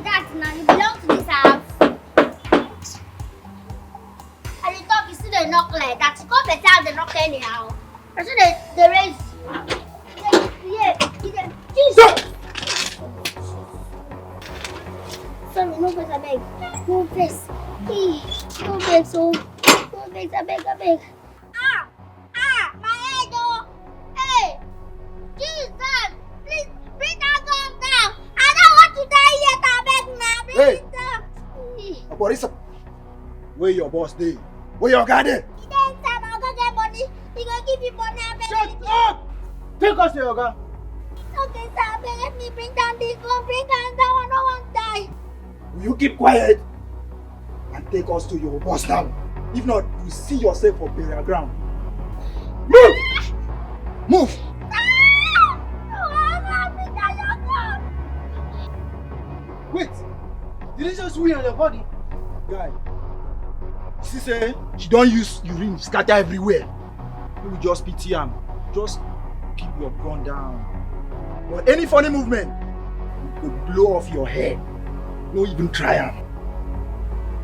that now? You belong to this house. And the dog is still they knock like that. You can't better they knock anyhow. I said they raise. Yeah. Jesus. Sorry, no face, I beg. No face. No face, so. No face, I beg. My head, oh. Hey. Jesus. Please, bring that gun down. I don't want to die yet, I beg now. Bring it down. Aborted. Where your boss day? Where your guy there? He didn't tell me I'll go get money. He gonna give you money, I beg. Shut up! Take us to your gun. Okay, sir, I beg. Let me bring down this gun. Bring down that one. I don't want to die. Will you keep quiet and take us to your boss now? If not, you see yourself for burial ground. Move! Wait! Did it just wee on your body? Guy, she say she don't use urine scatter everywhere. We will just pity him. Just keep your gun down. But any funny movement, we could blow off your head. No even try him.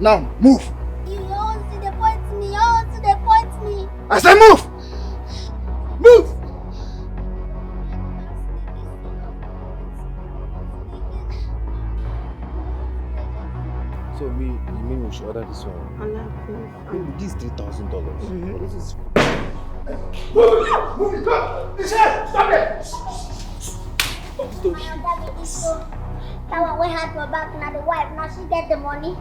Now, move! You don't see the point me. You don't see the point me. I said move! Move! So you mean we should order this one? This is $3,000. This is... Move it! Go! This head! Stop it! That one we had for back now the wife. Now she get the money.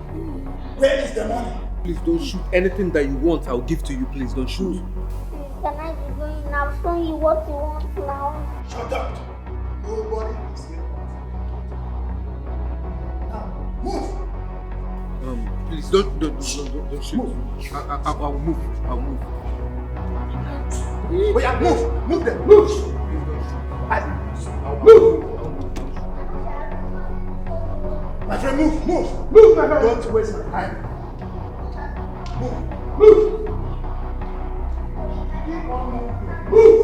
Where is the money? Please don't shoot. Anything that you want, I'll give to you. Please don't shoot. Can I be going now? Show you what you want now. Shut up! Nobody is here. Now, move! Please don't shoot. Move. I'll move. Oh yeah, move! Move them! Move! I'll move! My friend, move! Move, my friend! Don't waste my time. Move! Keep on moving. Move!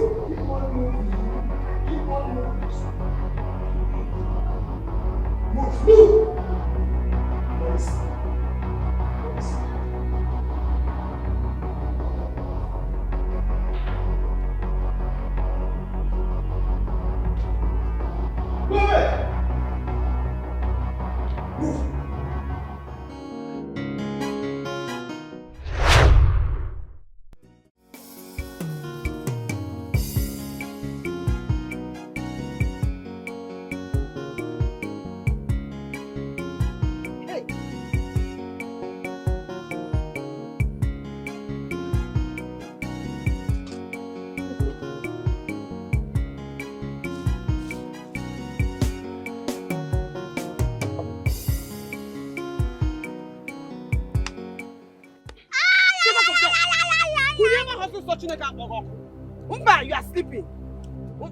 You are sleeping.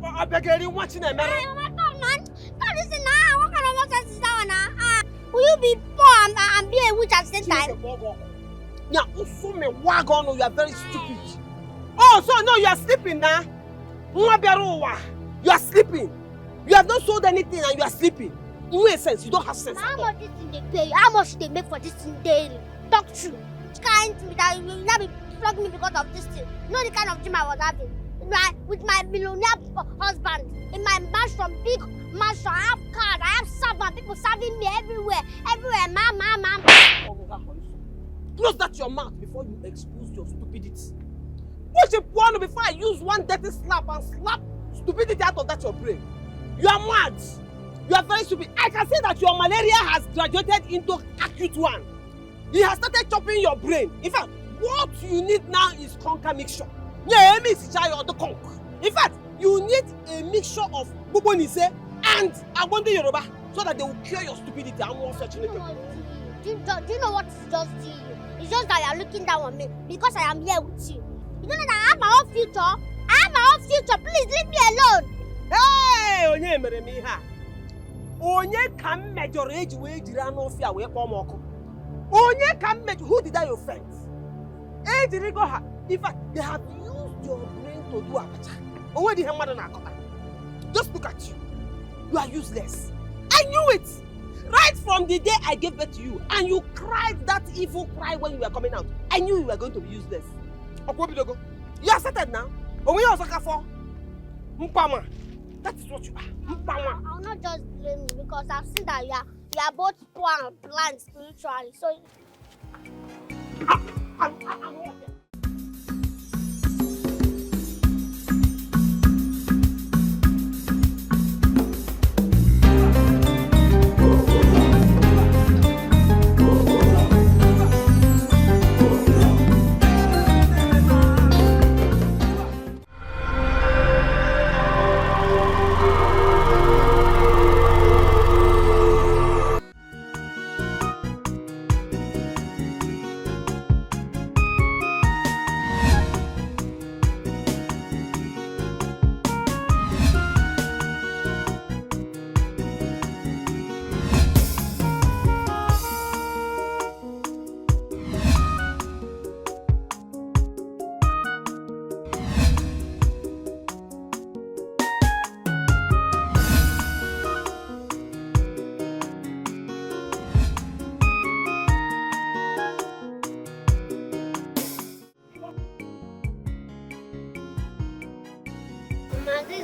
I'm begging watching a man. Will you be poor and be a witch at the same time? You are very stupid. Oh, so no, you are sleeping now. You are sleeping. You have not sold anything and you are sleeping. In no sense, you don't have sense. How much this thing they pay you? How much they make for this thing daily? Talk true. Can't me that you will not be flogging me because of this thing. You know the kind of dream I was having. With my millionaire husband in my mansion, big mansion, I have cars, I have servants, people serving me everywhere, ma'am. Close that your mouth before you expose your stupidity. Watch a porno before I use one dirty slap and slap stupidity out of that your brain. You are mad. You are very stupid. I can say that your malaria has graduated into acute one. It has started chopping your brain. In fact, what you need now is conquer mixture. In fact, you need a mixture of Bubonise and Agbonde Yoruba so that they will cure your stupidity and more fortunate. Do you know what it's just to you? It's just that you are looking down on me because I am here with you. You don't know that I have my own future? I have my own future. Please leave me alone. Hey, Onye Meremiha. Onye can measure age wage rano fear we pomoko. Onye can measure who did I offend? Age rigo. In fact, they have used your brain to do abacha. Just look at you. You are useless. I knew it. Right from the day I gave birth to you, and you cried that evil cry when you were coming out, I knew you were going to be useless. You are settled now. Mpama. That is what you are. Mpama. I'll not just blame you because I've seen that you are both poor and blind spiritually. So I'm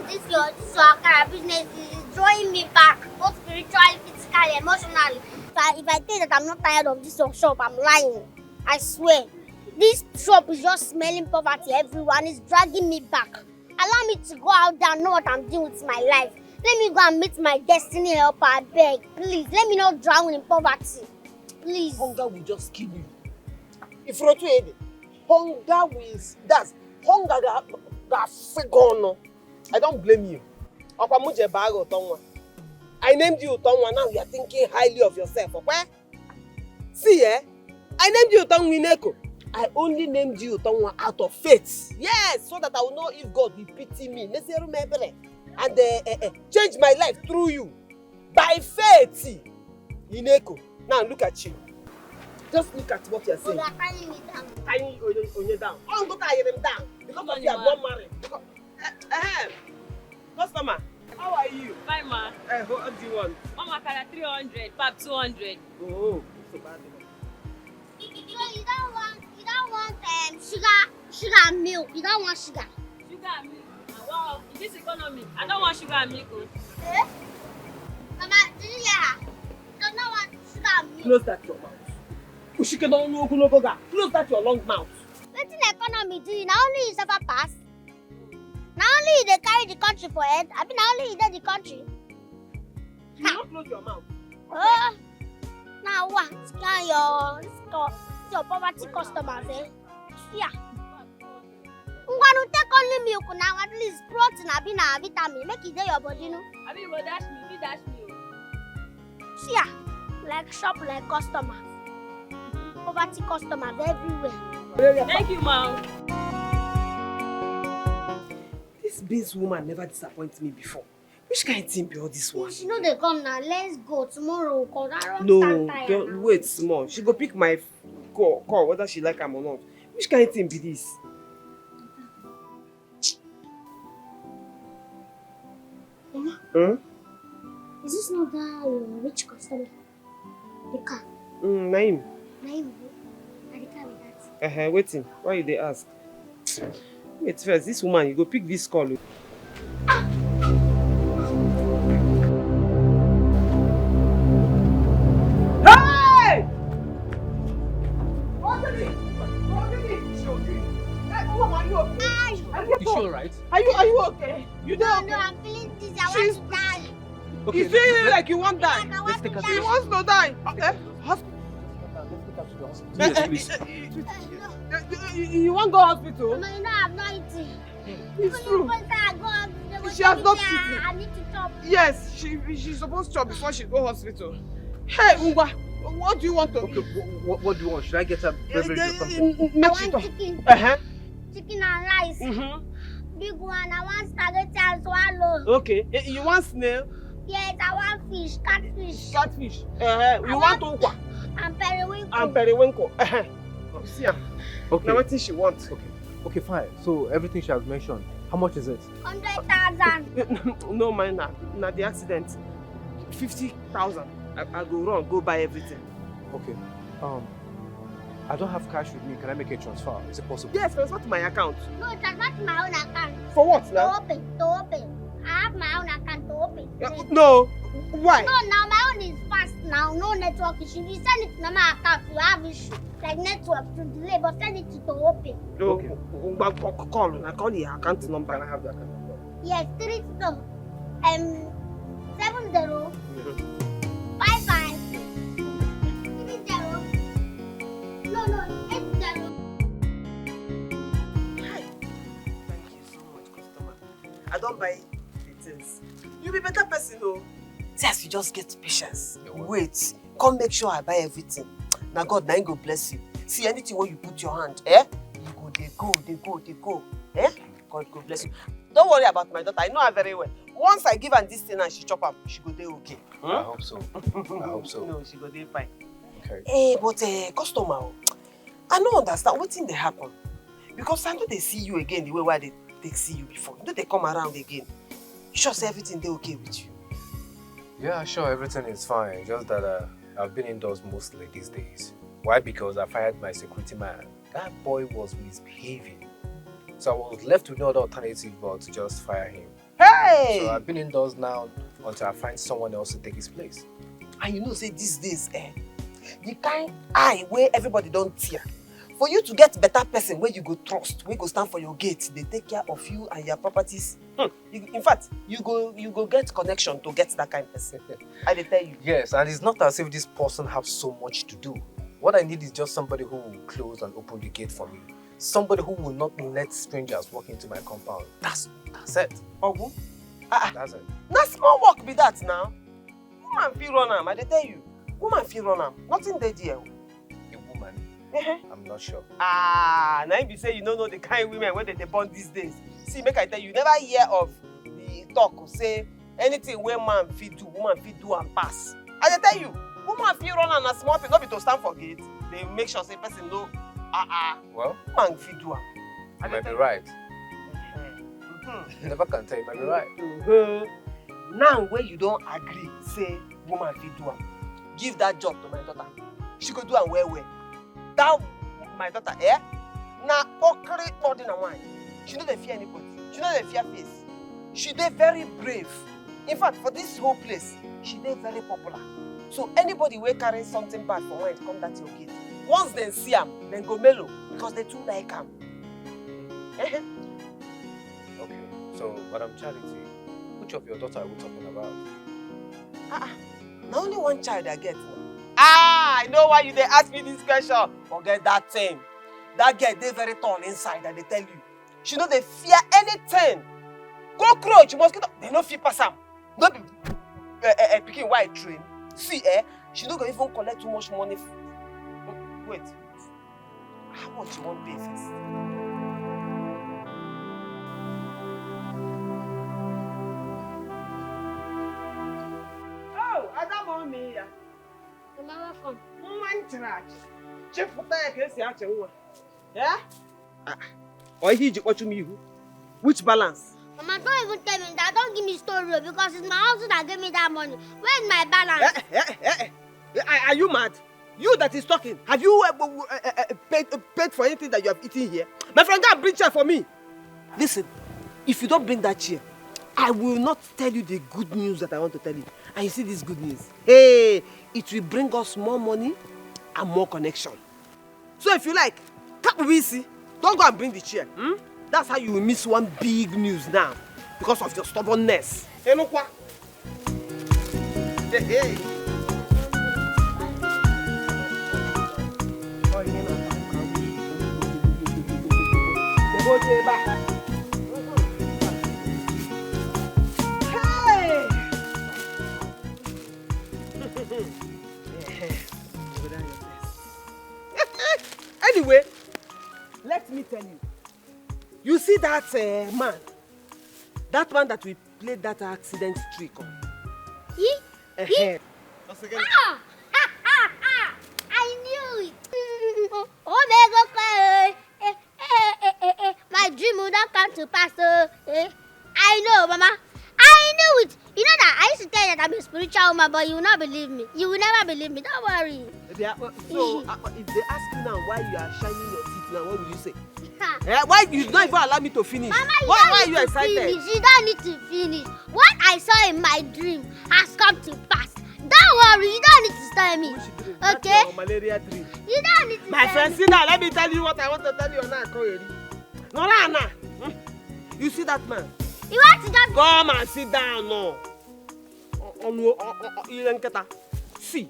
this your kind of business is drawing me back, both spiritually, physically, emotionally. So if I think that I'm not tired of this shop, I'm lying. I swear. This shop is just smelling poverty everywhere and it's dragging me back. Allow me to go out there and know what I'm doing with my life. Let me go and meet my destiny helper, I beg. Please, let me not drown in poverty. Please. Hunger will just kill you. If you're too hunger will, that's hunger that gone. I don't blame you. I named you Tonwa, now you are thinking highly of yourself. Okay? See, I named you Tonwa. I only named you Tonwa out of faith. Yes, so that I will know if God will pity me. And change my life through you. By faith. Ineko. Now look at you. Just look at what you're saying. You are tying me down. Tying you down. I'm going to tie them down. Because of you are not married. Customer, how are you? Fine, ma. What do you want? Mama, 300, pap 200. Oh, so bad. You don't want sugar and milk. You don't want sugar. Sugar and milk. Wow, in this economy, I don't want sugar and milk. Eh? Mama, did you hear her? You don't want sugar and milk. Close that your mouth. Close that your long mouth. What in the economy do you? Not only you suffer pass. Not only they carry the country for head, I mean not only they the country. You don't close your mouth. Oh, now what? Scan your poverty customers, eh? Yeah. I'm going to take only milk now, at least protein, a vitamin. Make it your body, you know. I mean, you dash me. Yeah, like shop, like customers. Poverty customers everywhere. Thank you, ma'am. This Beans woman never disappointed me before. Which kind of thing be all this one? She know they come now. Let's go tomorrow. Cause I don't No, stand tired don't now. wait small. She go pick my call whether she like am or not. Which kind of thing be this? Mama, Huh? is this not that rich customer? The car. Naim. Naim, the car with that. Waiting. Why you dey ask? Wait first, this woman, you go pick this call. Hey! You sure, right? Are you okay? You No, there? no, I'm feeling dizzy. I She's- want to die. Okay, You feel like you want die. I want to take her She die. wants to die. Okay. Yes, please. You want to go hospital? No, you know I'm not eating. It's true. She She has not eaten. I need to chop. Yes, she's supposed to chop before she go hospital. Hey, Ngwa, what do you want to Okay, eat? what do you want? Should I get a beverage or something? I Make she want talk. chicken. Chicken and rice. Big one. I want spaghetti and swallow. Okay. You want snail? Yes, I want fish, catfish. Catfish? You want want okwa? And periwinkle. And periwinkle? See her. Okay. Now what she wants? Okay, fine. So everything she has mentioned, how much is it? 100,000. No, man, na the accident. 50,000. I go run, go buy everything. Okay. I don't have cash with me. Can I make a transfer? Is it possible? Yes, transfer to my account. No, transfer to my own account. For what To now? open, to open. I have my own account to open. No. Why? No, now my own is fast now. No network issue. You send it to my account, you have issue. Like network to delay, but send it to open. No. Okay. Call. I call the account number. Can I have the account number? Yes, 70 55 30 no 80. Hi. Thank you so much, customer. I don't buy the things. You be better person, oh. Just you just get patience. Wait. Come make sure I buy everything. Now God, now go bless you. See anything where you put your hand, you go, they go. God go bless you. Don't worry about my daughter. I know her very well. Once I give her this thing and she chop up, she go dey okay. I hope so. I hope so. No, she go dey fine. Okay. But customer, I don't understand wetin dey happen. Because I know they see you again the way they see you before. You know they come around again. You sure say everything dey okay with you? Yeah, sure, everything is fine. Just that I've been indoors mostly these days. Why? Because I fired my security man. That boy was misbehaving. So I was left with no other alternative but to just fire him. Hey! So I've been indoors now until I find someone else to take his place. And you know, say these days, the kind eye where everybody don't tear. For you to get better person where you go trust, where you go stand for your gate, they take care of you and your properties. In fact, you go get connection to get that kind of person. I dey tell you. Yes, and it's not as if this person has so much to do. What I need is just somebody who will close and open the gate for me. Somebody who will not let strangers walk into my compound. That's it. Ogu? That's it. Now small work be that now. Woman feel run am, I dey tell you. Woman feel run am. Nothing dey there. A woman? I'm not sure. Now you be say you don't know the kind of women where they born these days. See, make I tell you, never hear of the talk say anything where man fit do, woman fit do and pass. I dey tell you, woman feel run am na small thing, not be to stand for gate. They make sure say person know. Well, woman fit do am. you might be right. Never can tell, you might be right. Now where you don't agree, say woman fit do am. Give that job to my daughter. She go do am well. That my daughter, na okri body na wine. She no dey fear anybody. She no dey fear face. She dey very brave. In fact, for this whole place, she dey very popular. So anybody wey carry something bad for mind come that your gate. Once they see am, then go mellow because they too like am. Okay, so Madam Charity, which of your daughter are we talking about? Now only one child I get now. I know why you dey ask me this question. Forget that thing. That girl dey very tall inside, and they tell you. She no dey fear anything. Cockroach, mosquito, they no fit pass am. No be pikin why I train. See, she no go even collect too much money. Wait, how much you want pay first? Oh, Adam me ya. Mama, welcome. One track. Chef for that case, yeah? Or he what you mean? Which balance? Mama, don't even tell me that. Don't give me story because it's my house that gave me that money. Where's my balance? Are you mad? You that is talking, have you paid for anything that you have eaten here? My friend, go and bring chair for me. Listen, if you don't bring that chair, I will not tell you the good news that I want to tell you. And you see this good news? Hey, it will bring us more money and more connection. So if you like, don't go and bring the chair. That's how you will miss one big news now because of your stubbornness. Hey, look what? Hey. Anyway, let me tell you. You see that man? That man that we played that accident trick on. I knew it. Oh my God, my dream would not come to pass. I know, Mama. I do it. You know that I used to tell you that I'm a spiritual woman, but you will not believe me. You will never believe me. Don't worry. So, if they ask you now why you are shining your teeth now, what will you say? Why you don't even allow me to finish? Mama, why are you excited? Finish. You don't need to finish. What I saw in my dream has come to pass. Don't worry. You don't need to tell me. Okay? That's your malaria dream. You don't need to My tell friend, me. sit down. Let me tell you what I want to tell you now. No, Anna. You see that man? You want to just... Come and sit down, no. See,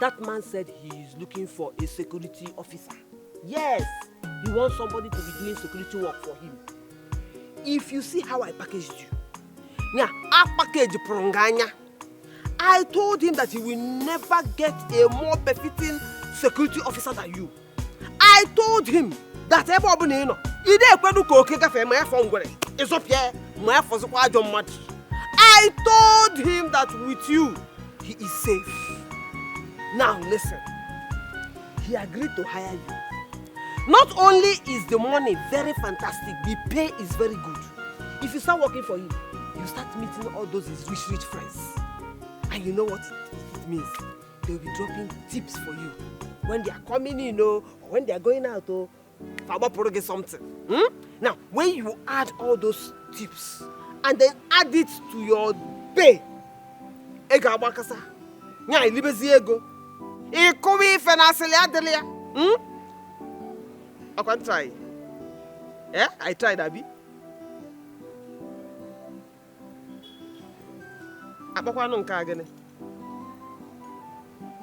that man said he is looking for a security officer. Yes, he wants somebody to be doing security work for him. If you see how I packaged you, yeah, I packaged Pronganya. I told him that he will never get a more befitting security officer than you. I told him that I told him that with you, he is safe. Now listen, he agreed to hire you. Not only is the money very fantastic, the pay is very good. If you start working for him, you start meeting all those his rich friends. And you know what it means? They'll be dropping tips for you. When they are coming in, or when they are going out, or get something. Now, when you add all those tips and then add it to your pay, I can try. Yeah, I tried, Abi.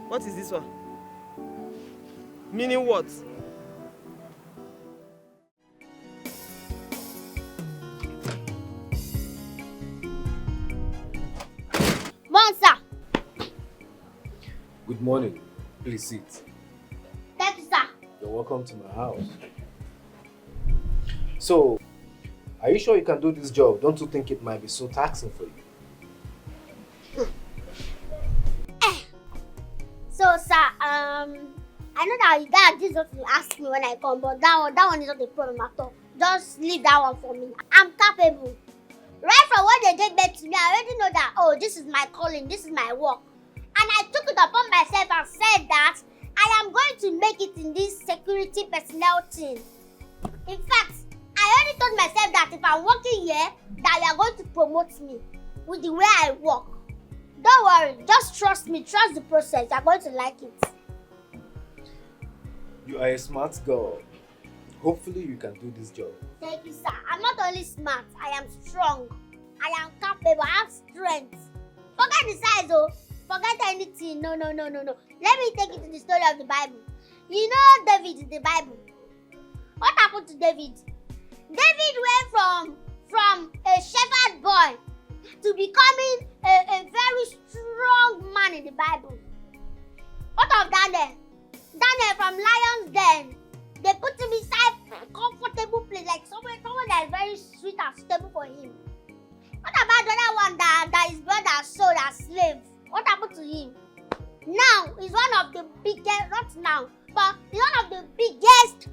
What is this one? Meaning what? Monster. Good morning. Please sit. Thank you, sir. You're welcome to my house. So, are you sure you can do this job? Don't you think it might be so taxing for you? So, sir, I know that this is what you asked me when I come, but that one is not a problem at all. Just leave that one for me. I'm capable. Right from when they gave birth to me, I already know that, oh, this is my calling, this is my work. And I took it upon myself and said that I am going to make it in this security personnel team. In fact, I already told myself that if I'm working here, that you are going to promote me with the way I work. Don't worry, just trust me, trust the process. You're going to like it. You are a smart girl. Hopefully you can do this job. Thank you, sir. I'm not only smart, I am strong. I am capable, I have strength. Forget the size, though. Forget anything. No. Let me take you to the story of the Bible. You know David in the Bible. What happened to David? David went from a shepherd boy to becoming a very strong man in the Bible. What of Daniel? Daniel from lion's den. They put him inside a comfortable place, like someone that is very sweet and stable for him. What about the other one that his brother sold as slave? What happened to him? Now he's one of the biggest, not now, but he's one of the biggest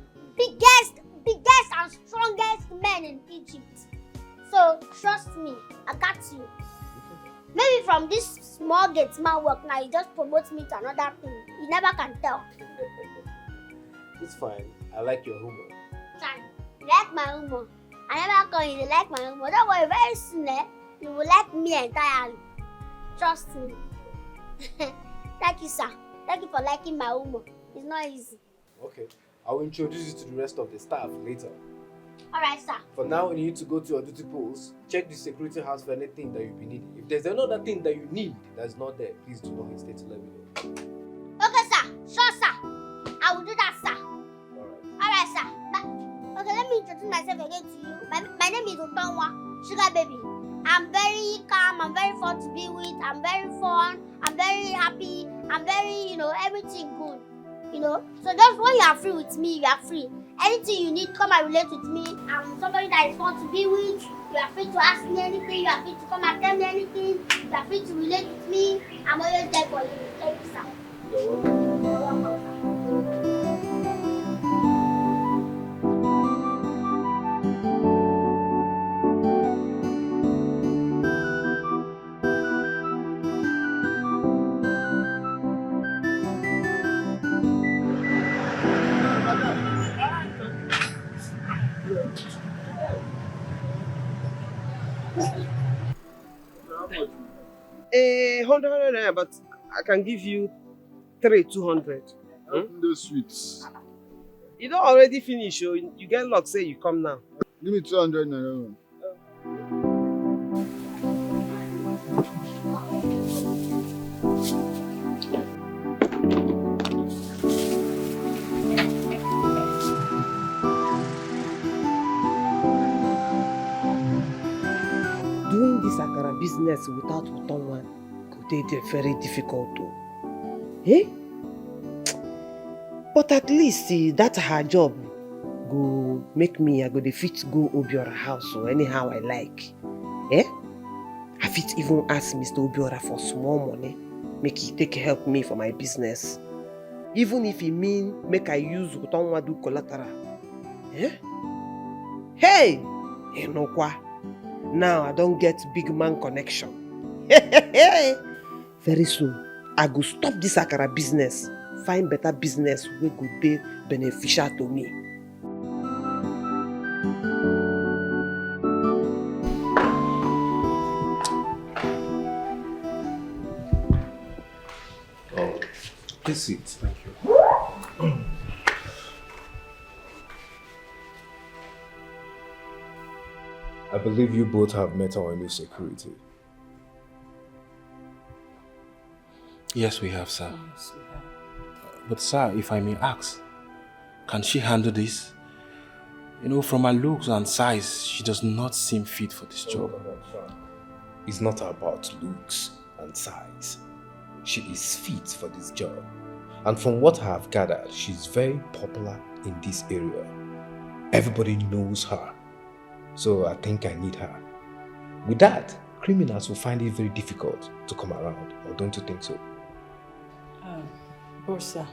and strongest men in Egypt. So trust me, I got you. Maybe from this small gatesman work now, he just promotes me to another thing. You never can tell. It's fine. I like your humor. Fine. You like my humor. I never call you like my humor. Don't worry, very soon, you will like me entirely. Trust me. Thank you, sir. Thank you for liking my humor. It's not easy. Okay. I will introduce you to the rest of the staff later. Alright, sir. For now, you need to go to your duty post, check the security house for anything that you'll be needing. If there's another thing that you need that's not there, please do not hesitate to let me know. Okay, sir. Sure, sir. I will do that, sir. Alright, sir. Okay, let me introduce myself again to you. My name is Utonwa, Sugar Baby. I'm very calm, I'm very fun to be with, I'm very fun, I'm very happy, I'm very, everything good. So just when you are free with me, you are free. Anything you need, come and relate with me. I'm somebody that is fun to be with. You are free to ask me anything, you are free to come and tell me anything, you are free to relate with me. I'm always there for you. Thank you, sir. You're welcome. You're welcome, sir. 100 naira, but I can give you 200. Open those sweets. You don't already finish, so you get luck, say you come now. Give me 200 naira. Doing this akara business without return one could be very difficult too. Eh? But at least that her job go make me, I go the fit go Obiora house or anyhow I like. Eh? I fit even ask Mr. Obiora for small money, make he take help me for my business. Even if he mean make I use Utonwa do collateral. Eh? Hey! Enokwa. Now I don't get big man connection. Very soon, I go stop this akara business, find better business wey go dey beneficial to me. Oh, please sit. Thank you. I believe you both have met our new security. Yes, we have, sir. Yes, we have. But sir, if I may ask, can she handle this? You know, from her looks and size, she does not seem fit for this job. It's not about looks and size. She is fit for this job. And from what I have gathered, she's very popular in this area. Everybody knows her. So I think I need her. With that, criminals will find it very difficult to come around. Or don't you think so? Bossa,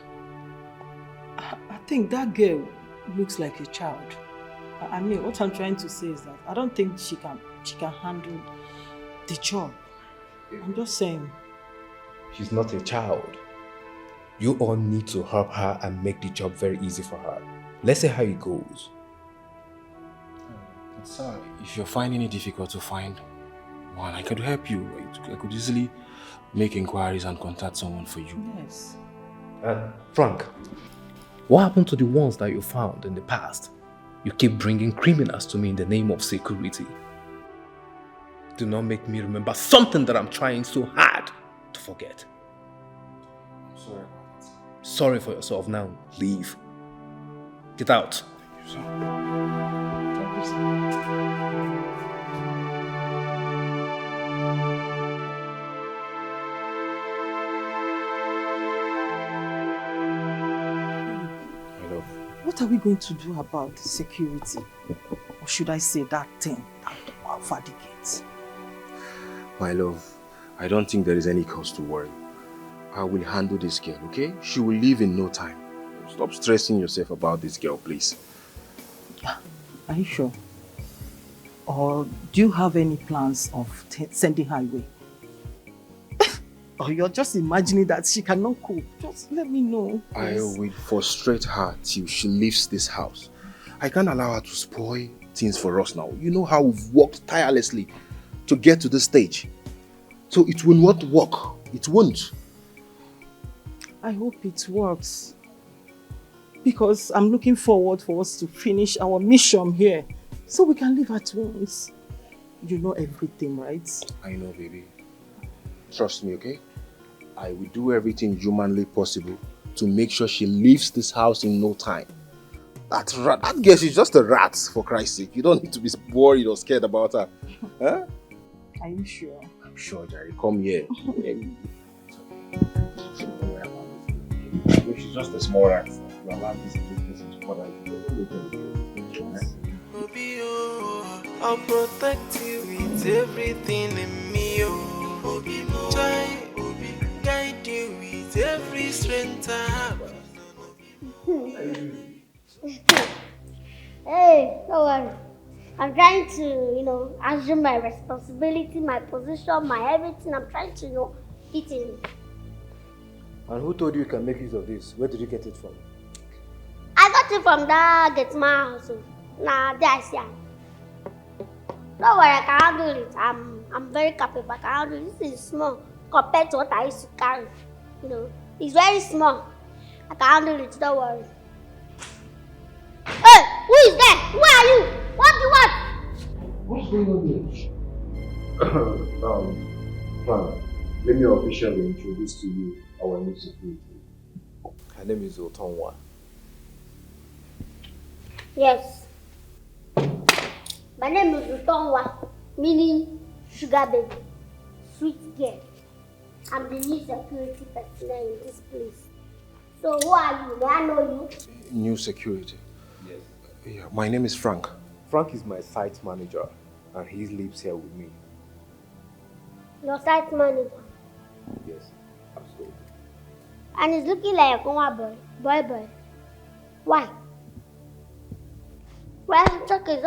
I think that girl looks like a child. I mean, what I'm trying to say is that I don't think she can handle the job. I'm just saying. She's not a child. You all need to help her and make the job very easy for her. Let's see how it goes. Sir, if you're finding it difficult to find one, I could help you. I could easily make inquiries and contact someone for you. Yes. Frank, what happened to the ones that you found in the past? You keep bringing criminals to me in the name of security. Do not make me remember something that I'm trying so hard to forget. I'm sorry about that. Sorry for yourself now. Leave. Get out. Thank you, sir. Thank you, sir. What are we going to do about security? Or should I say that thing out of the gates? My love, I don't think there is any cause to worry. I will handle this girl, okay? She will leave in no time. Stop stressing yourself about this girl, please. Are you sure? Or do you have any plans of sending her away? Or you're just imagining that she cannot cope? Just let me know. I will frustrate her till she leaves this house. I can't allow her to spoil things for us now. You know how we've worked tirelessly to get to this stage. So it will not work. It won't. I hope it works. Because I'm looking forward for us to finish our mission here. So we can leave at once. You know everything, right? I know, baby. Trust me, okay? I will do everything humanly possible to make sure she leaves this house in no time. That girl, she's just a rat, for Christ's sake. You don't need to be worried or scared about her. Huh? Are you sure? I'm sure, Jerry. Come here. She's just a small rat. You allow this to bother you. Obio, I'll protect you with everything in me. Try guide you with every strength I have. Hey, don't worry. I'm trying to, assume my responsibility, my position, my everything. I'm trying to, fit in. And who told you you can make use of this? Where did you get it from? I got it from that get my house. Nah, that's yeah. Don't worry, I can handle it. I'm very capable. I can handle it. This is small compared to what I used to carry. You know, it's very small. I can handle it. Don't worry. Hey, who is there? Who are you? What do you want? What's going on here? Frank, let me officially introduce to you our new security. Her name is Otonwa. Yes. My name is Utonwa, meaning sugar baby, sweet girl. I'm the new security personnel in this place. So who are you? May I know you? New security. Yes. Yeah, my name is Frank. Frank is my site manager and he lives here with me. Your site manager. Yes, absolutely. And he's looking like a Konwa boy. Boy. Why? Well, it's okay.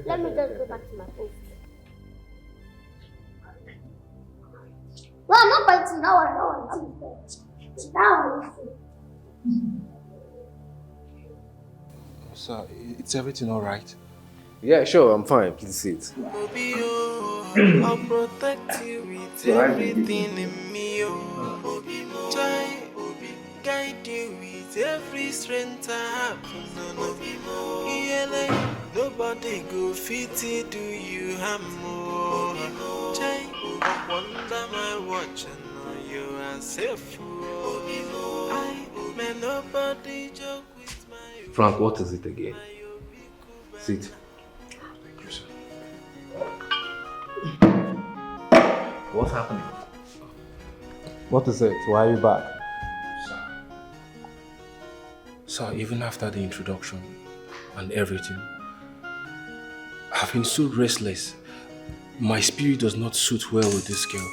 Let me just go back to my post. No, I'm not biting. No one. Sir, it's everything all right? Yeah, sure, I'm fine. Please sit. Obio, I'll protect you with everything in me. Try, guide you with every strength I have. Nobody go fit to do you harm more. Try, wonder my watch and know you are safe. May nobody joke with my. Frank, what is it again? Sit. Thank you, sir. What's happening? What is it? Why are you back? Sir, even after the introduction and everything, I've been so restless. My spirit does not suit well with this girl.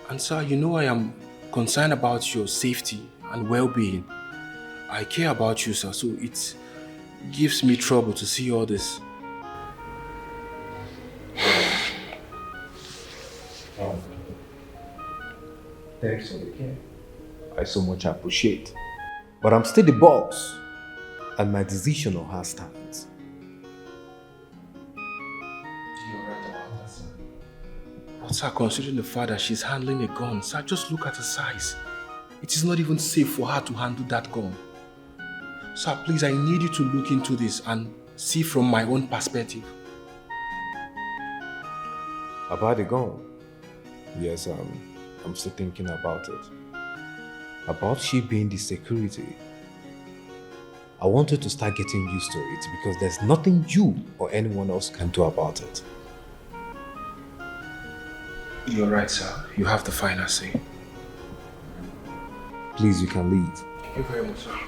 And sir, you know I am concerned about your safety and well-being. I care about you, sir, so it gives me trouble to see all this. Thanks for the care. I so much appreciate. But I'm still the boss, and my decision on her stands. You're right about that, sir. But sir, considering the fact that she's handling a gun, sir, just look at her size. It is not even safe for her to handle that gun. Sir, please, I need you to look into this and see from my own perspective. About the gun? Yes, I'm still thinking about it. About she being the security. I want her to start getting used to it because there's nothing you or anyone else can do about it. You're right, sir. You have the final say. Please, you can leave. Thank you very much, sir.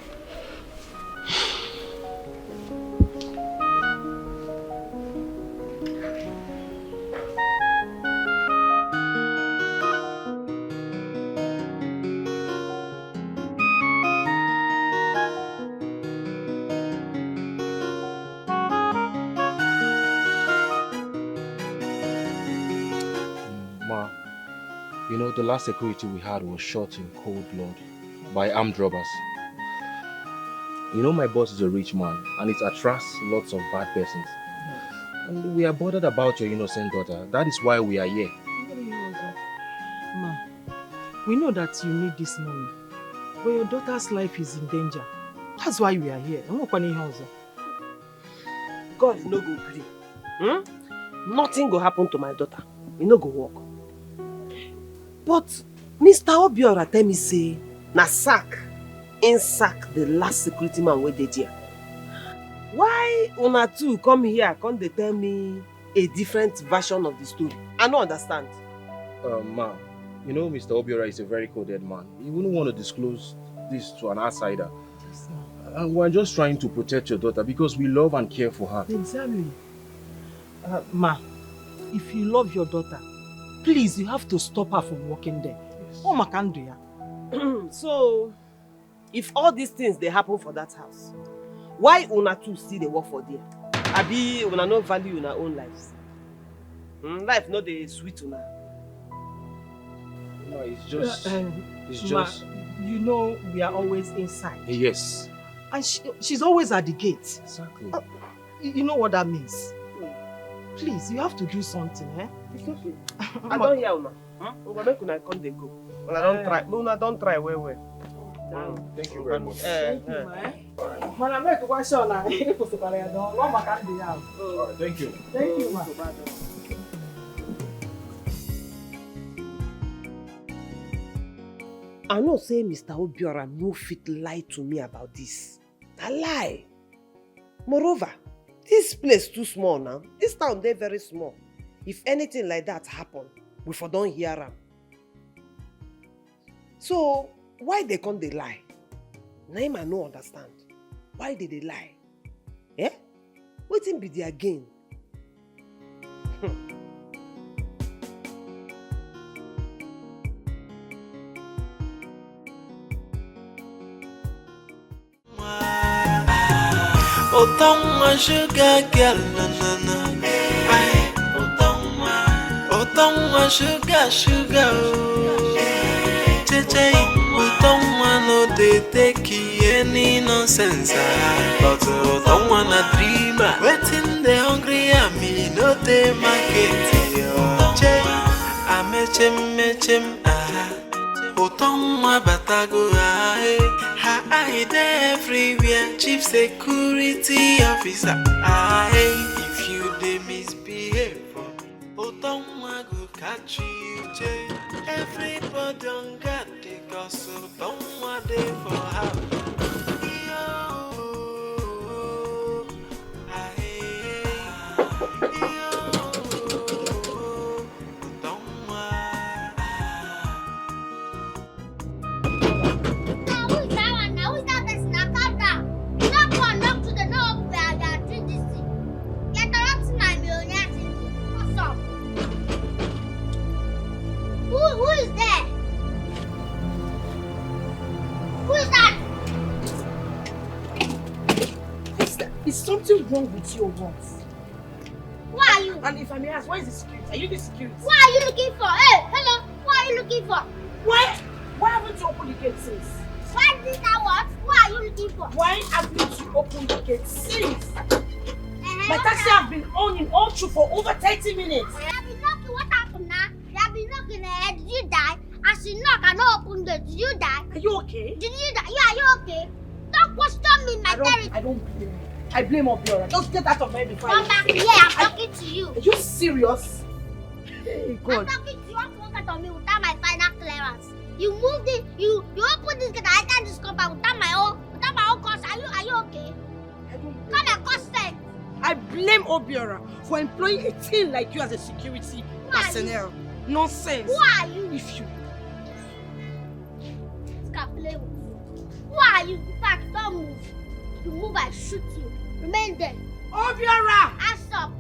Ma, you know, the last security we had was shot in cold blood by armed robbers. You know, my boss is a rich man and it attracts lots of bad persons. And we are bothered about your innocent daughter. That is why we are here. Ma, we know that you need this money, but your daughter's life is in danger. That's why we are here. God no go gree. Nothing go happen to my daughter. We no go work. But Mr. Obio tell me say na sack the last security man wey dey there. Why una two come here come dey tell me a different version of the story? I no understand. Ma, you know Mr. Obiora is a very coded man. He wouldn't want to disclose this to an outsider. And we're just trying to protect your daughter because we love and care for her. Exactly. Ma, if you love your daughter, please, you have to stop her from working there. Yes. Oh, Makanduya. So, if all these things they happen for that house, why una two still they work for there? Abi una no value una own lives. Life no dey sweet una. No, it's just... Ma, you know we are always inside. Yes. And she's always at the gate. Exactly. You know what that means? Please, you have to do something, eh? It's okay. I don't hear una. Una make una come dey go. Una don't try. Una don't try well. Thank you very much. Thank you, man. Mana make a question now. Thank you. Thank you, man. I know say Mr. Obiora no fit lie to me about this. A lie. Moreover, this place too small now. This town dey very small. If anything like that happen, we for don't hear am. So why they come dey lie? Na him I no understand. Why did they lie? Eh? Wetin be their gain? Otongwa sugar girl, na na na. Aye, Otongwa sugar oh. Cheche, Otongwa no dey take any nonsense. But Otongwa na dreamer. Waiting the hungry and me no dey market. Che, mechem Otongwa batago aye. I dey everywhere, chief security officer. Aye, if you dey misbehave, Otongwa go catch you. Che, everybody on guard, because Otongwa dey for house. Is something wrong with you or what? Who are you? And if I may ask, where is the security? Are you the security? What are you looking for? Hey, hello. What are you looking for? Why haven't you opened the gate since? Why did that what? What are you looking for? Why haven't you opened the gate since? My taxi has been on in all through for over 30 minutes. You have been knocking. What happened now? You have been knocking ahead. Did you die? As you knock, I don't open the. Did you die? Are you okay? Did you die? Yeah, are you okay? Don't question me in my territory. I don't blame you. I blame Obio. Just get out of my head before Come back here. I'm talking to you. Are you serious? Hey, God. I'm talking to you. You won't get on me without my final clearance. You moved it. You opened this gate. I entered this compound without my own cost. Are you okay? Come and consent. I blame Obiora for employing a team like you as a security personnel. Nonsense. Who are you? If you can't play with you. Who are you? In fact, don't move. If you move, I shoot you. Remain there. Obiora! Hands up.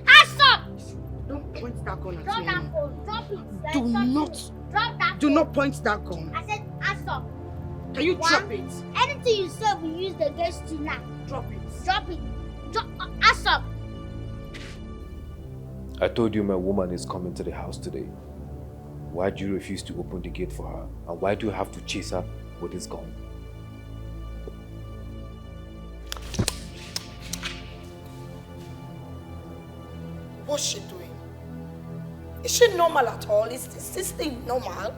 Hands up. Don't point that gun at Drop me. that phone. Drop it. Do not. Drop that Do phone. not point that gun. I said hands up. Can you drop it? Anything you say will use against you now. Drop it. Drop it. Hands up. I told you my woman is coming to the house today. Why do you refuse to open the gate for her? And why do you have to chase her with this gun? What's she doing? Is she normal at all? Is this thing normal?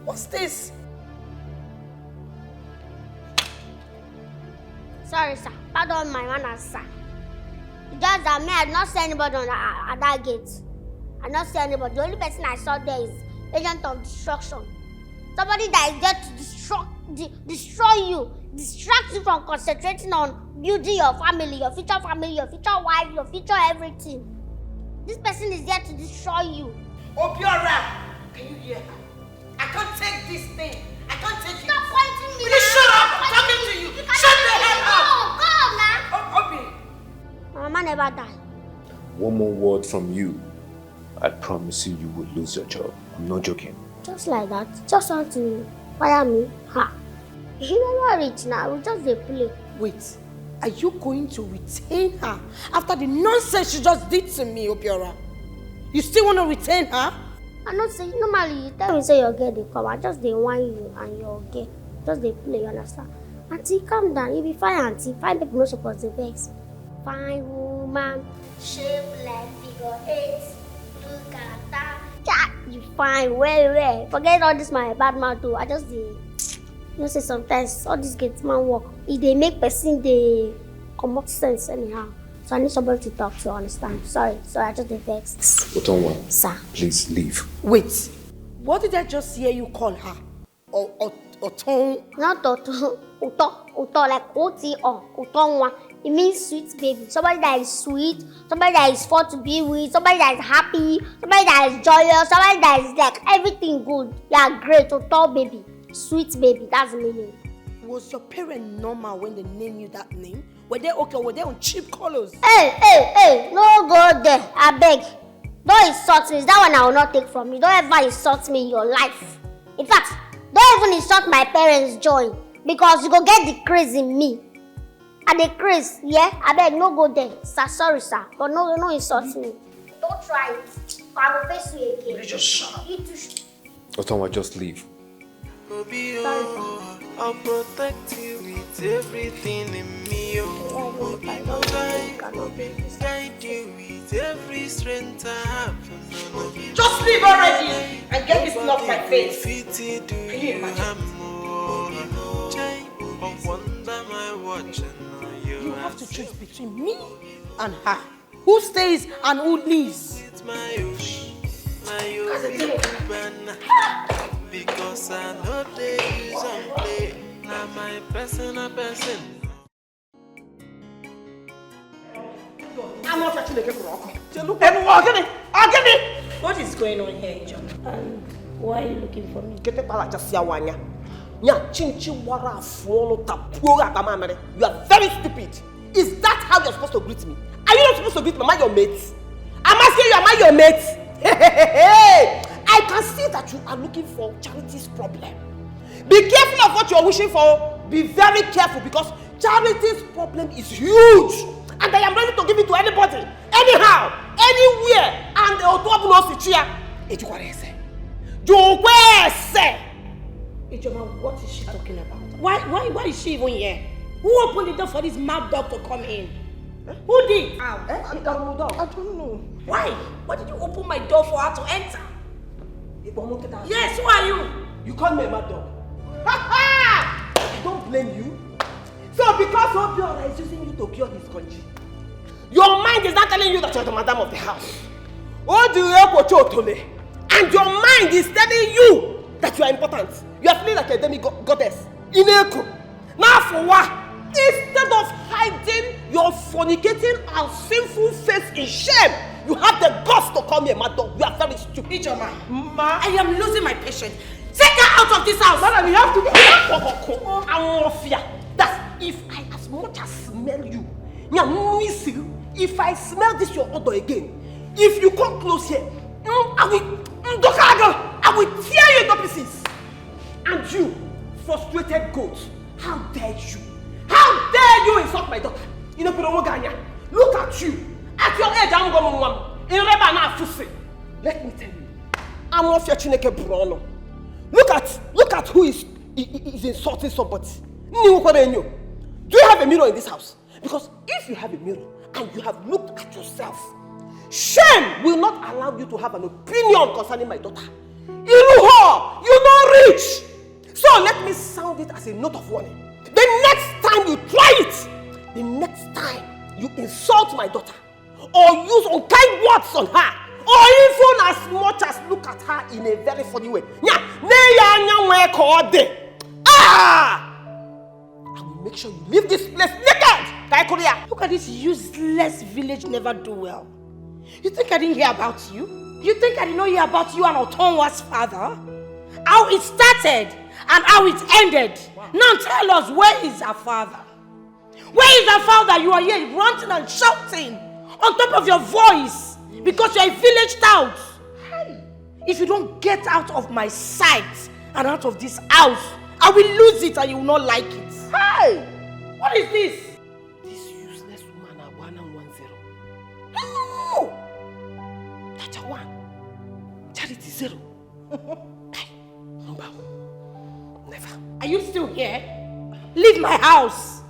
What's this? Sorry, sir. Pardon my manners, sir. It's just that me, I did not see anybody at that gate. I did not see anybody. The only person I saw there is agent of destruction. Somebody that is there to destroy you, distract you from concentrating on building your family, your future wife, your future everything. This person is there to destroy you. Obiora! Can you hear her? I can't take this thing. I can't take it. Stop pointing me. Will you shut up? I'm talking to you. Shut the hell up. Go, man. Obi. My mama never died. One more word from you, I promise you, you will lose your job. I'm not joking. Just like that. Just want to fire me. Ha. You never rich now. We just play. Wait. Are you going to retain her after the nonsense she just did to me, Obiora? You still want to retain her? I not say normally you tell me say you're gay, they come. I just they want you and you're gay. Just they play, you understand? Auntie, calm down. You'll be fine, Auntie. Fine people not supposed to vex. Fine woman, shape like figure 8. Look at that. Chat, you fine, well. Forget all this my bad mouth too. I just you know say sometimes all this gets man work. If they make person they come up sense anyhow. So I need somebody to talk to understand. Sorry, I just vexed. Otonwa, Sir. please leave. Wait, what did I just hear you call her? Oton? Not Oto, like O-T-O, Otonwa. It means sweet baby. Somebody that is sweet, somebody that is fun to be with, somebody that is happy, somebody that is joyous, somebody that is like everything good. Yeah, great, Oto baby. Sweet baby, that's the meaning. Was your parent normal when they named you that name? Were they okay? Were they on cheap colors? Hey, no go there, I beg. Don't insult me. That one I will not take from you. Don't ever insult me in your life. In fact, don't even insult my parents' joy. Because you go get the craze in me. And the craze, yeah? I beg, no go there. Sir, sorry, sir. But no insult me. Don't try it. I will face you again. You just shut up. Otonwa, just leave. Obio, I'll protect you with everything in me. Obio, guide you with every strength I have. Just leave already and get this thing off my face. Can you imagine? You have to choose between me and her. Who stays and who leaves? Because I know they use and play. Now my person. I'm not touching the game. What is going on here, John? Why are you looking for me? Get the pala just wanya. You are very stupid. Is that how you're supposed to greet me? Are you not supposed to greet me? Am I your mate? I'm asking you, am I your mate? I can see that you are looking for Charity's problem. Be careful of what you're wishing for. Be very careful because Charity's problem is huge. And I am ready to give it to anybody, anyhow, anywhere. And what is she talking about? Why is she even here? Who opened the door for this mad dog to come in? Who did? I don't know. Why? Why did you open my door for her to enter? Yes, who are you? You call me a mad dog. I don't blame you. So because Obio is using you to cure his country, your mind is not telling you that you're the madam of the house. And your mind is telling you that you are important. You are feeling like a demi-goddess. Now for what? Instead of hiding your fornicating and sinful face in shame, you have the guts to call me a mad dog. You are very stupid. Ijeoma, I am losing my patience. Take her out of this house. Madam, you have to be That's if I as much as smell you. If I smell this your odor again, if you come close here, I will tear you into pieces. And you, frustrated goat, how dare you? How dare you insult my daughter? Look at you. At your age, I'm going to let me tell you, I'm not your Chineke Bruno. Look at who is insulting somebody. Do you have a mirror in this house? Because if you have a mirror and you have looked at yourself, shame will not allow you to have an opinion concerning my daughter. You not rich. So let me sound it as a note of warning. The next time you try it, the next time you insult my daughter, or use unkind words on her, or even as much as look at her in a very funny way, I will make sure you leave this place naked. Look at this useless village never do well. You think I didn't hear about you? You think I didn't hear about you and Otonwa's father? How it started and how it ended. Wow. Now tell us, where is our father? Where is our father? You are here ranting and shouting on top of your voice because you are a village tout. Hey. If you don't get out of my sight and out of this house, I will lose it and you will not like it. Hey! What is this? This useless woman at 110. No! That's a 1. Charity 0. Number. Never. Are you still here? Leave my house.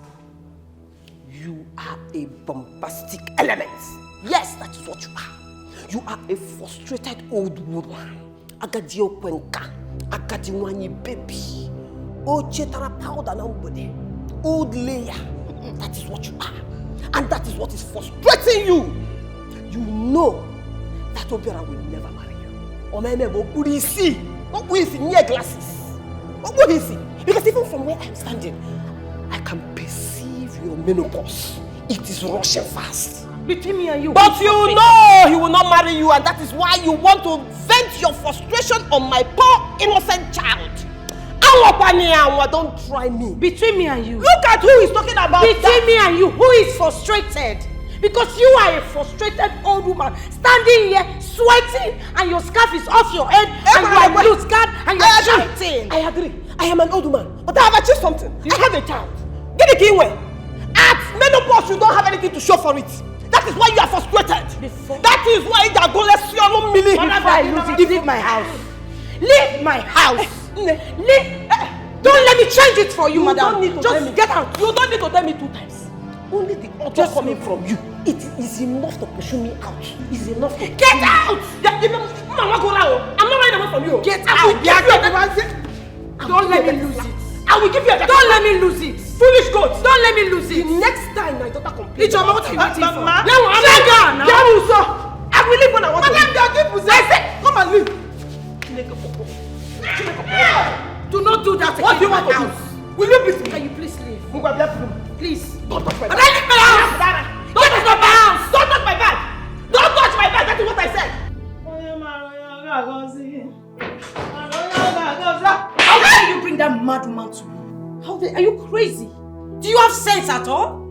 You are a bombastic element. Yes, that is what you are. You are a frustrated old woman. Agadio kwenka, agadi wanyi baby. Ochetara powder na ubode. Old layer. That is what you are. And that is what is frustrating you. You know that Obio will never marry you. Omeme Obulisi. Obulisi near glasses. Obulisi. Because even from where I am standing, I can perceive your menopause. It is rushing fast. Between me and you. But you know he will not marry you, and that is why you want to vent your frustration on my poor innocent child. Don't try me. Between me and you. Look at who is talking about Between me and you, who is frustrated? Because you are a frustrated old woman standing here sweating and your scarf is off your head and you are blue scarf and you are shouting. I agree. I am an old woman, but I have achieved something. I have a child. Get the key away. At menopause, you don't have anything to show for it. That is why you are frustrated. That is why you are going to see your milli. Leave my house. Leave my house. Leave. Don't let me change it for you, madam. Just get out. You don't need to tell me 2 times. Only the order coming from you. It is enough to push me out. It's enough to get out. Mama, go now. I'm not running away from you. Get out. Don't let me lose it. I will give you a. Don't let me lose it. Foolish goat. Don't let me lose it. The next time my daughter complains. It's your mouth you're waiting for. I will leave when I want to. I said, come and leave. Do not do that again. What do you want to do? Will you please? Can you please leave? Please. Don't touch my bag. Leave my house. Don't touch my bag. Don't touch my bag. Don't touch my bag. That is what I said. How dare you bring that mad woman to me? Are you crazy? Do you have sense at all?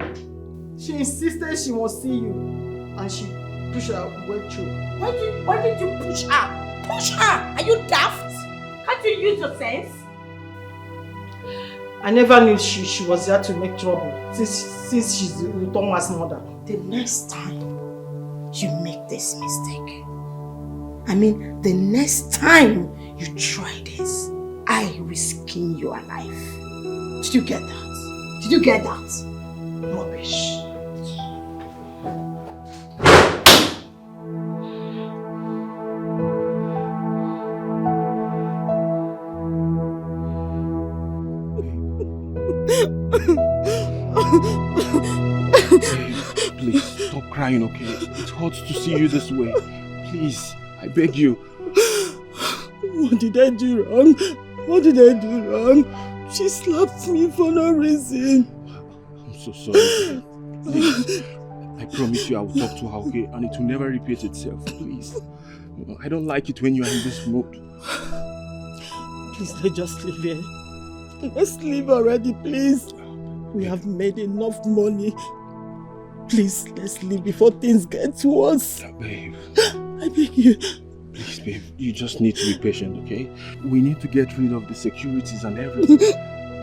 She insisted she must see you, and she pushed her way through. Why did you push her? Push her! Are you daft? Can't you use your sense? I never knew she was there to make trouble since she's Utonwa's mother. The next time you make this mistake, the next time you try this, I will skin you alive. Did you get that? Did you get that? Rubbish. Please, stop crying, okay? It hurts to see you this way. Please, I beg you. What did I do wrong? What did I do wrong? She slapped me for no reason. I'm so sorry. Please, I promise you I will talk to her, okay? And it will never repeat itself, please. I don't like it when you are in this mood. Please, let's just leave here. Let's leave already, please. We have made enough money. Please, let's leave before things get worse. Babe. I beg you. Please, babe, you just need to be patient, okay? We need to get rid of the securities and everything.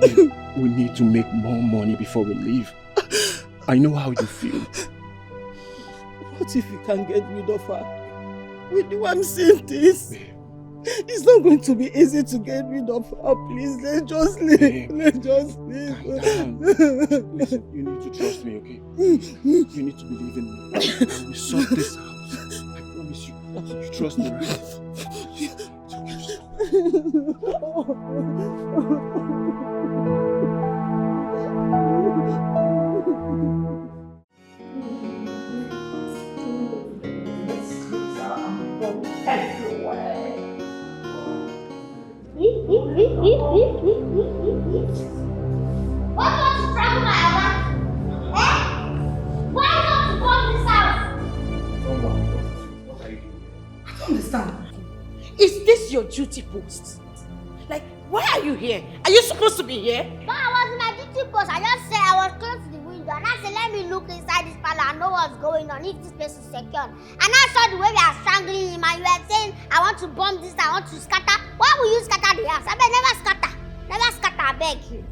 Babe, we need to make more money before we leave. I know how you feel. What if we can't get rid of her? With you, I'm saying this. Babe. It's not going to be easy to get rid of her. Please, let's just leave. Babe. Let's just leave. Listen, you need to trust me, okay? You need to believe in me. I will sort this out. I promise you. You trust me, right? Why don't you travel my house? Eh? Why don't you come this house? What are you doing? I don't understand. Is this your duty post? Like, why are you here? Are you supposed to be here? No, I was in my duty post. I just said I was close to the window and I said, let me look inside this parlor and know what's going on, if this place is secure. And I saw the way we are strangling him and you were saying, I want to bomb this, I want to scatter. Why will you scatter the house? I beg, never scatter. Never scatter, I beg you.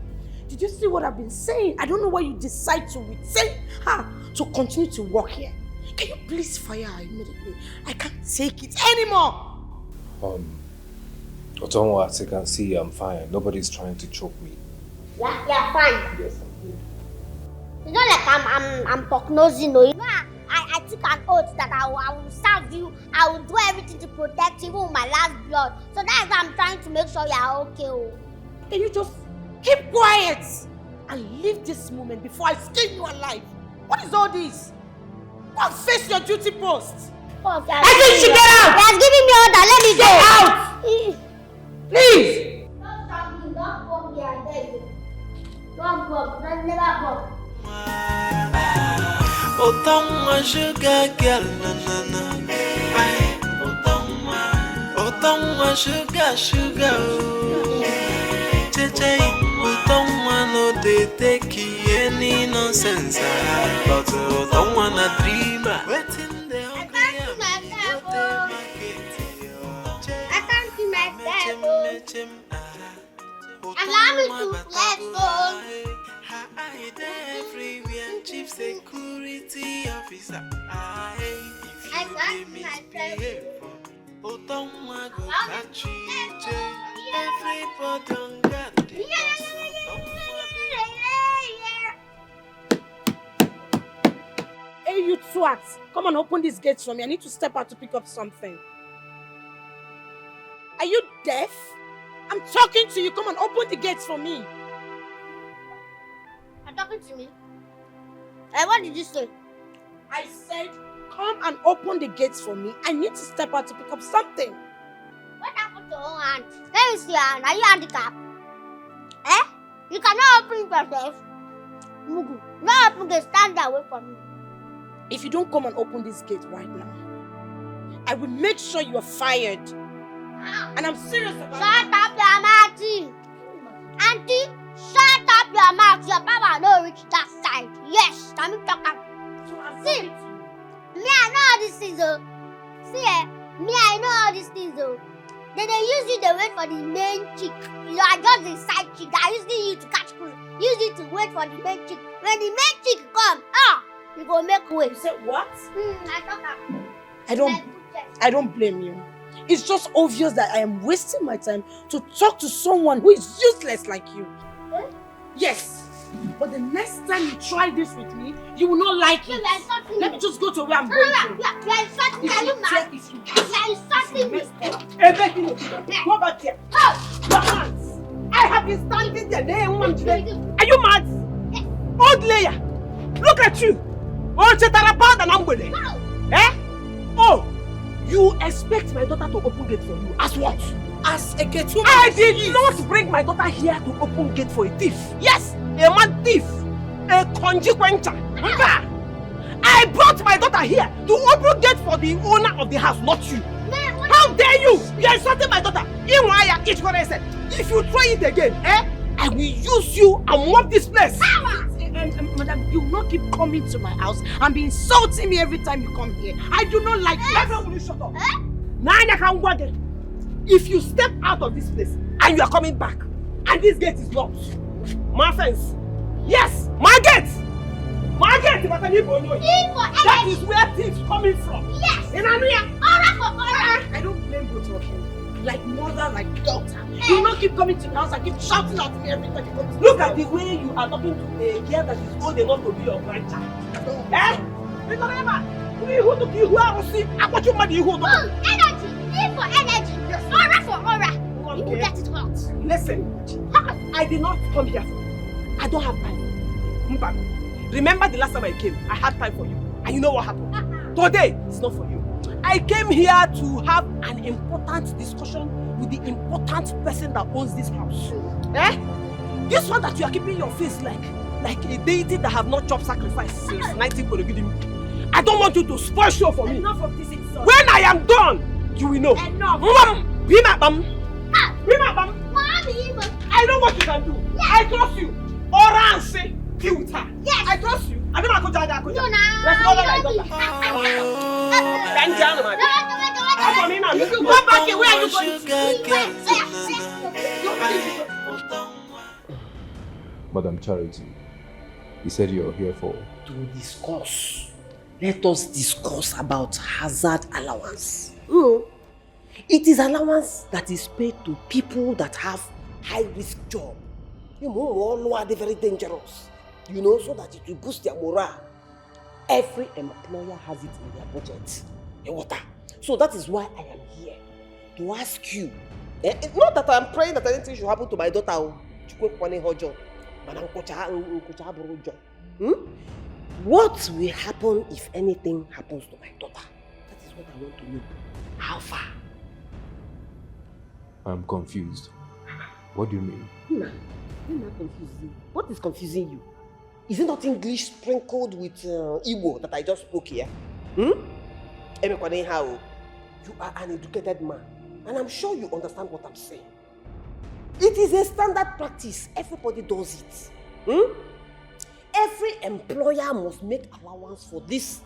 Did you see what I've been saying? I don't know why you decide to retain her to continue to work here. Can you please fire her immediately? I can't take it anymore. Otonwa, as you can see, I'm fine. Nobody's trying to choke me. Yeah, fine. Yes. It's not like I'm prognosing, no. You know, I took an oath that I will serve you. I will do everything to protect you, even with my last blood. So that's why I'm trying to make sure you are okay. Oh. Can you just keep quiet and leave this moment before I skin you alive? What is all this? Go and face your duty post. Oh, I think you get out! He has given me order. Let me go. Get out! Please! Don't stop me. Don't come here. I beg you. Don't come. Don't never come. Otonwa sugar girl, na na na. Aye, Otonwa sugar, oh. Cheche, Otonwa no dey take any nonsense, but Otonwa na dreamer. Waiting the hungry I can't see myself. Allow me to let go. I everywhere, chief security officer. I can't see myself. Otonwa go catch you. Everybody on guard. Hey, you twat! Come on, open these gates for me. I need to step out to pick up something. Are you deaf? I'm talking to you. Come on, open the gates for me. You're talking to me? What did you say? I said, come and open the gates for me. I need to step out to pick up something. What happened to your hand? Let me see your hand. Are you handicapped? Eh? You cannot open it yourself. Mugu, no open the stand away from me. If you don't come and open this gate right now, I will make sure you are fired. And I'm serious about it. Shut up your mouth, auntie. Auntie, shut up your mouth. Your papa no reach that side. Yes, can you talk up? See, me I know all these things though. See, me I know all these things though. Then they use you to wait for the main chick. You are just the side chick. They are using you to catch cruise. Use you to wait for the main chick. When the main chick come, you go make way. You said what? I talk up. I don't blame you. It's just obvious that I am wasting my time to talk to someone who is useless like you. Eh? Yes. But the next time you try this with me, you will not like it. Let me just go to where I'm going to. You are insulting me. Are you mad? You are insulting me. Ebube, go back here. Your hands. I have been standing there. Are you mad? Old layer. Look at you. Oh, Chetarapad and Ambole. Eh? Oh, you expect my daughter to open gate for you? As what? As a gate woman? I did not bring my daughter here to open gate for a thief. Yes, a man thief. A consequencer. I brought my daughter here to open gate for the owner of the house, not you. How dare you? You are insulting my daughter. If you try it again, I will use you and mop this place. Madam, you will not keep coming to my house and be insulting me every time you come here. I do not like it. Everyone, will you shut up? If you step out of this place and you are coming back and this gate is locked, my fence, yes, my gate! My gate! That is where thieves coming from. Yes! In Anuya. I don't blame both of you. Like mother, like daughter. You will not keep coming to the house and keep shouting at me every time you come to the house. Look at the way you are talking to a girl that is old enough to be your grandchild. Energy! Need for energy! Yes. Aura for aura! You will get it hot. Listen, I did not come here for you. I don't have time. Remember the last time I came, I had time for you. And you know what happened? Today, it's not for you. I came here to have an important discussion with the important person that owns this house. This one that you are keeping your face like a deity that have not chopped sacrifice since 19 I don't want you to spoil show for me. Enough of this insult. When I am done, you will know. Enough. Be my bum. Be my bum. I know what you can do. Yes. I trust you. Orange, filter. Yes. I trust you. I don't know how to No, go back here. Where are you going? Madam Charity, you said you're here for? To discuss. Let us discuss about hazard allowance. It is allowance that is paid to people that have high-risk job. You are very dangerous. You know, so that it will boost their morale. Every employer has it in their budget. So that is why I am here to ask you. Not that I'm praying that anything should happen to my daughter. What will happen if anything happens to my daughter? That is what I want to know. How far? I'm confused. What do you mean? You're not confusing. What is confusing you? Is it not English sprinkled with Igbo that I just spoke here? You are an educated man, and I'm sure you understand what I'm saying. It is a standard practice. Everybody does it. Every employer must make allowance for this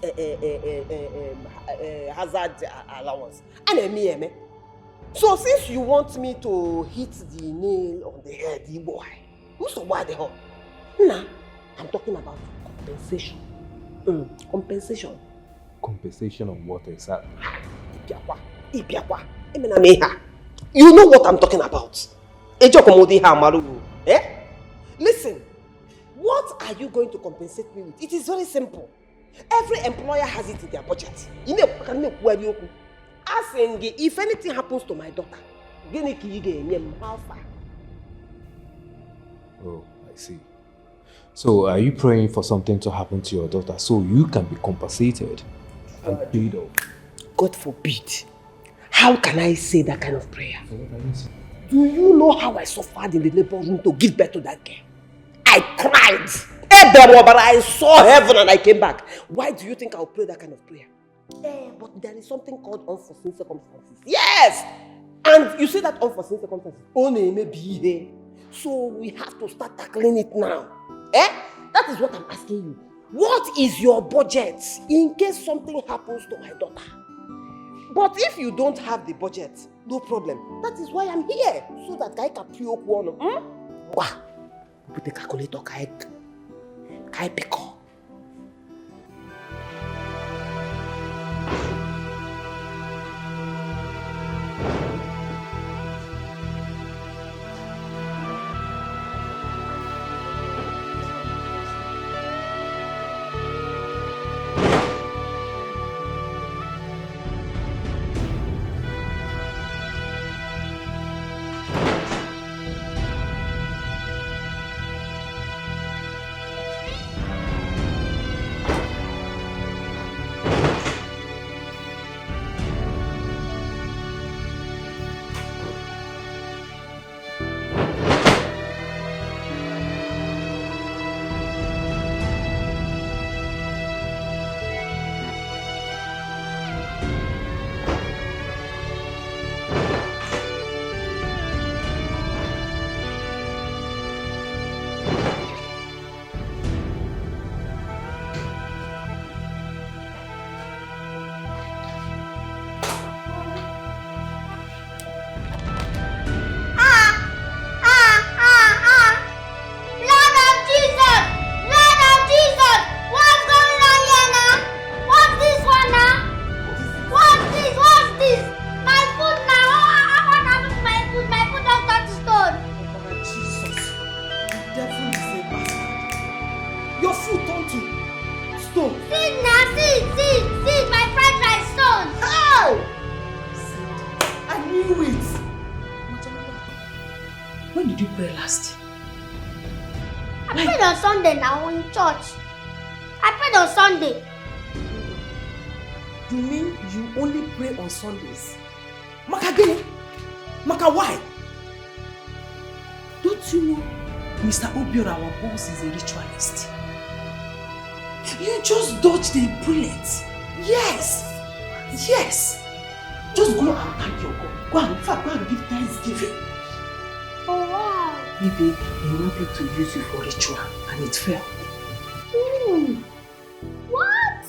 hazard allowance. And so since you want me to hit the nail on the head, boy, who's why the hell? Nah, I'm talking about compensation. Compensation. Compensation on what exactly? You know what I'm talking about. Listen, what are you going to compensate me with? It is very simple. Every employer has it in their budget. Asking if anything happens to my daughter, how far? Oh, I see. So are you praying for something to happen to your daughter so you can be compensated and paid off? God forbid. How can I say that kind of prayer? Do you know how I suffered in the labor room to give birth to that girl? I cried. But I saw heaven and I came back. Why do you think I'll pray that kind of prayer? But there is something called unforeseen circumstances. Yes! And you see that unforeseen circumstances only may be here. So we have to start tackling it now. That is what I'm asking you. What is your budget in case something happens to my daughter? But if you don't have the budget, no problem. That is why I'm here. So that I can pray. Put the calculator, I pick up. Sundays. Maka why? Don't you know Mr. Obio, our boss, is a ritualist? You just dodged a bullet. Yes. Yes. Just go and thank your God. Go and give thanksgiving. Oh wow. Maybe he wanted to use you for ritual and it failed. What?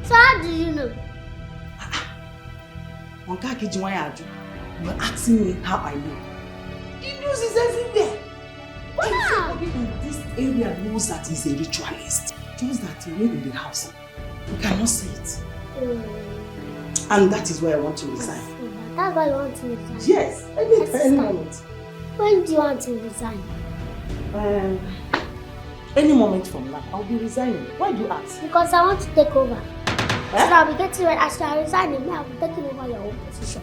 So how do you know? You're asking me how I know. The news is everywhere. Wow. Everybody in this area knows that he's a ritualist. Just that he lives in the house. You cannot see it. And that is why I want to resign. That's why you want to resign? Yes, any moment. When do you want to resign? Any moment from now, I'll be resigning. Why do you ask? Because I want to take over. So I'll be getting ready. As I resign, I'll be taking over your own position.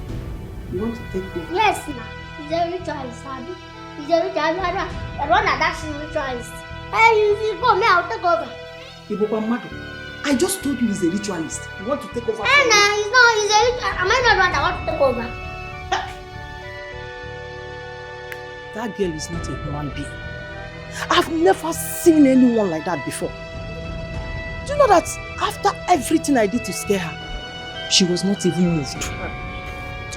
You want to take over? Yes, ma. He's a ritualist, Abby. He's a ritualist. The one that's a ritualist. Hey, you go, me, I'll take over. Ebube Madu, I just told you he's a ritualist. You want to take over? Hey, nah, he's not. He's a ritualist. Am I not the one that want to take over? That girl is not a human being. I've never seen anyone like that before. Do you know that after everything I did to scare her, she was not even moved?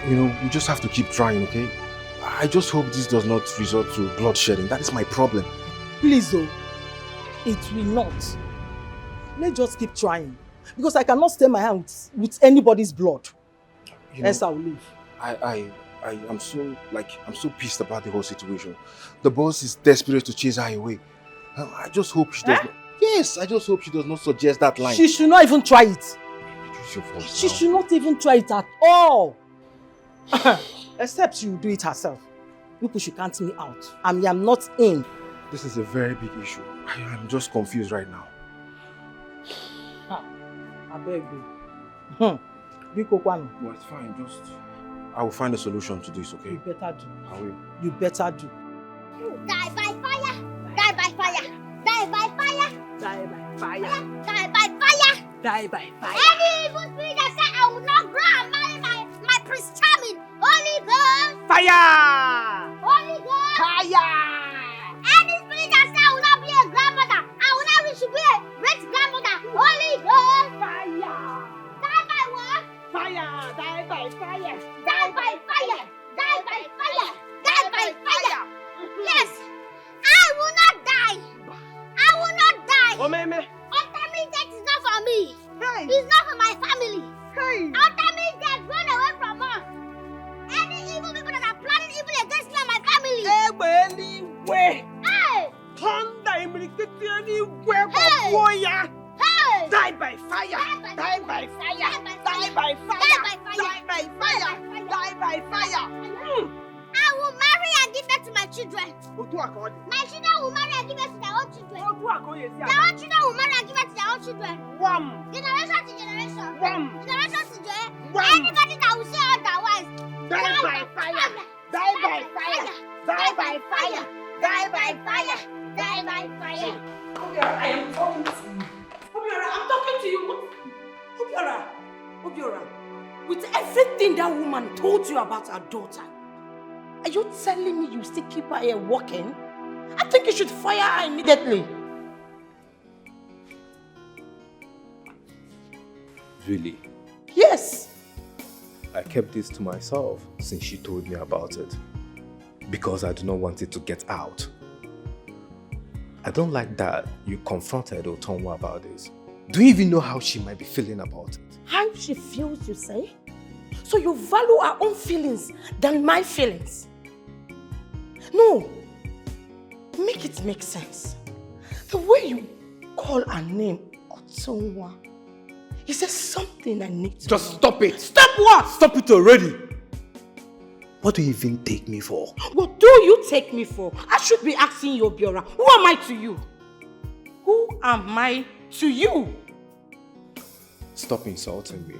You know, we just have to keep trying, okay? I just hope this does not resort to bloodshedding. That is my problem. Please, though, it will not. Let's just keep trying. Because I cannot stain my hands with anybody's blood. You know, else I'll leave. I'm so pissed about the whole situation. The boss is desperate to chase her away. I just hope she does not. Yes, I just hope she does not suggest that line. She should not even try it. Reduce your voice She now. should not even try it at all. Except she will do it herself. People should count me out. I mean, I'm not in. This is a very big issue. I'm just confused right now. I beg you. Biko Kwano. Well, it's fine. I will find a solution to this, okay? You better do. I will. You better do. Die by fire! Die by fire! Die by fire! Die by fire! Die by fire! Die by fire! Any evil spirit that said I will not grow and marry my Prince Charming, Holy Ghost! Fire! Holy Ghost! Fire! Any spirit that said I will not be a grandmother, I will not wish to be a great grandmother, Holy Ghost! Fire! Die by what? Fire! Die by fire! Die by fire! Die by fire! Die by fire! Yes! I will not die! I will not die! Omeme! Untimely death is not for me! Hey! It's not for my family! Hey! Untimely death, run away from us! Any evil people that are planning evil against me and my family! Anyway! Hey! Thunder imrikiti anywhere Hey! Boya! Hey! Die by fire! Die by fire! Die by fire! Die by fire! Die by fire! I will marry and give birth to my children. My children will marry and give birth to their own children. Their own children will marry and give birth to their own children. Generation to generation. Generation to generation. Anybody that will say otherwise. Die by fire! Die by fire! Die by fire! Die by fire! Die by fire. Obiora, I am talking to you. Obiora, I'm talking to you. Obiora, with everything that woman told you about her daughter, are you telling me you still keep her here working? I think you should fire her immediately. Really? Yes. I kept this to myself since she told me about it. Because I do not want it to get out. I don't like that you confronted Otonwa about this. Do you even know how she might be feeling about it? How she feels, you say? So you value her own feelings than my feelings? No. Make it make sense. The way you call her name, Otonwa, is there something I need to Just stop it! Stop what? Stop it already! What do you even take me for? What do you take me for? I should be asking you, Obiora. Who am I to you? Who am I to you? Stop insulting me.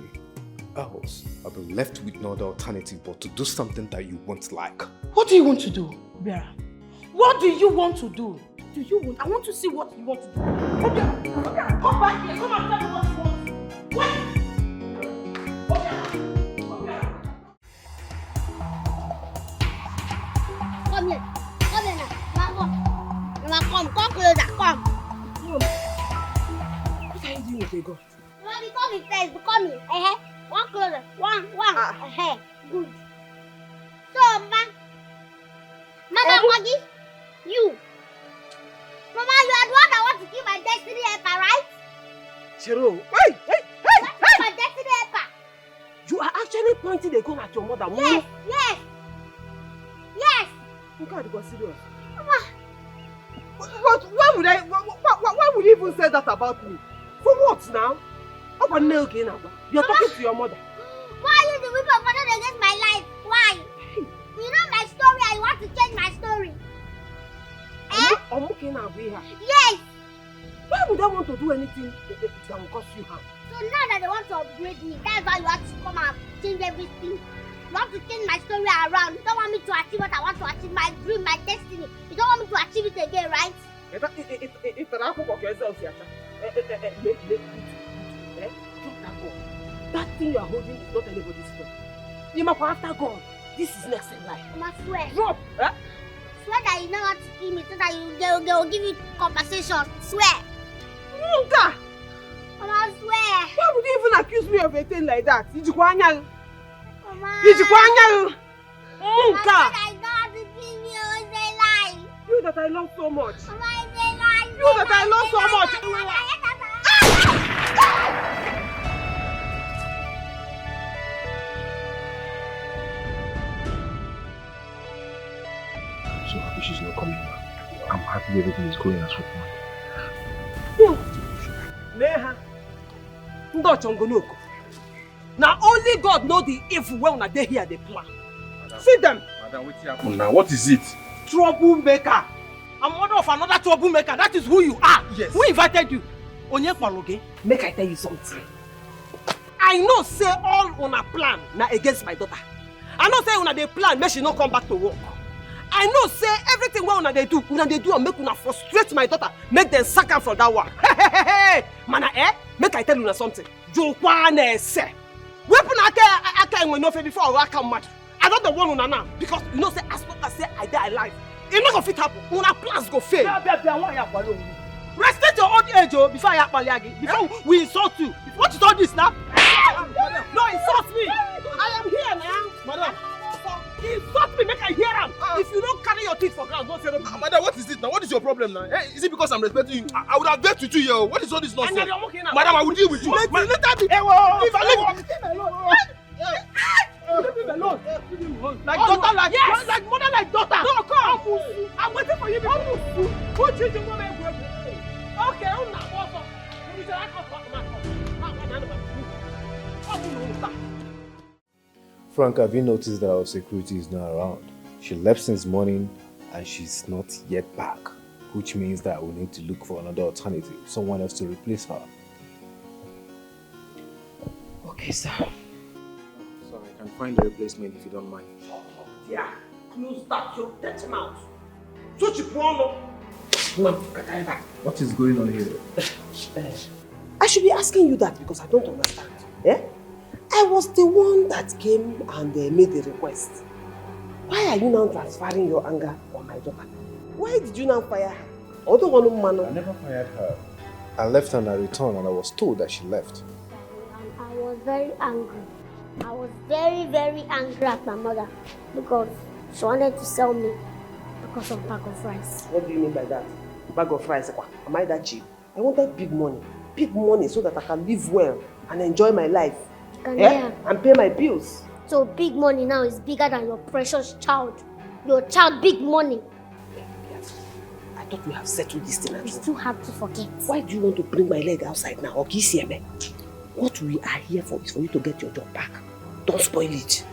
Else, I'll be left with no other alternative but to do something that you won't like. What do you want to do, Obiora? What do you want to do? I want to see what you want to do. Obiora, come back here. Come and tell me what you want. What? Come here. Come here now. Come closer. Come. What are you doing with a gun? Become me first. Become me. One closer. One. Good. So, Mama Wagi, you. Mama, you are the one that wants to kill my destiny helper, right? Chiro, hey! My destiny helper. You are actually pointing a gun at your mother. Yes. Look at the serious. Mama. But why would you even say that about me? For what now? You are talking to your mother. Why are you the weaker father against my life. Why? You know my story and you want to change my story. I'm okay now, here. Yes. Why would I want to do anything that will cost you harm? So now that they want to upgrade me, that's why you have to come and change everything. You want to change my story around. You don't want me to achieve what I want to achieve, my dream, my destiny. You don't want me to achieve it again, right? If that thing you are holding is not anybody's friend. You must go after God. This is next in life. I must swear. Drop! Huh? Swear that you know how to kill me so that they will give you compensation. Swear. Nunca! I swear. Why would you even accuse me of a thing like that? Nunca! I know how to kill you. It's a lie. You that I love so much. Mama, it's a lie. You that I love so much. So happy she's not coming back. I'm happy everything is going as planned. Neha. Now only God knows the evil when they hear the plan. Madam, see them. Madam, what's happening now? What is it? Troublemaker. I'm mother of another troublemaker. That is who you are. Yes. Who invited you? Make I tell you something. I know say all on a plan now against my daughter. I know say on a plan make she not come back to work. I know say everything what una they do and make una frustrate my daughter, make them sack her from that one. Hey, mana make I tell you something. Jokwane say, weapon aka when no before I come mad. I don't want una now because you know say as long as say I die alive, it not gonna fit happen. Una plans go fail. Respect your old age, before I apaliagi. Before we insult you. What is all this now? No, insult me. I am here now, madam. Insult me, make I hear him. If you don't carry your teeth for ground, don't say no. Madam, what is it now? What is your problem now? Hey, is it because I'm respecting you? I would have dealt with you here. What is all this nonsense? Madam, I will deal with you. Let me. If I leave him alone. Like daughter, like yes. Like mother, like daughter. No, come. I'm waiting for you. Put you to woman. Okay, Frank, have you noticed that our security is not around? She left since morning and she's not yet back, which means that we need to look for another alternative, someone else to replace her. Okay, sir. So I can find a replacement if you don't mind. Yeah, close that your dirty mouth. Such a problem. What is going on here? I should be asking you that because I don't understand. Eh? I was the one that came and made the request. Why are you now transferring your anger on my daughter? Why did you now fire her? I never fired her. I left her and I returned and I was told that she left. I was very angry. I was very, very angry at my mother because she wanted to sell me because of bag of rice. What do you mean by that? Bag of rice? Am I that cheap? I wanted big money so that I can live well and enjoy my life. And pay my bills. So big money now is bigger than your precious child. Your child, big money. Yes. I thought we have settled this thing. It's too hard to forget. Why do you want to bring my leg outside now? What we are here for is for you to get your job back. Don't spoil it.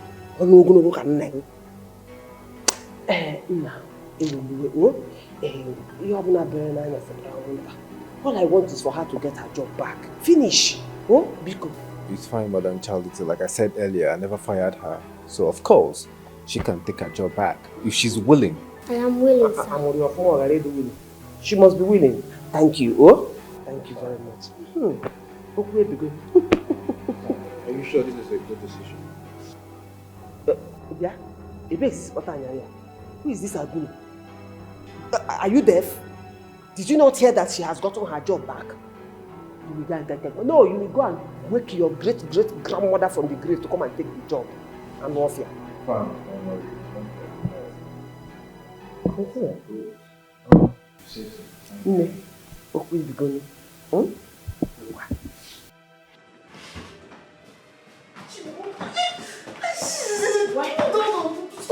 All I want is for her to get her job back. Finish. Oh, Biko. It's fine, Madam Charlotte. Like I said earlier, I never fired her. So of course, she can take her job back if she's willing. I am willing, sir. I'm already willing. She must be willing. Thank you. Oh, thank you very much. Are you sure this is a good decision? Yeah? Who is this Aguni? Are you deaf? Did you not hear that she has gotten her job back? You will go and get it. No, you will go and wake your great-great-grandmother from the grave to come and take the job. I'm off here. Fine,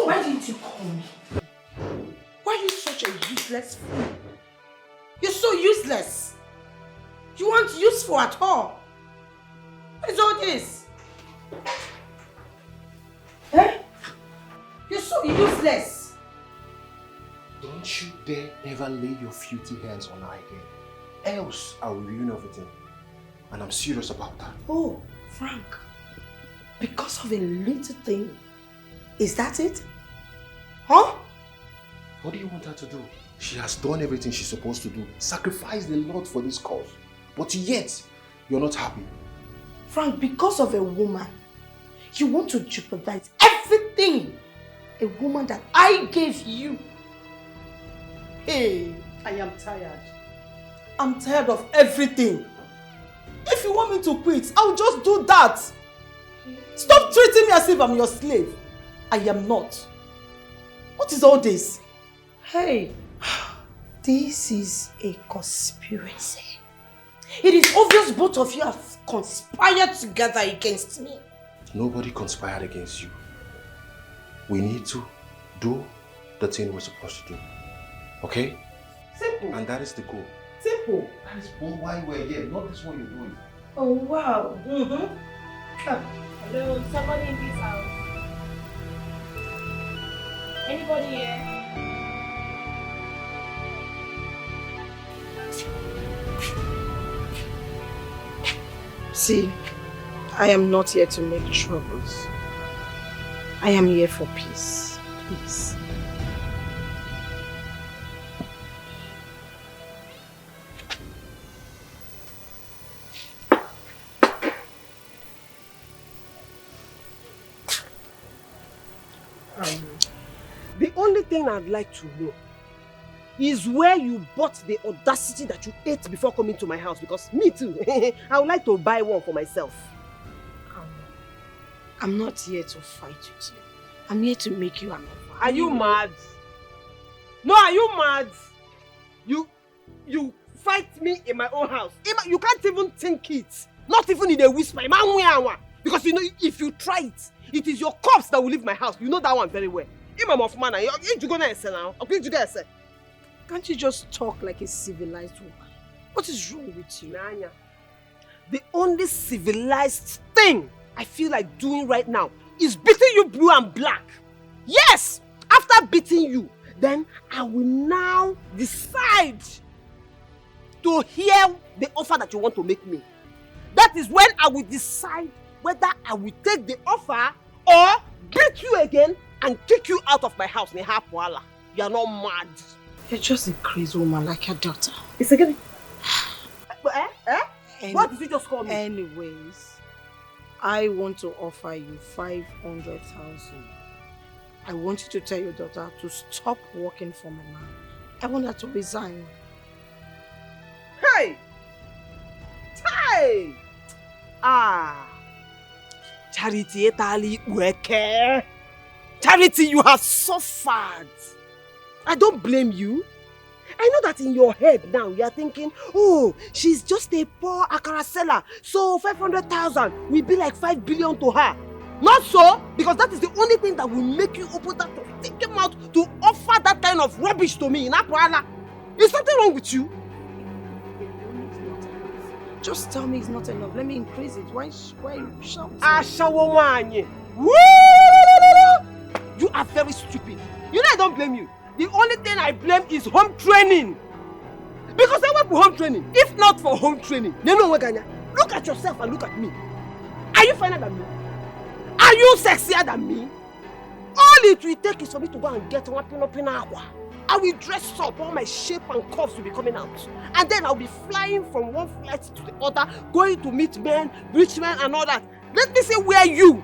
Why didn't you call me? Why are you such a useless fool? You're so useless. You aren't useful at all. What is all this? So useless. Don't you dare ever lay your filthy hands on her again. Else I will ruin everything. And I'm serious about that. Oh, Frank. Because of a little thing. Is that it? Huh? What do you want her to do? She has done everything she's supposed to do. Sacrificed a lot for this cause. But yet, you're not happy. Frank, because of a woman, you want to jeopardize everything. A woman that I gave you. Hey, I am tired. I'm tired of everything. If you want me to quit, I'll just do that. Stop treating me as if I'm your slave. I am not. What is all this? Hey, this is a conspiracy. It is obvious both of you have conspired together against me. Nobody conspired against you. We need to do the thing we're supposed to do. Okay? Simple. And that is the goal. Simple. That is why we're here, not this one you're doing. Oh, wow. Hello, somebody in this house. Anybody here? See, I am not here to make troubles. I am here for peace. Please. The only thing I'd like to know is where you bought the audacity that you ate before coming to my house, because me too, I would like to buy one for myself. I'm not here to fight with you. I'm here to make you an offer. Are you mad? No, are you mad? You fight me in my own house. You can't even think it. Not even in a whisper. Because you know, if you try it, it is your corpse that will leave my house. You know that one very well. Can't you just talk like a civilized woman? What is wrong with you? Nanya, the only civilized thing I feel like doing right now is beating you blue and black. Yes! After beating you, then I will now decide to hear the offer that you want to make me. That is when I will decide whether I will take the offer or beat you again and kick you out of my house. You are not mad. You're just a crazy woman like your daughter. It's again. What did you just call me? Anyways, I want to offer you 500,000. I want you to tell your daughter to stop working for my man. I want her to resign. Hey! Hey! Charity etali weke. Charity, you have suffered. I don't blame you. I know that in your head now you are thinking, oh, she's just a poor akara seller, so 500,000 will be like 5 billion to her. Not so, because that is the only thing that will make you open that to think him out to offer that kind of rubbish to me. Is something wrong with you? Just tell me it's not enough. Let me increase it. Why you shouting? You are very stupid. You know I don't blame you. The only thing I blame is home training. Because I went for home training. If not for home training, look at yourself and look at me. Are you finer than me? Are you sexier than me? All it will take is for me to go and get one pinapina. I will dress up, all my shape and curves will be coming out. And then I'll be flying from one flight to the other, going to meet men, rich men and all that. Let me see where you,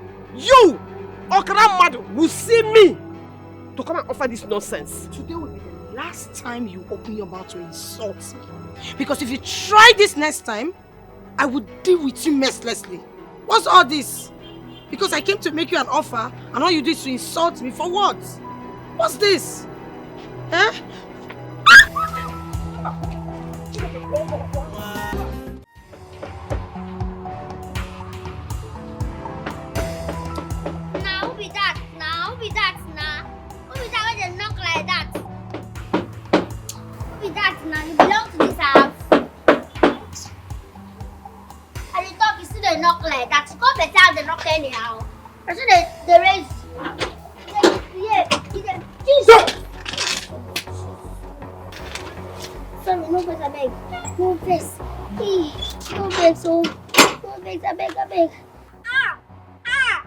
Okra Madu, will see me to come and offer this nonsense. Today will be the last time you open your mouth to insult me. Because if you try this next time, I will deal with you mercilessly. What's all this? Because I came to make you an offer and all you did is to insult me. For what? What's this? Eh? Now, who be that? Now, who be that? Now, who be that when they knock like that? Who be that? Now, you belong to this house. And you talk, you see they knock like that. You come better, they knock anyhow. I see they raise. Yeah. Jesus! Sorry, no vex, I beg. No vex. Hey, no vex, oh. No vex, I beg, I beg.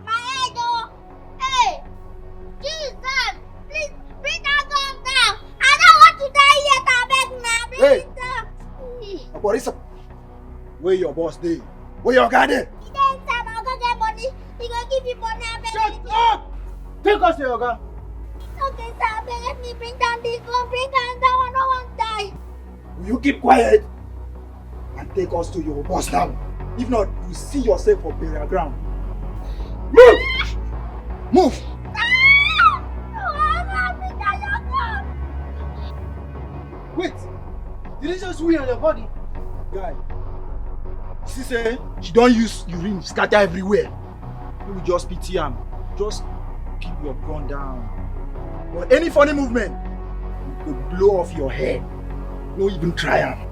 My head, oh. Hey, Jesus, please bring that gun down. I don't want to die yet, I beg now. Bring it down. Aborted. Where your boss dey? Where your guy dey? He dey inside, I'll go get money. He gonna give you money, I beg. Shut up! Take us to your guy. Okay, sir, I beg, let me bring down this gun. Bring down that one, I don't want to die. Will you keep quiet and take us to your boss now? If not, you see yourself for burial ground. Move! Move! Wait! Did it just wee on your body? Guy, she say she don't use urine scatter everywhere. You will just pity him. Just keep your gun down. But any funny movement, you could blow off your head. No even try him.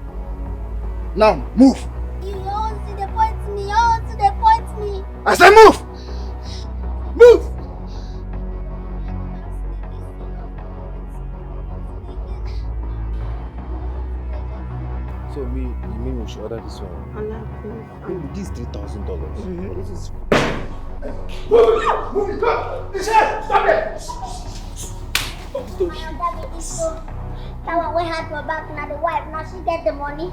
Now, move! You all see the point me, you all see the point me. I said move! Move! So you mean we should order this one? Maybe this $3,000. This is... Move it! This head! Stop it! Don't shoot. That one we had for back now the wife, now she get the money.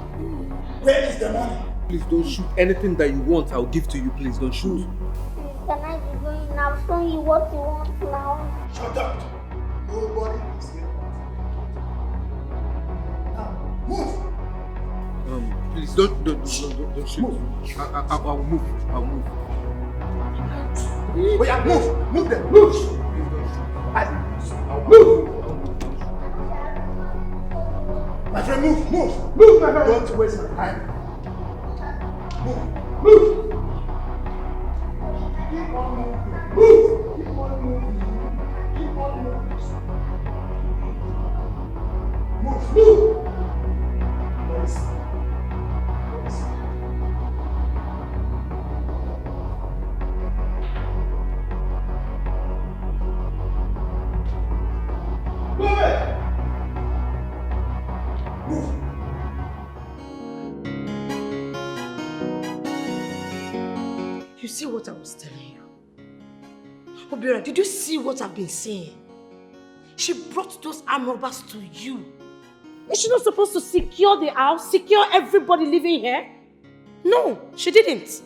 Where is the money? Please don't shoot. Anything that you want, I'll give to you. Please don't shoot. Can I be going now? Show you what you want now. Shut up! Nobody is here. Now, move! Please don't shoot. Move. I'll move. I'll move. Oh yeah, move! Move them! Move! Move! My friend, move! Move! Move, my friend! Don't waste my time. Move! Move! Keep on moving. Move! Keep on moving. Keep on moving. Move! Move! Yes. Yes. Move it! Move! You see what I was telling you? Obio, did you see what I've been saying? She brought those armed robbers to you. Is she not supposed to secure the house, secure everybody living here? No, she didn't.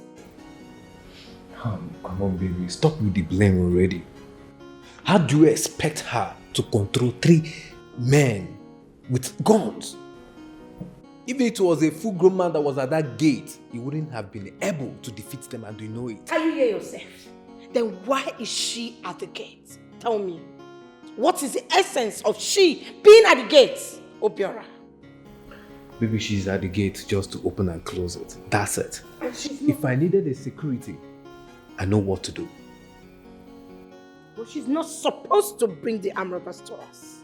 Come on, baby. Stop with the blame already. How do you expect her to control 3 men with guns? If it was a full-grown man that was at that gate, he wouldn't have been able to defeat them, and you know it. Can you hear yourself? Then why is she at the gate? Tell me. What is the essence of she being at the gate, Obiora? Maybe she's at the gate just to open and close it. That's it. If I needed a security, I know what to do. But she's not supposed to bring the armed robbers to us.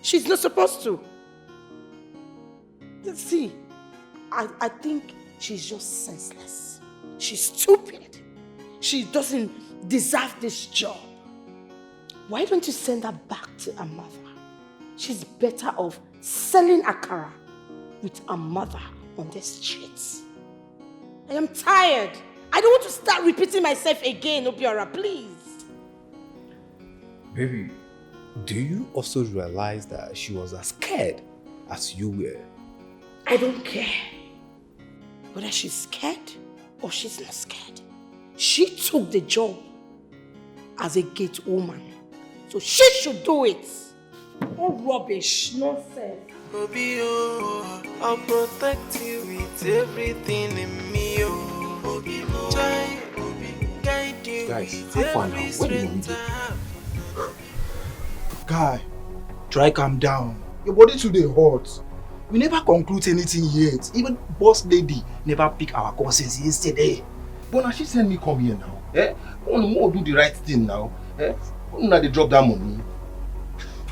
She's not supposed to. See, I think she's just senseless. She's stupid. She doesn't deserve this job. Why don't you send her back to her mother? She's better off selling akara with her mother on the streets. I am tired. I don't want to start repeating myself again, Obiora, please. Baby, do you also realize that she was as scared as you were? I don't care whether she's scared or she's not scared. She took the job as a gate woman, so she should do it. Oh, rubbish, nonsense. Obio, I'll protect you with everything in me. Obio, guide you. Guys, how far now? Where do you want to? Guy, try calm down. Your body today hot. We never conclude anything yet. Even boss lady never pick our courses yesterday. But now she send me come here now. One more do the right thing now. Now they drop that money.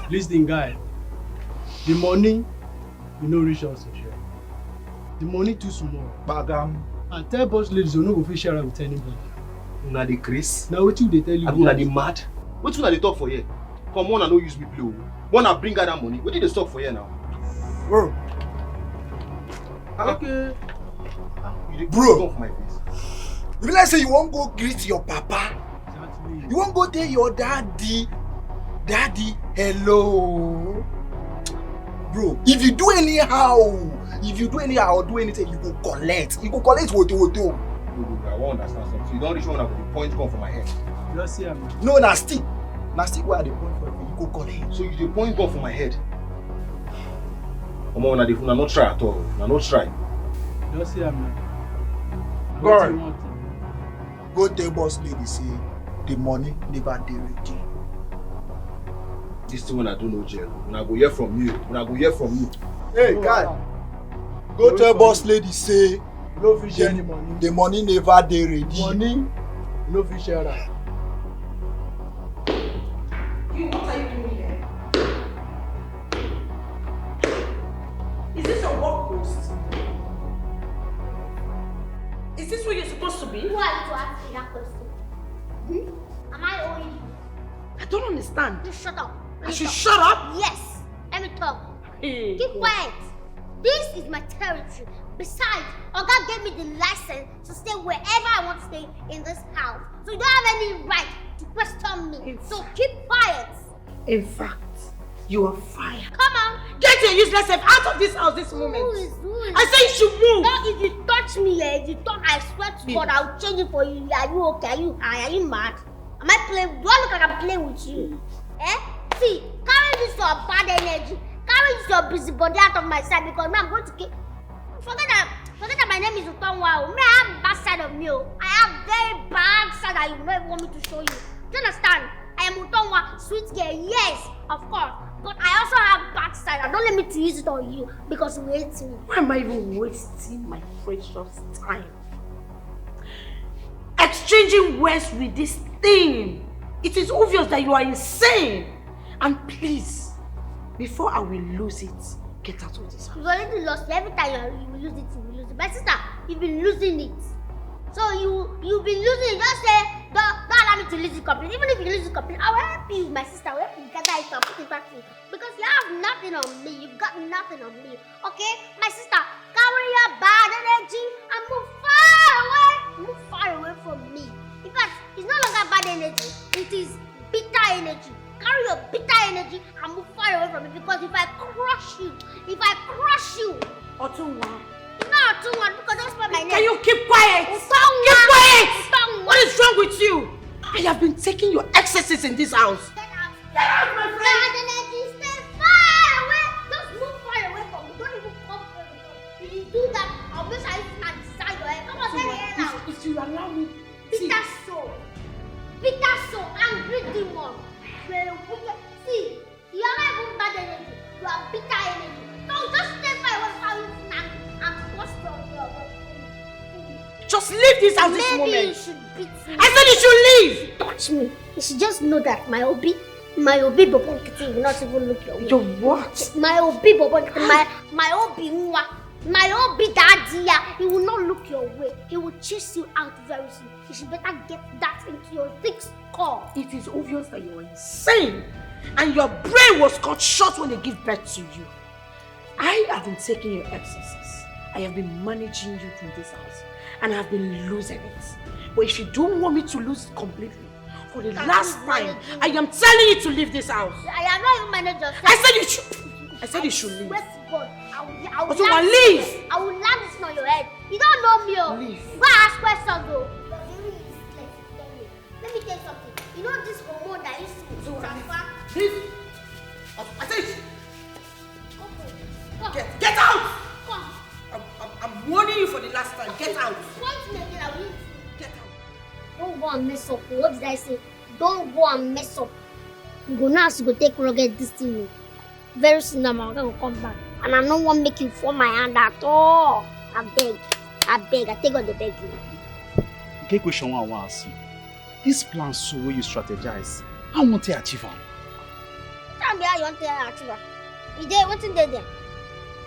Listen, guy. The money will not reach us to share. The money too small. Bagam. And tell boss ladies you no go fit share with anybody. Now the Chris. Now what you they tell you? Now the mad. What you they talk for here? Come on and don't use me play. Wanna bring her that money? What did they stop for here now? Bro. Okay. Bro. For my face. You be like say you won't go greet your papa. You won't go tell your daddy, hello. Bro, if you do anyhow or do anything, you go collect. You go collect what you do. I won't understand something. You don't reach one of the points come from my head. Just see him. No, na stick. Na stick where the point from. You go collect. So you the point come from my head. Come on, na not try at all. Na not try. Just see him. Girl, go tell boss lady say the money never dey ready. This thing when I do no jail. When I go hear from you. Hey, guy. Go tell boss lady say no fish any money. The money never dey ready. Money no fish share am. You, what are you doing here? Is this your work post? Is this where you're supposed to be? Who are you to ask me that question? Am I owing you? I don't understand. You shut up. I should shut up? Yes. Let me talk. Hey. Keep quiet. This is my territory. Besides, Oga gave me the license to stay wherever I want to stay in this house. So you don't have any right to question me. So keep quiet. In fact, you are fired. Come on. Get your useless self out of this house this moment. Who is? I say you should move. No, if you touch me, if you talk, I swear to God, I'll change it for you. Are you okay? Are you high? Are you mad? Am I playing? Do I look like I'm playing with you? See, carry this your bad energy. Carry this your busybody out of my sight because now I'm going to keep. Forget that my name is Utonwa. May I have bad side of me. I have very bad side that you don't want me to show you. Do you understand? I am Utonwa, sweet girl, yes, of course. But I also have bad side. And don't let me to use it on you because you hate me. Why am I even wasting my precious time? Exchanging words with this thing. It is obvious that you are insane. And please, before I will lose it, get out of this house. You've already lost it. Every time you will lose it, you will lose it. My sister, you've been losing it. So you've been losing it. Just say, don't allow me to lose it completely. Even if you lose it completely, I will help you, my sister. I will help you get that and put it back to you. Because you have nothing on me. You've got nothing on me. Okay? My sister, carry your bad energy and move far away. Move far away from me. In fact, it's no longer bad energy. It is bitter energy. Carry your bitter energy and move far away from me because if I crush you, Otunwa. No, Otunwa, because don't spell my name. Can you keep quiet? Otunwa. Keep quiet! Otunwa. What is wrong with you? I have been taking your excesses in this house. Get out, my friend. Bad energy, stay far away. Just move far away from me. Don't even come for me. If you do that, I'll make sure I stand beside your head. Come on, say it now. If you allow me. Bitter soul, angry demon. See, you are not even bad energy. You are bitter energy. So just stay far away from me and bust your Just leave this house this moment. Maybe you should beat me. I said you should leave. Touch me. You should just know that my Obi Bobonkiti will not even look your way. Your what? My Obi Bobonkiti, my Obi Nwa, my Obi Daddy, he will not look your way. He will chase you out very soon. You should better get that into your thick skull. It is obvious that you are insane. And your brain was cut short when they give birth to you. I have been taking your excesses. I have been managing you in this house. And I have been losing it. But if you don't want me to lose it completely, for the last time, I am telling you to leave this house. I am not even managing yourself. I said you should leave. Swear to God, I will leave. I will land this on your head. You don't know me. Oh. Leave. Go ask questions though. Let me tell you something. You know this hormone that used to transfer? Leave. I said Come. Get out! Come. I'm warning you for the last time. Get out. Point me again, I will. Get out. Don't go and mess up. What did I say? Don't go and mess up. You go now to go take rugged this thing. Very soon I'm gonna come back. And I don't want to make you fall my hand at all. I beg. I take on the beg you. Okay, question one I want to ask you. This plan so where you strategize, how want to achieve it? Tell me how you want to achieve it. You there? What's in there?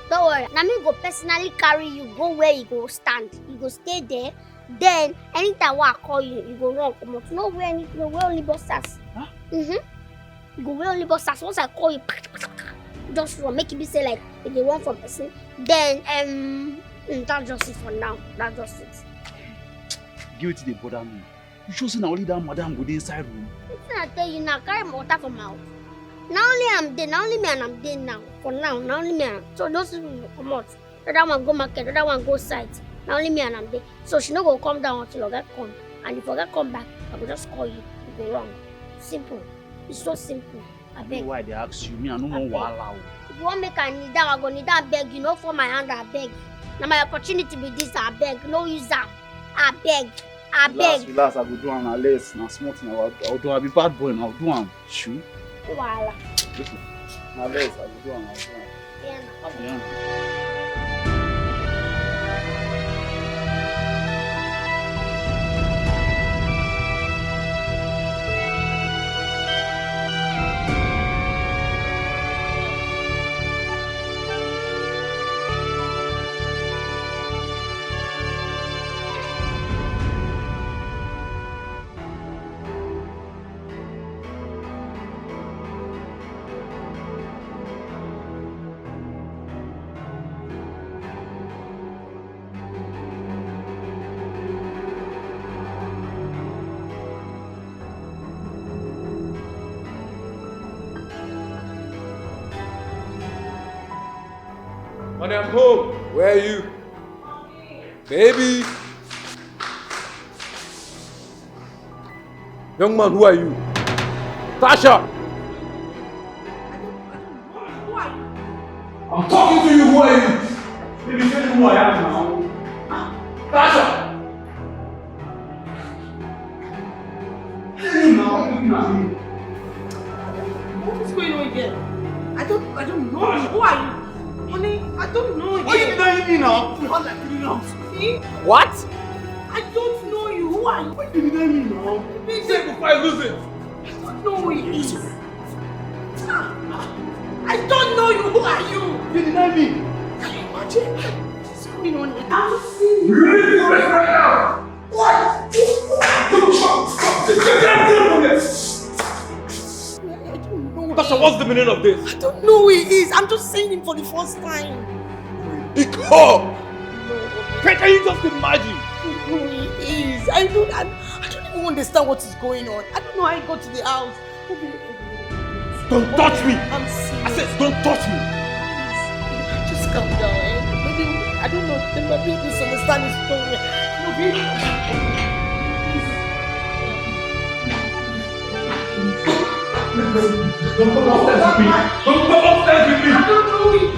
Don't worry. Now me go personally carry you, go where you go stand. You go stay there. Then anytime I call you, you go run. Come out. No where only busters. Huh? You go only but once I call you, just run, make it be say like if they want from person. Then that's just it for now. That's just it. Guilty they bother me. You sure say na only that madam go dey inside room? Listen, I tell you now, carry my water from mouth. Now only I'm there, now only me and I'm there now. For now, now only me and so those people will come out. The other one go market, the other one go site. Now only me and I'm there. So she no go come down until Oga come. And if Oga come back, I will just call you. You go wrong. Simple. It's so simple. I beg. Why they ask you? Me, I no want wahala. If you want make I kneel down, I go kneel down, beg. You know, for my hand, I beg. Now my opportunity be this, I beg. No use that. I beg. I beg. Relax, I go do am. Unless na small thing, I'll do. I'll be bad boy and I'll do am. Shoot. Wahala. Listen. Unless I go do am. I'll do am. Yeah. Honey, I'm home. Where are you? Baby. Young man, who are you? Tasha! Who are you? I'm talking to you, who are you? Baby, tell me who I am now. Tasha! Tell me now, I'm looking at me. What's going on here? I don't know you. Who are you? Honey, I don't know you. Why you denying me now? You have like 3 rounds. See? What? I don't know you. Who are you? Why you denying me now? Say before I lose it. I don't know who he is. I don't know you. Who are you? You deny me. Can you imagine? What's going on here? I'm seeing You really do this right now. What? Don't stop. Tasha, what's the meaning of this? I don't know who he is. I'm just seeing him for the first time. Iko! Can you just imagine? I don't know who he is. I don't even understand what is going on. I don't know how he got to the house. Don't touch me! I'm serious. I said, don't touch me! Please, just calm down. Maybe, I don't know, there might be misunderstanding story. No, baby. Don't come upstairs with me! Don't come upstairs with me! I don't know it.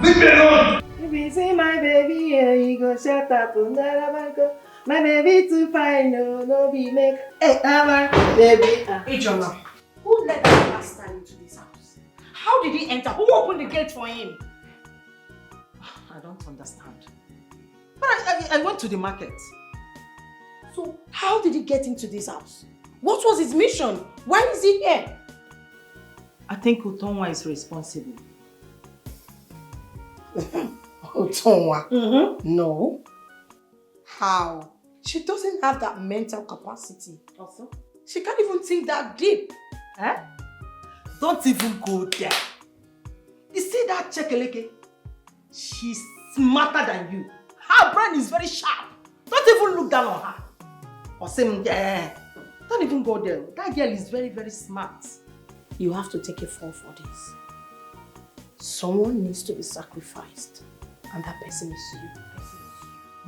Leave me alone! If you say my baby, yeah, you go shut up, my baby too fine, no be make. Hey, my baby. Hey, Jonah, who let that bastard into this house? How did he enter? Who opened the gate for him? I don't understand. But I went to the market. So, how did he get into this house? What was his mission? Why is he here? I think Utonwa is responsible. Utonwa? No. How? She doesn't have that mental capacity. Also? She can't even think that deep. Eh? Don't even go there. You see that Chekeleke? She's smarter than you. Her brain is very sharp. Don't even look down on her. Or say, don't even go there. That girl is very, very smart. You have to take a fall for this. Someone needs to be sacrificed. And that person is you.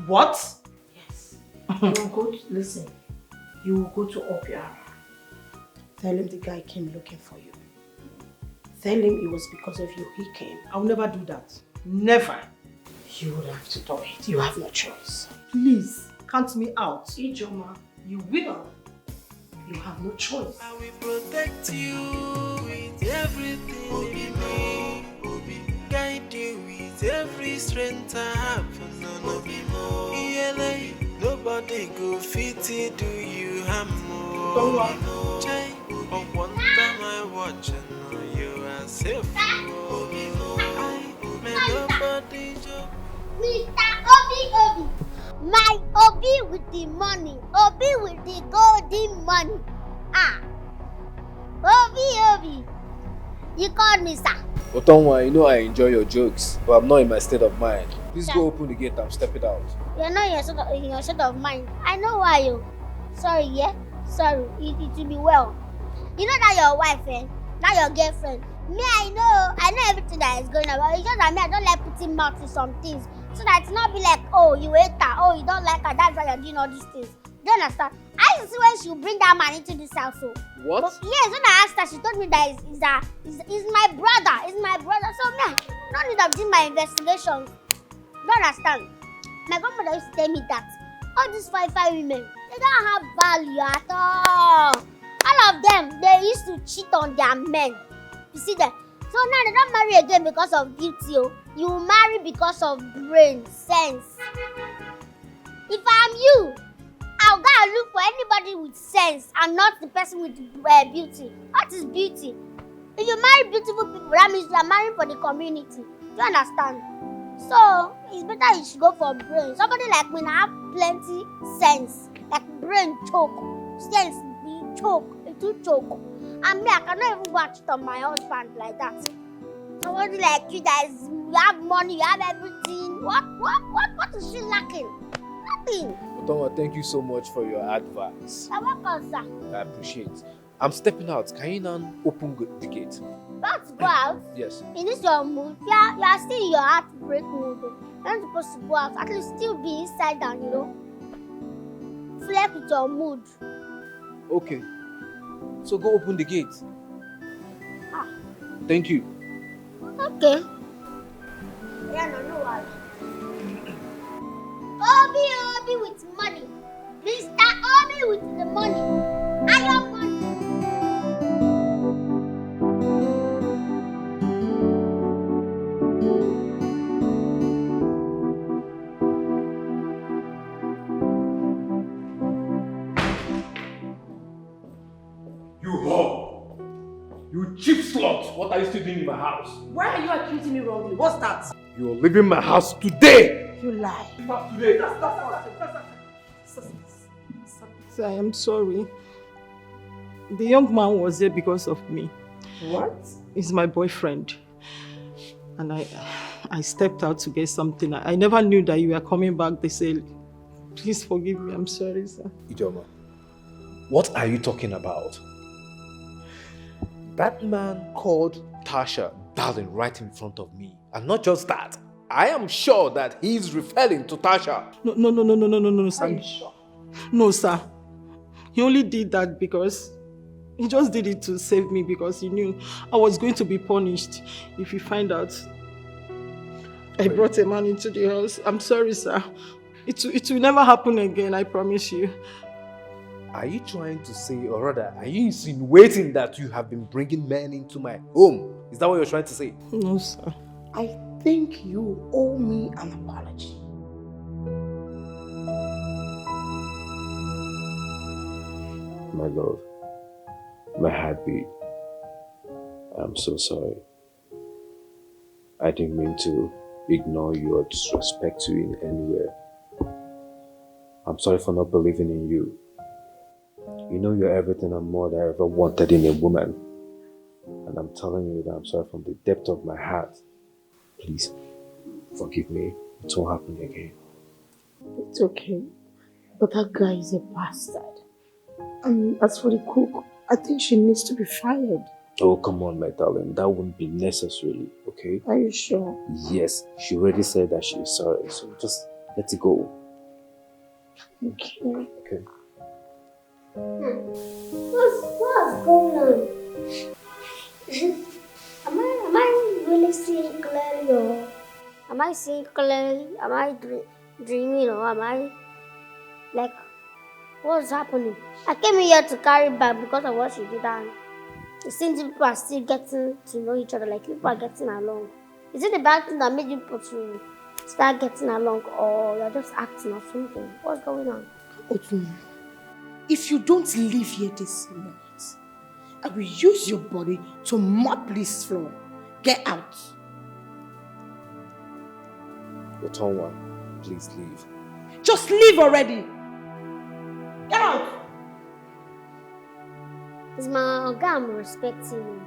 What? Yes. You will go to, listen. You will go to Obio. Tell him the guy came looking for you. Tell him it was because of you he came. I'll never do that. Never. You will have to do it. You have no choice. Please, count me out. Ijoma, you will. You have no choice. I will protect you with everything in me. Guide you with every strength I have. Nobody go fit to do you harm. One time I watch and you are safe. Mr. Obi. My Obi with the money. Obi with the golden money. Obi. You called me, sir. Otonwa, you know I enjoy your jokes, but I'm not in my state of mind. Please go open the gate, I'm stepping out. You're not in your state of mind. I know why you. Sorry, yeah? Sorry, it will be well. You know that your wife, that your girlfriend. Me, I know everything that is going on. But it's just that me, I don't like putting mouth to some things. So that it's not be like, oh, you hate her, oh, you don't like her, that's why you're doing all these things. Do you understand? I used to see when she would bring that man into this house. So. What? But yes, when I asked her, she told me that is my brother. It's my brother. So me, no need of doing my investigations. Do you understand? My grandmother used to tell me that all these five women, they don't have value at all. All of them, they used to cheat on their men. You see that? So now they don't marry again because of beauty. You marry because of brain, sense. If I'm you, I'll go and look for anybody with sense and not the person with beauty. What is beauty? If you marry beautiful people, that means you are marrying for the community. Do you understand? So, it's better you should go for brain. Somebody like me now have plenty sense. Like brain choke. Sense, be choke. It will choke. And me, I cannot even go and cheat on my husband like that. Somebody like you guys, you have money, you have everything. What is she lacking? Nothing. Otonwa, thank you so much for your advice. You're welcome, sir. I appreciate it. I'm stepping out. Can you now open the gate? Let's go out. Yes. In this your mood, you are still in your heartbreak mood. You're not supposed to go out. At least still be inside down, Flex with your mood. Okay. So go open the gate. Ah. Thank you. Okay. Yeah, no worry. Obi with money. Mr. Obi with the money. I have money. You whore! You cheap slut! What are you still doing in my house? Why are you accusing me wrongly? What's that? You are leaving my house today! You lie. Not today! Sir, I am sorry. The young man was there because of me. What? He's my boyfriend. And I stepped out to get something. I never knew that you were coming back. They said, please forgive me. I'm sorry, sir. Ijoma, what are you talking about? That man called Tasha darling right in front of me. And not just that, I am sure that he's referring to Tasha. No, sir. Are you sure? No, sir. He only did that because he just did it to save me because he knew I was going to be punished if he find out I brought a man into the house. I'm sorry, sir. It will never happen again, I promise you. Are you trying to say, or rather, are you insinuating that you have been bringing men into my home? Is that what you're trying to say? No, sir. I think you owe me an apology. My love, my heartbeat, I'm so sorry. I didn't mean to ignore you or disrespect you in any way. I'm sorry for not believing in you. You know you're everything and more than I ever wanted in a woman. And I'm telling you that I'm sorry from the depth of my heart. Please, forgive me. It won't happen again. It's okay. But that guy is a bastard. And as for the cook, I think she needs to be fired. Oh, come on, my darling. That wouldn't be necessary, okay? Are you sure? Yes, she already said that she's sorry. So just let it go. Okay. Okay. What's going on? Am I really seeing clearly or am I seeing clearly? Am I dreaming or am I like what's happening? I came here to carry back because of what she did and it seems people are still getting to know each other, like people are getting along. Is it the bad thing that made you people to start getting along or you're just acting or something? What's going on? Otun, if you don't leave here this moment, I will use your body to mop this floor. Get out. Otonwa, please leave. Just leave already. Get out. It's my girl I'm respecting.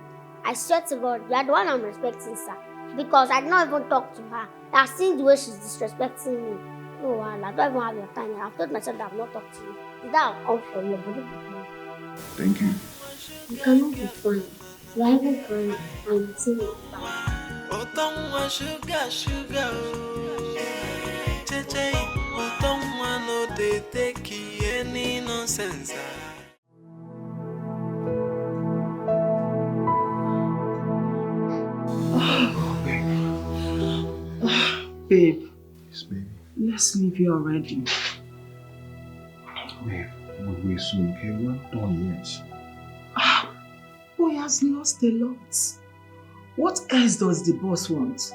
I swear to God, you are the one I'm respecting, sir. Because I did not even talk to her. I've seen the way she's disrespecting me. No, I don't even have your time. I've told myself that I've not talked to you. That will come from your body. Thank you. You cannot be fine. You are even fine. I'm seeing you fine. Oh, don't want sugar, sugar. Cheche, oh, don't want no they take any nonsense. Babe. Yes, baby. Let's leave here already. Babe, we'll wait soon, okay? We're not done yet. Boy has lost a lot. What else does the boss want?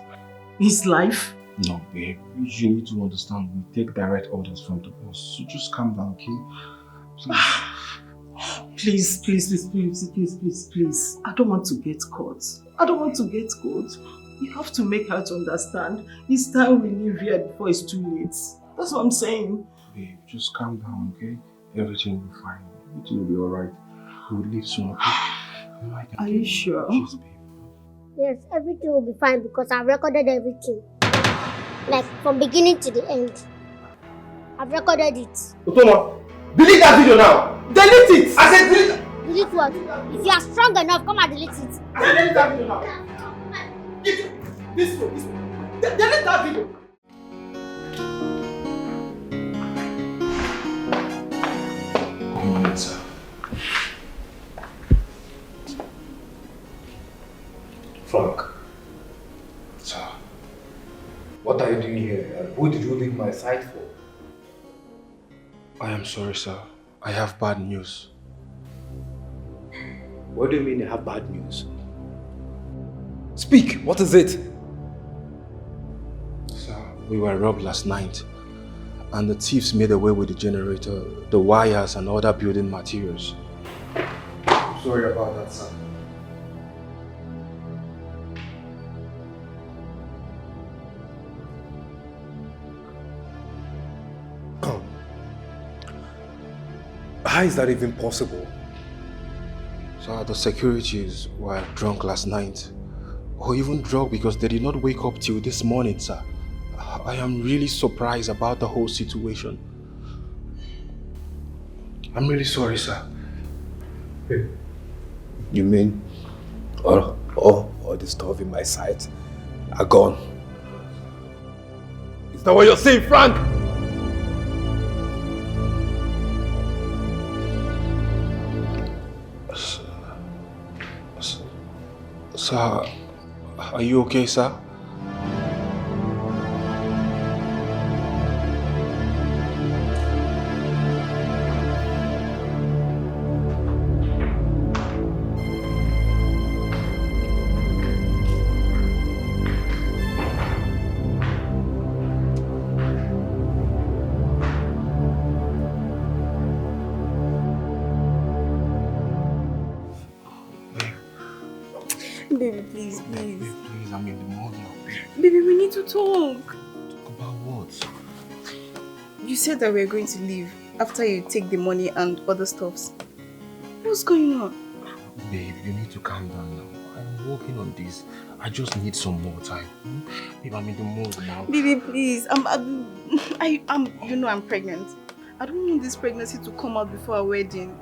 His life? No, babe. You need to understand. We take direct orders from the boss. So just calm down, okay? Please, please. I don't want to get caught. You have to make her to understand. It's time we leave here before it's too late. That's what I'm saying. Babe, just calm down, okay? Everything will be fine. Everything will be alright. We'll leave soon, okay? Are you sure? Yes, babe. Yes, everything will be fine because I've recorded everything. Like, from beginning to the end. I've recorded it. Otoma, delete that video now! Delete it! I said delete it! Delete what? If you are strong enough, come and delete it. I said delete that video now! This way. Delete that video! Good morning, sir. Frank, Sir. what are you doing here and who did you leave my side for? I am sorry, sir. I have bad news. What do you mean you have bad news? Speak, what is it? Sir, we were robbed last night and the thieves made away with the generator, the wires and other building materials. I'm sorry about that, sir. Come. How is that even possible? Sir, the securities were drunk last night. Or even drunk because they did not wake up till this morning, sir. I am really surprised about the whole situation. I'm really sorry, sir. You mean all the stuff in my sight are gone? Is that what you're saying, Frank? Sir, are you okay, sir? Baby, please. Please, I'm in the mood now. Baby, we need to talk. Talk about what? You said that we were going to leave after you take the money and other stuffs. What's going on? Babe, you need to calm down now. I'm working on this. I just need some more time. Babe, I'm in the mood now. Baby, please. You know I'm pregnant. I don't want this pregnancy to come out before our wedding.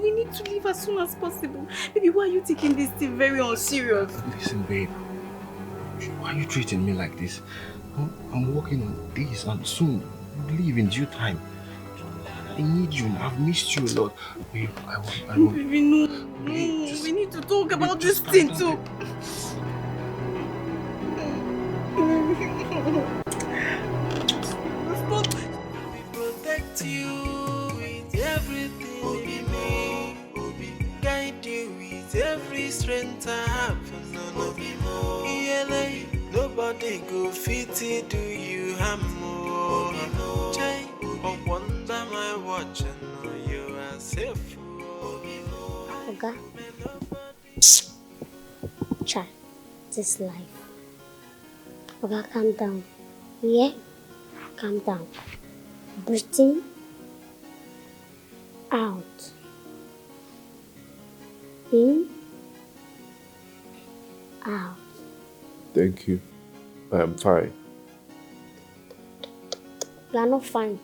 We need to leave as soon as possible. Baby, why are you taking this thing very unserious? Listen, babe. Why are you treating me like this? I'm working on this and soon we'll leave in due time. I need you. I've missed you a lot. Babe, I want. Baby, no. We need to talk about this thing too. Stop. We protect you with everything. Guide you with every strength I have. Nobody go fit to do you harm more. I wonder my watch and you are safe. Okay. Try this life. Okay, calm down. Yeah? Calm down. Breathe in. Out. In, out. Thank you. I am fine. You are not fine.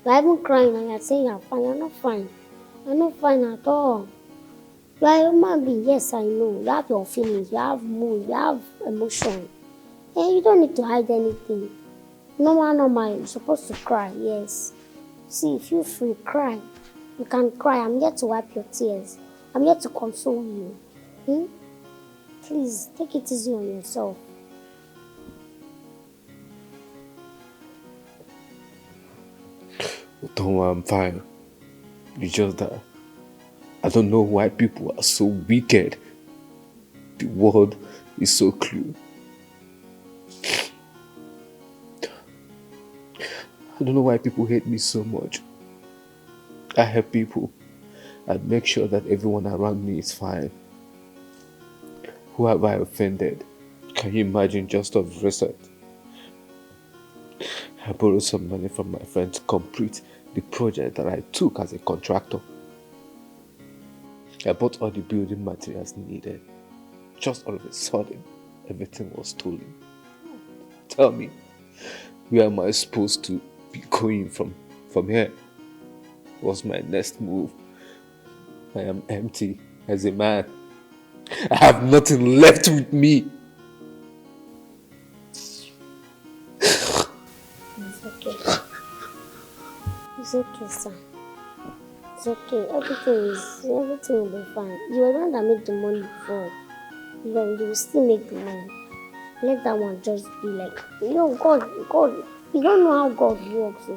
You are even crying and you are saying you are fine. You are not fine. You are not fine at all. You are a human being. Yes, I know. You have your feelings. You have mood. You have emotion. And you don't need to hide anything. Normal. You're supposed to cry. Yes. See, feel free. Cry. You can cry. I'm here to wipe your tears. I'm here to console you. Please, take it easy on yourself. Don't worry, I'm fine. It's just that I don't know why people are so wicked. The world is so cruel. I don't know why people hate me so much. I help people and make sure that everyone around me is fine. Who have I offended? Can you imagine? Just of recent, I borrowed some money from my friend to complete the project that I took as a contractor. I bought all the building materials needed. Just all of a sudden, everything was stolen. Tell me, where am I supposed to be going from here? What's my next move? I am empty as a man. I have nothing left with me. It's okay. It's okay, son. It's okay. Everything will be fine. You were the one that made the money before. You will still make the money. Let that one just be like, God. You don't know how God works.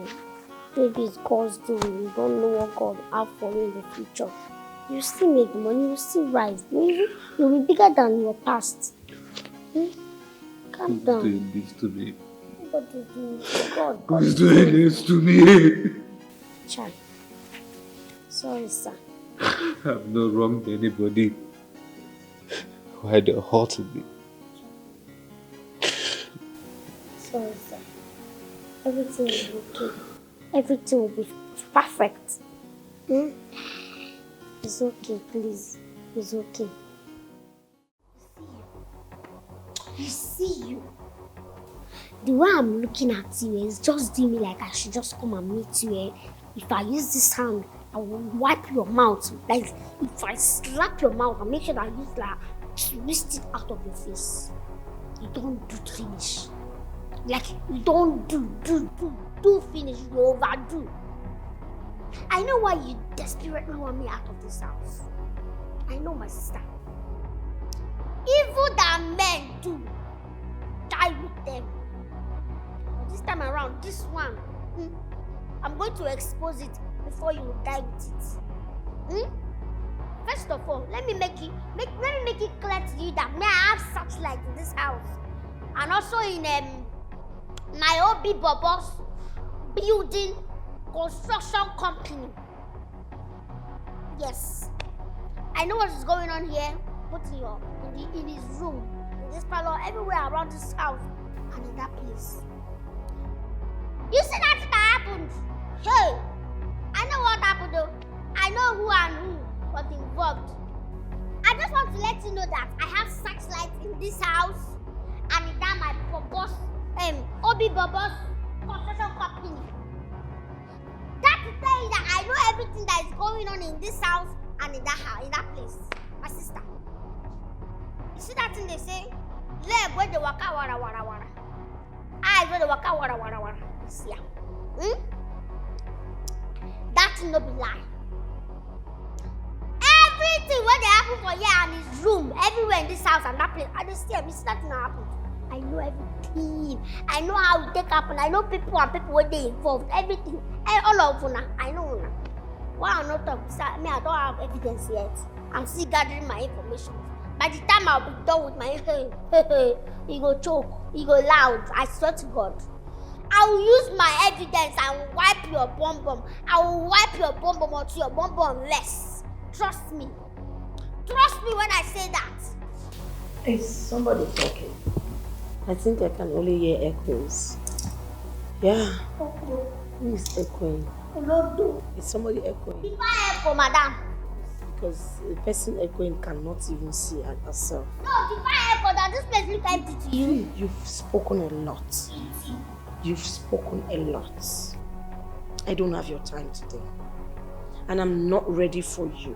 Maybe it's God's doing. You don't know what God has for you in the future. You still make money, you still rise. You'll be bigger than your past. Calm down. Who's doing this to me? Nobody's doing this to God. Who's doing this to me? Child. Sorry, sir. I've not wronged anybody. Why they hurting me? Sorry, sir. Everything will be okay. Everything will be perfect. It's okay, please. It's okay. You see. The way I'm looking at you is just doing me like I should just come and meet you. If I use this hand, I will wipe your mouth. Like, if I slap your mouth, I'll make sure that I use like twist it out of your face. You don't do finish. Like, you don't do finish. You overdo. I know why you desperately want me out of this house. I know, my sister. Evil that men do, die with them. But this time around, this one, I'm going to expose it before you die with it. First of all, let me make it clear to you that may I have searchlight in this house, and also in my Obio's building construction company. Yes, I know what is going on here. Put in his room, in this parlor, everywhere around this house, and in that place. You see that happened? Hey, I know what happened though. I know who and who was involved. I just want to let you know that I have searchlight in this house, and in that my Obio's construction company. That to tell you that I know everything that is going on in this house and in that house, in that place. My sister. You see that thing they say? Leg where they waka wara wara wara. Eyes where they waka wara wara wara. You see ya? That thing no be lie. Everything where they happen for here and his room, everywhere in this house and that place, I just see that thing happen. I know everything. I know how it take happen. I know people where they involved. Everything. All of them. I know. Why I'm not talking? I don't have evidence yet. I'm still gathering my information. By the time I'll be done with my you go choke, you go loud. I swear to God. I will use my evidence and wipe your bum. I will wipe your bum until your bum less. Trust me. Trust me when I say that. Is somebody talking? I think I can only hear echoes. Yeah. Who is echoing? Hello. Is somebody echoing? If I echo, madam. Because the person echoing cannot even see herself. No, if I echo that, this place look empty to you. You've spoken a lot. You've spoken a lot. I don't have your time today. And I'm not ready for you.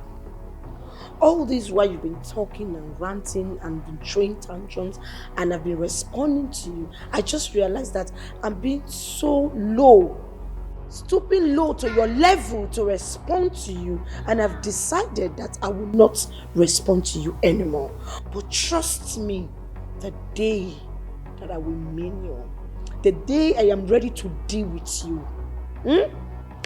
All this while you've been talking and ranting and been throwing tantrums and I've been responding to you, I just realized that I'm being so low, stooping low to your level to respond to you, and I've decided that I will not respond to you anymore. But trust me, the day that I will mean you, the day I am ready to deal with you,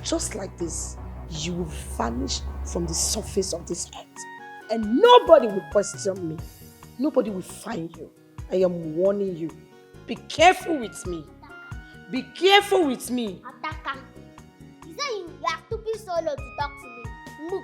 just like this, you will vanish from the surface of this earth. And nobody will question me. Nobody will find you. I am warning you. Be careful with me. Be careful with me. Ataka. You say you are stupid solo to talk to me. Mugu.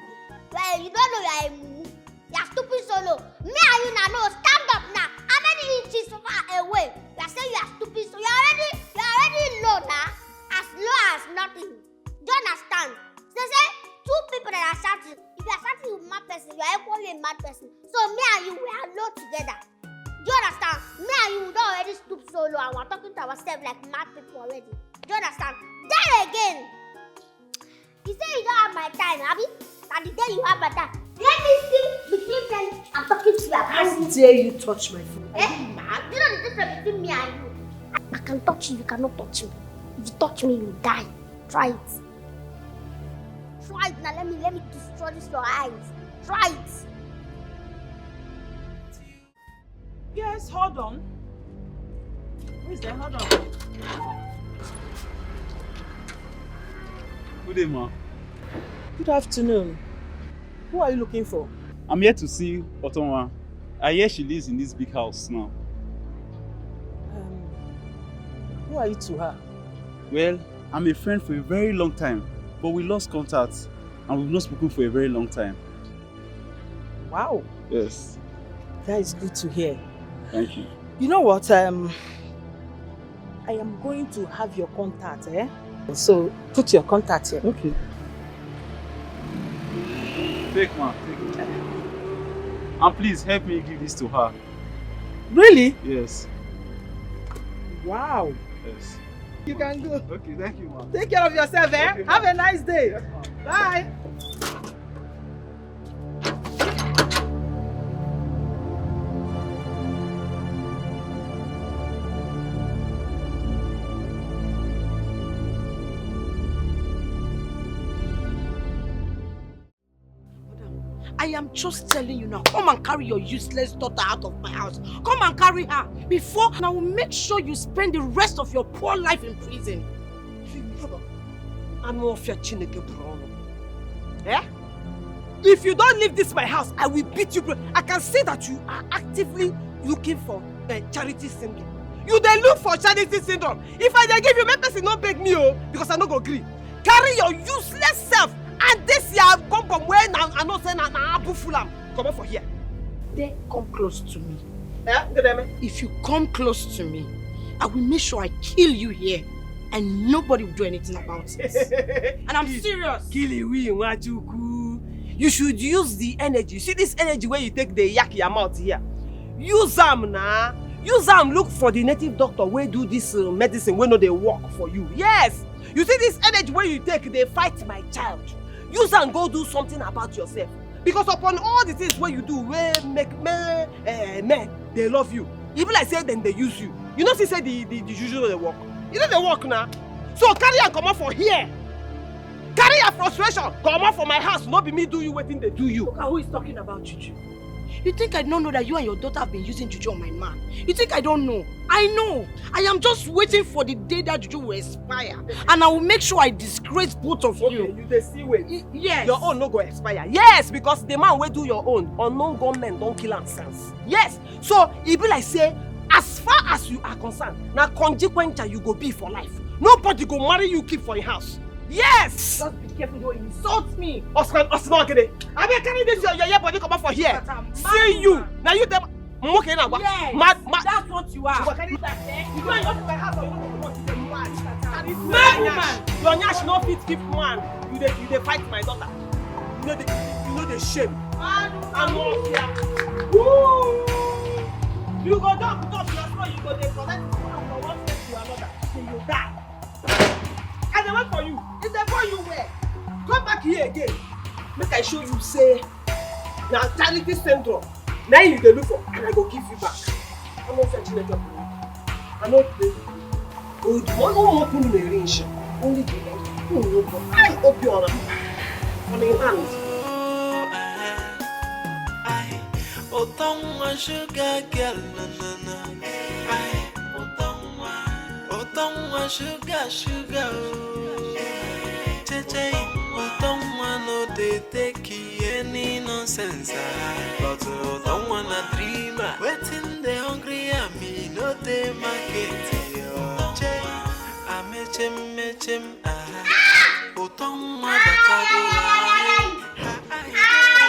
Well, you don't know you are a mugu. You are stupid solo. Me and you now know. Stand up now. How many inches far away? You are saying you are stupid solo. You are already low now. As low as nothing. Do you understand? So say two people that are shouting. If you are shouting with a mad person, you are equally a mad person. So me and you, we are low together. Do you understand? Me and you don't already stoop so low and we're talking to ourselves like mad people already. Do you understand? Then again, you say you don't have my time, Abby? And the day you have my time, let me see between them and talking to you. How dare you touch my phone? Eh? You know the difference between me and you? I can touch you, you cannot touch me. If you touch me, you die. Try it. Try it now, let me destroy this your eyes. Try it. Yes, hold on. Who is there? Hold on. Good day, ma. Good afternoon. Who are you looking for? I'm here to see Otonwa. I hear she lives in this big house now. Who are you to her? Well, I'm a friend for a very long time, but we lost contact and we've not spoken for a very long time. Wow. Yes. That is good to hear. Thank you. You know what? I am going to have your contact, eh? So put your contact here. Okay. Take, ma. Take it. And please help me give this to her. Really? Yes. Wow. Yes. You can go. Okay, thank you, ma. Take care of yourself, eh? Okay, have a nice day. Yes, bye. I am just telling you now, come and carry your useless daughter out of my house. Come and carry her before, and I will make sure you spend the rest of your poor life in prison. I'm off your chineke brono. Eh? If you don't leave this my house, I will beat you. I can see that you are actively looking for charity syndrome. You then look for charity syndrome. If I give you, my person not beg me, because I don't go agree. Carry your useless self. And this year I've come from where I know say na Abu Fulam. Come on for here. They come close to me. Yeah, if you come close to me, I will make sure I kill you here, and nobody will do anything about it. And I'm serious. Kill you, you should use the energy. See this energy where you take the yak your mouth here. Use them now. Use them. Look for the native doctor where do this medicine where no they work for you. Yes. You see this energy where you take, they fight my child. Use and go do something about yourself. Because upon all the things where you do, where make men, they love you. Even like say then they use you. You know, she said the usual they work. You know they work now. So carry and come out for here. Carry your frustration. Come out for my house. Not be me do you waiting they do you. Look at who is talking about juju. You think I don't know that you and your daughter have been using juju on my man? You think I don't know? I know. I am just waiting for the day that juju will expire. And I will make sure I disgrace both of you. You they see way. Yes. Your own no go expire. Yes, because the man will do your own. Unknown gunmen don't kill and sense. Yes. So it be like say, as far as you are concerned, now consequential you go be for life. Nobody go marry you keep for your house. Yes! Just be careful, don't insult me. Osman, I mean, carry this your body come out for here. See you. Now you them. Yes, that's what you are. You go and go to my house or you don't want to mad woman. Your nyash no fit keep man. You dey fight my daughter. You know the shame. I'm not here. Woo! You go down because you are small, you go there collect from one place to another till you die. And they wait for you. It's the boy you wear. Come back here again. Make I show you say now charity syndrome. Now you dey look for and I go give you back. I'm not fetching the job. I'm not paying. Oh, one more thing in the range. Only the end. I Obio on the hand. Otongwa sugar girl, na na na. Ay, Otongwa sugar. Cheche, Otongwa no dey take any nonsense. But Otongwa na dreamer. Waiting the hungry army, no dey market. Che, mechem. Otongwa batago.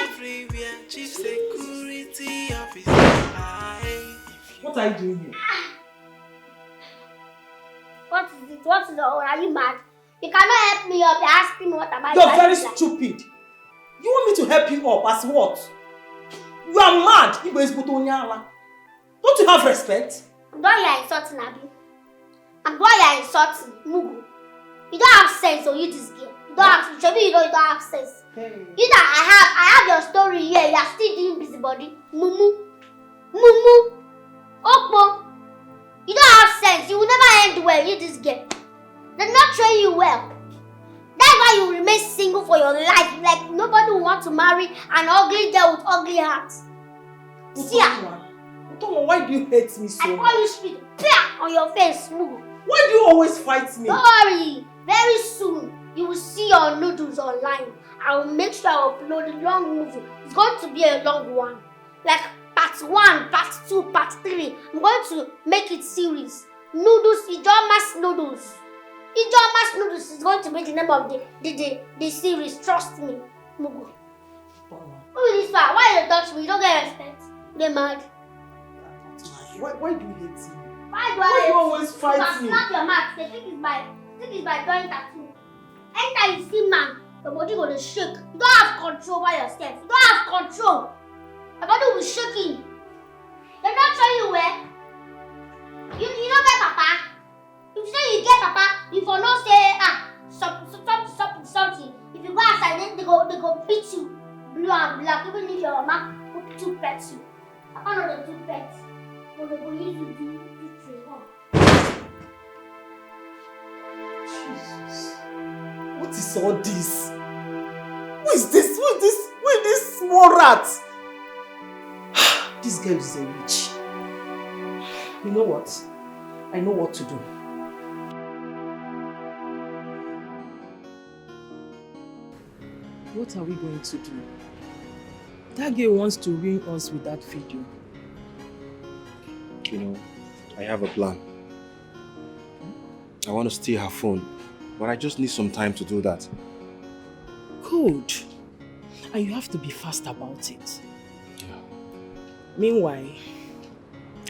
Everywhere, chief security officer. What are you doing here? What is it? What is the order? Are you mad? You cannot help me up. You're asking me what am I You're doing? very stupid. You want me to help you up as what? You are mad. Don't you have respect? I'm the one you're insulting, Abi. I'm the one you're insulting, Mugu. You don't have sense, or you this game. You don't have sense. You don't have sense. Hey. You know, I have your story here. You are still doing busybody. Mumu. Okpo. You don't have sense. You will never end well. You this game. They're not train you well. That's why you remain single for your life. Like nobody will want to marry an ugly girl with ugly heart. See ya. Why do you hate me so much? I call you spit on your face, Mugu. Why do you always fight me? Don't worry. Very soon, you will see your noodles online. I will make sure I upload a long movie. It's going to be a long one. Like part 1, part 2, part 3. I'm going to make it series. Noodles, Ijoma's Noodles. Ijoma's Noodles is going to be the name of the series. Trust me, Mugu. Who is this one? Why you touch me? You don't get respect. Get mad. Why do you hate me? Why do you always fight me? Snap your mouth. The thing is my drawing tattoo. Anytime you see man, your body gonna shake. You don't have control over yourself. You don't have control. Your body will be shaking. They're not showing you where. You don't get papa. If you say you get papa, you for not say something. If you go outside, then they go beat you. Blue and black. Even if your mama put 2 pets you. Papa know the 2 pets. But they go use you to Jesus. What is all this? Who is this? Who is this small rat? This girl is a witch. You know what? I know what to do. What are we going to do? That girl wants to ruin us with that video. You know, I have a plan. I want to steal her phone, but I just need some time to do that. Good. And you have to be fast about it. Yeah. Meanwhile,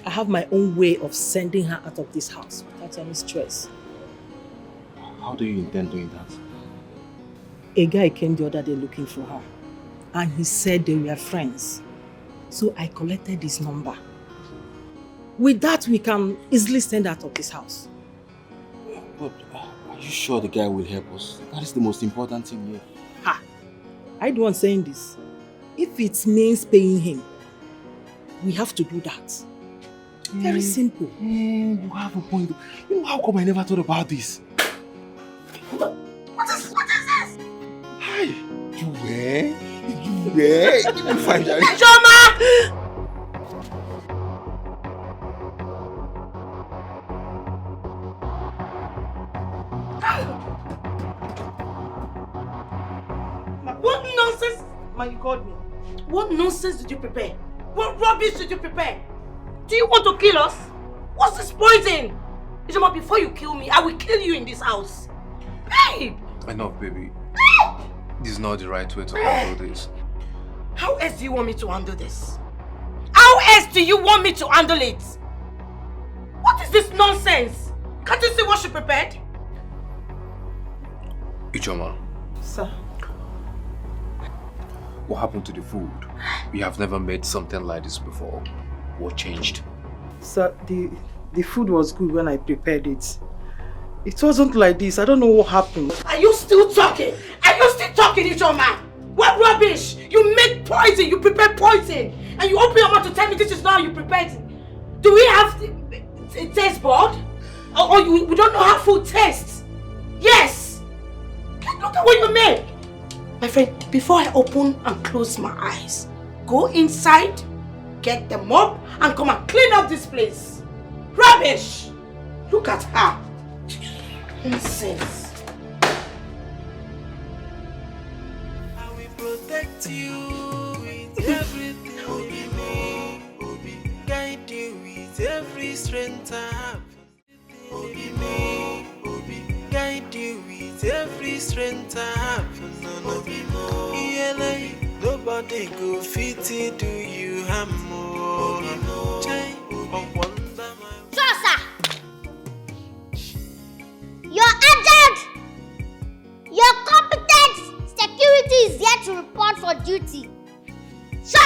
I have my own way of sending her out of this house without any stress. How do you intend doing that? A guy came the other day looking for her, and he said they were friends. So I collected his number. With that, we can easily send her out of this house. But are you sure the guy will help us? That is the most important thing here. Ha! I don't want saying this. If it means paying him, we have to do that. Very simple. You have a point. You know, how come I never thought about this? What is this? Hi! You were? Give me 5 jars. Joma! What nonsense? Man, you called me. What nonsense did you prepare? What rubbish did you prepare? Do you want to kill us? What's this poison? Ijoma, before you kill me, I will kill you in this house. Babe! Enough, baby. This is not the right way to handle this. How else do you want me to handle this? How else do you want me to handle it? What is this nonsense? Can't you see what she prepared? Ijoma. Sir. What happened to the food? We have never made something like this before. What changed? Sir, the food was good when I prepared it. It wasn't like this. I don't know what happened. Are you still talking? Are you still talking, Ichoma? What rubbish! You make poison, you prepare poison, and you open your mouth to tell me this is not how you prepared it. Do we have a taste board? Or we don't know how food tastes? Yes! Look at what you make! My friend, before I open and close my eyes, go inside, get the mop, and come and clean up this place. Rubbish! Look at her. Nonsense. I will protect you with everything in me. Guide you with every strength I have. Guide you with every strength I have. Nobody go fit do you harm more. Sir! Your agent! Your competent security is here to report for duty. Sir!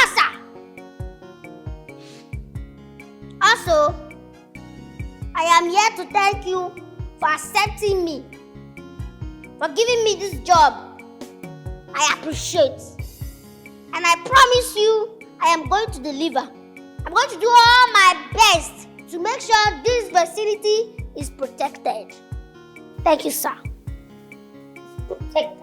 Also, I am here to thank you for accepting me, for giving me this job. I appreciate. And I promise you, I am going to deliver. I'm going to do all my best to make sure this vicinity is protected. Thank you, sir. Protected.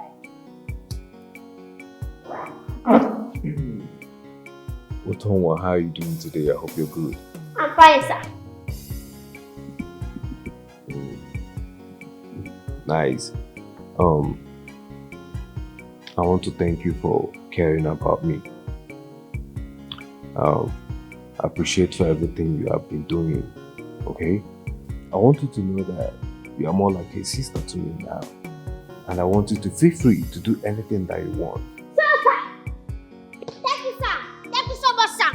Otonwa, how are you doing today? I hope you're good. I'm fine, sir. Nice. I want to thank you for caring about me. I appreciate for everything you have been doing, okay? I want you to know that you are more like a sister to me now. And I want you to feel free to do anything that you want. Sir! Thank you, sir. Thank you so much, sir.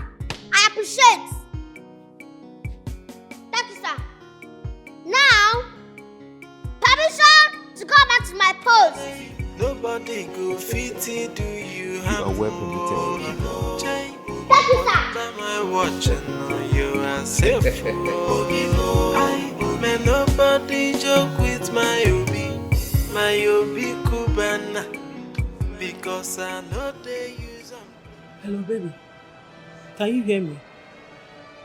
I appreciate. Thank you, sir. Now, permission to go back to my post. Nobody go fit do you harm. You are well permitted. Thank you, sir. Am I watching you are safe? May nobody joke with my Obi Kubana, because I know they use them. Hello, baby. Can you hear me?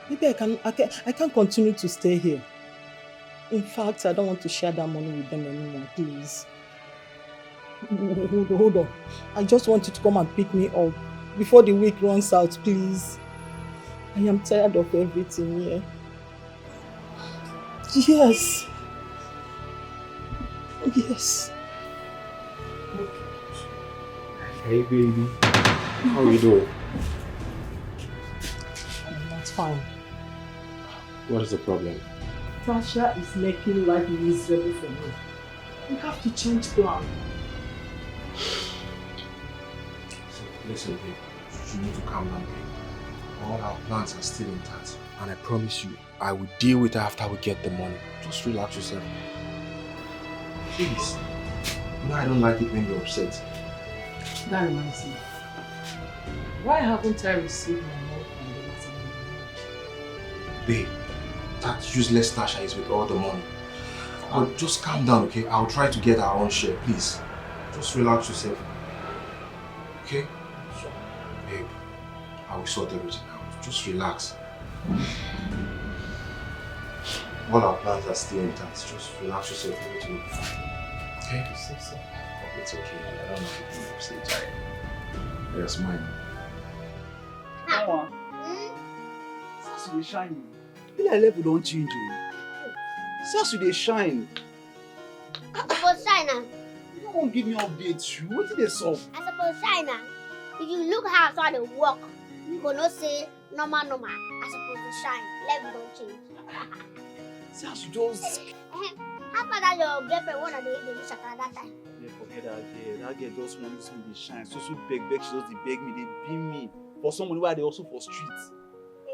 Maybe I can't continue to stay here. In fact, I don't want to share that money with them anymore, please. Hold on. I just want you to come and pick me up before the week runs out, please. I am tired of everything here. Yes. Yes. Hey, baby. How are you doing? That's fine. What is the problem? Tasha is making life miserable for me. We have to change plan. So, listen, babe. You need to calm down, babe. All our plans are still intact. And I promise you, I will deal with it after we get the money. Just relax yourself. Please. You know I don't like it when you're upset. That reminds me. Why haven't I received my money from the last time? Babe, that useless Tasha is with all the money. Just calm down, okay? I'll try to get our own share, please. Just relax yourself. Okay? Sure. Babe, I will sort everything out. Just relax. All our plans are still intact. Just relax yourself. Everything will be fine. Okay? You say so. It's okay. I don't know if you're upset. Yes, mine. Mama, since you dey shine, be like level don't change you. Since you dey shine, I suppose China. you won't give me updates. What did they solve? I suppose China. If you look how they work, you gonna say normal. I suppose to shine. Level don't change. Since you just How about that your girlfriend one of the do shakara that time? yeah, forget that girl. That girl just want me to shine. So beg, she just dey beg me, they beam me for somebody where they also for streets.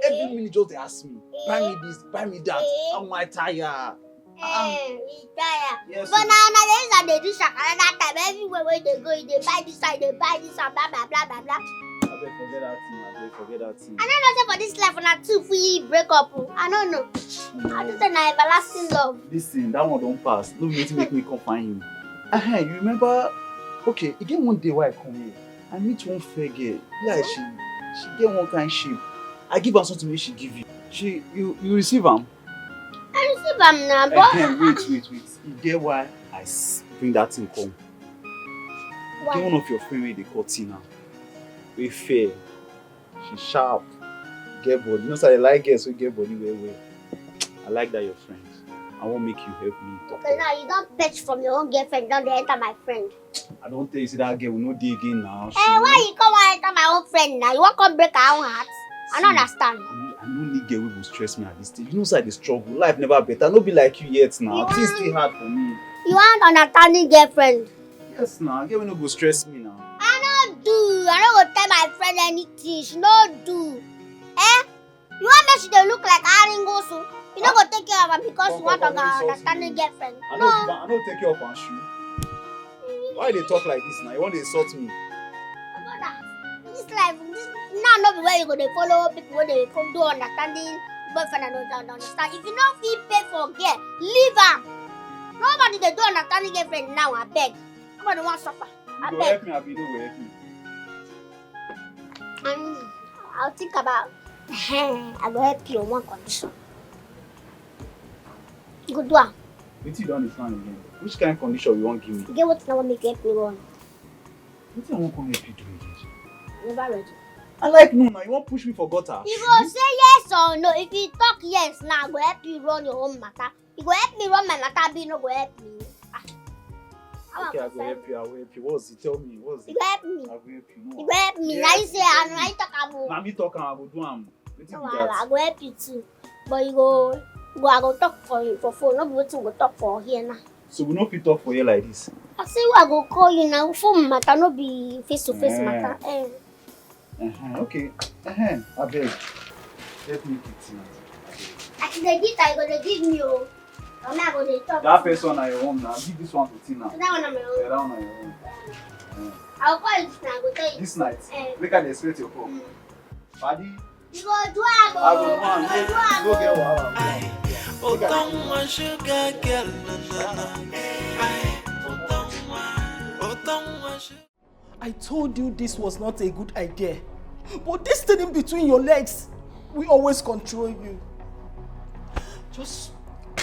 Every minute just they ask me, buy me this, buy me that. I'm my tire. Retire. Yes. But now they they do shakara that time. Everywhere where they go, they buy this side, they buy this and blah blah blah blah blah. Forget that thing. Forget that thing. I don't know for this life when I two we break up. I don't know. I just say na everlasting love. Listen, that one don't pass. No need to make me come find you. You remember? Okay, again one day why I come here, I meet one fair girl. Yeah, she get one kind shape. I give her something she give you. You receive them. I receive them now, but wait. You get why I bring that thing come? Why? Get one of your friends they call Tina. We fair. She sharp. Get body. You know, so I like girls who get body well. I like that your friend. I won't make you help me. Okay, now you don't fetch from your own girlfriend, don't enter my friend. I don't tell you, see that girl will not dig again now. Why you come and enter my own friend now? You want to come break our own hearts? I don't understand. I don't need girl who will stress me at this stage. You know, so the struggle. Life never better. Not be like you yet now. Things still hard for me. You want understanding girlfriend? Yes, now. Girl will not go stress me now. I don't do. I don't go tell my friend anything. She don't do. You want me to look like Aringo so? You don't go take care of her because you want to understanding girlfriend. I don't take care of her shoe. Why they talk like this now? You want to insult me? This life, now not be where you go to follow people where they come do understanding boyfriend and don't understand. If you don't feel pay for girl, leave her. Nobody they do understanding girlfriend now. I beg. Nobody want to suffer. I beg. Help me, Abi. No go help me. I'll think about. I will help you on one condition. Good one. What you don't understand again? Which kind of condition you want give me? Get what I want make you help me run. What I want come help you do again? Never ready. I like no now. You want push me for gutter? You go say yes or no. If you talk yes now, I go help you run your own matter. You go help me run my matter, but you no go help me. Okay, I will help you. I will help you. What's it? Tell me. What's it? You go help me. I will help you. No. You go help me. Yes. Now you say I talk about. Now me talk and I go do am. No, I go help you too. But I go talk for you for phone. Not waiting go talk for here now. So we no fit talk for you like this. I say I go call you now. Phone matter no be face to face matter. Okay. I beg. Let me put it. I the gift I go to give me oh. I go to talk. That first one on your own now. Give this one to Tina. That one on my own. Yeah, that one on your own. I'll call you this night. I go tell you. This night. Make her expect your call. Paddy. You go do I go. Go get one. Don't sugar girl, I told you this was not a good idea. But this thing in between your legs, we always control you. Just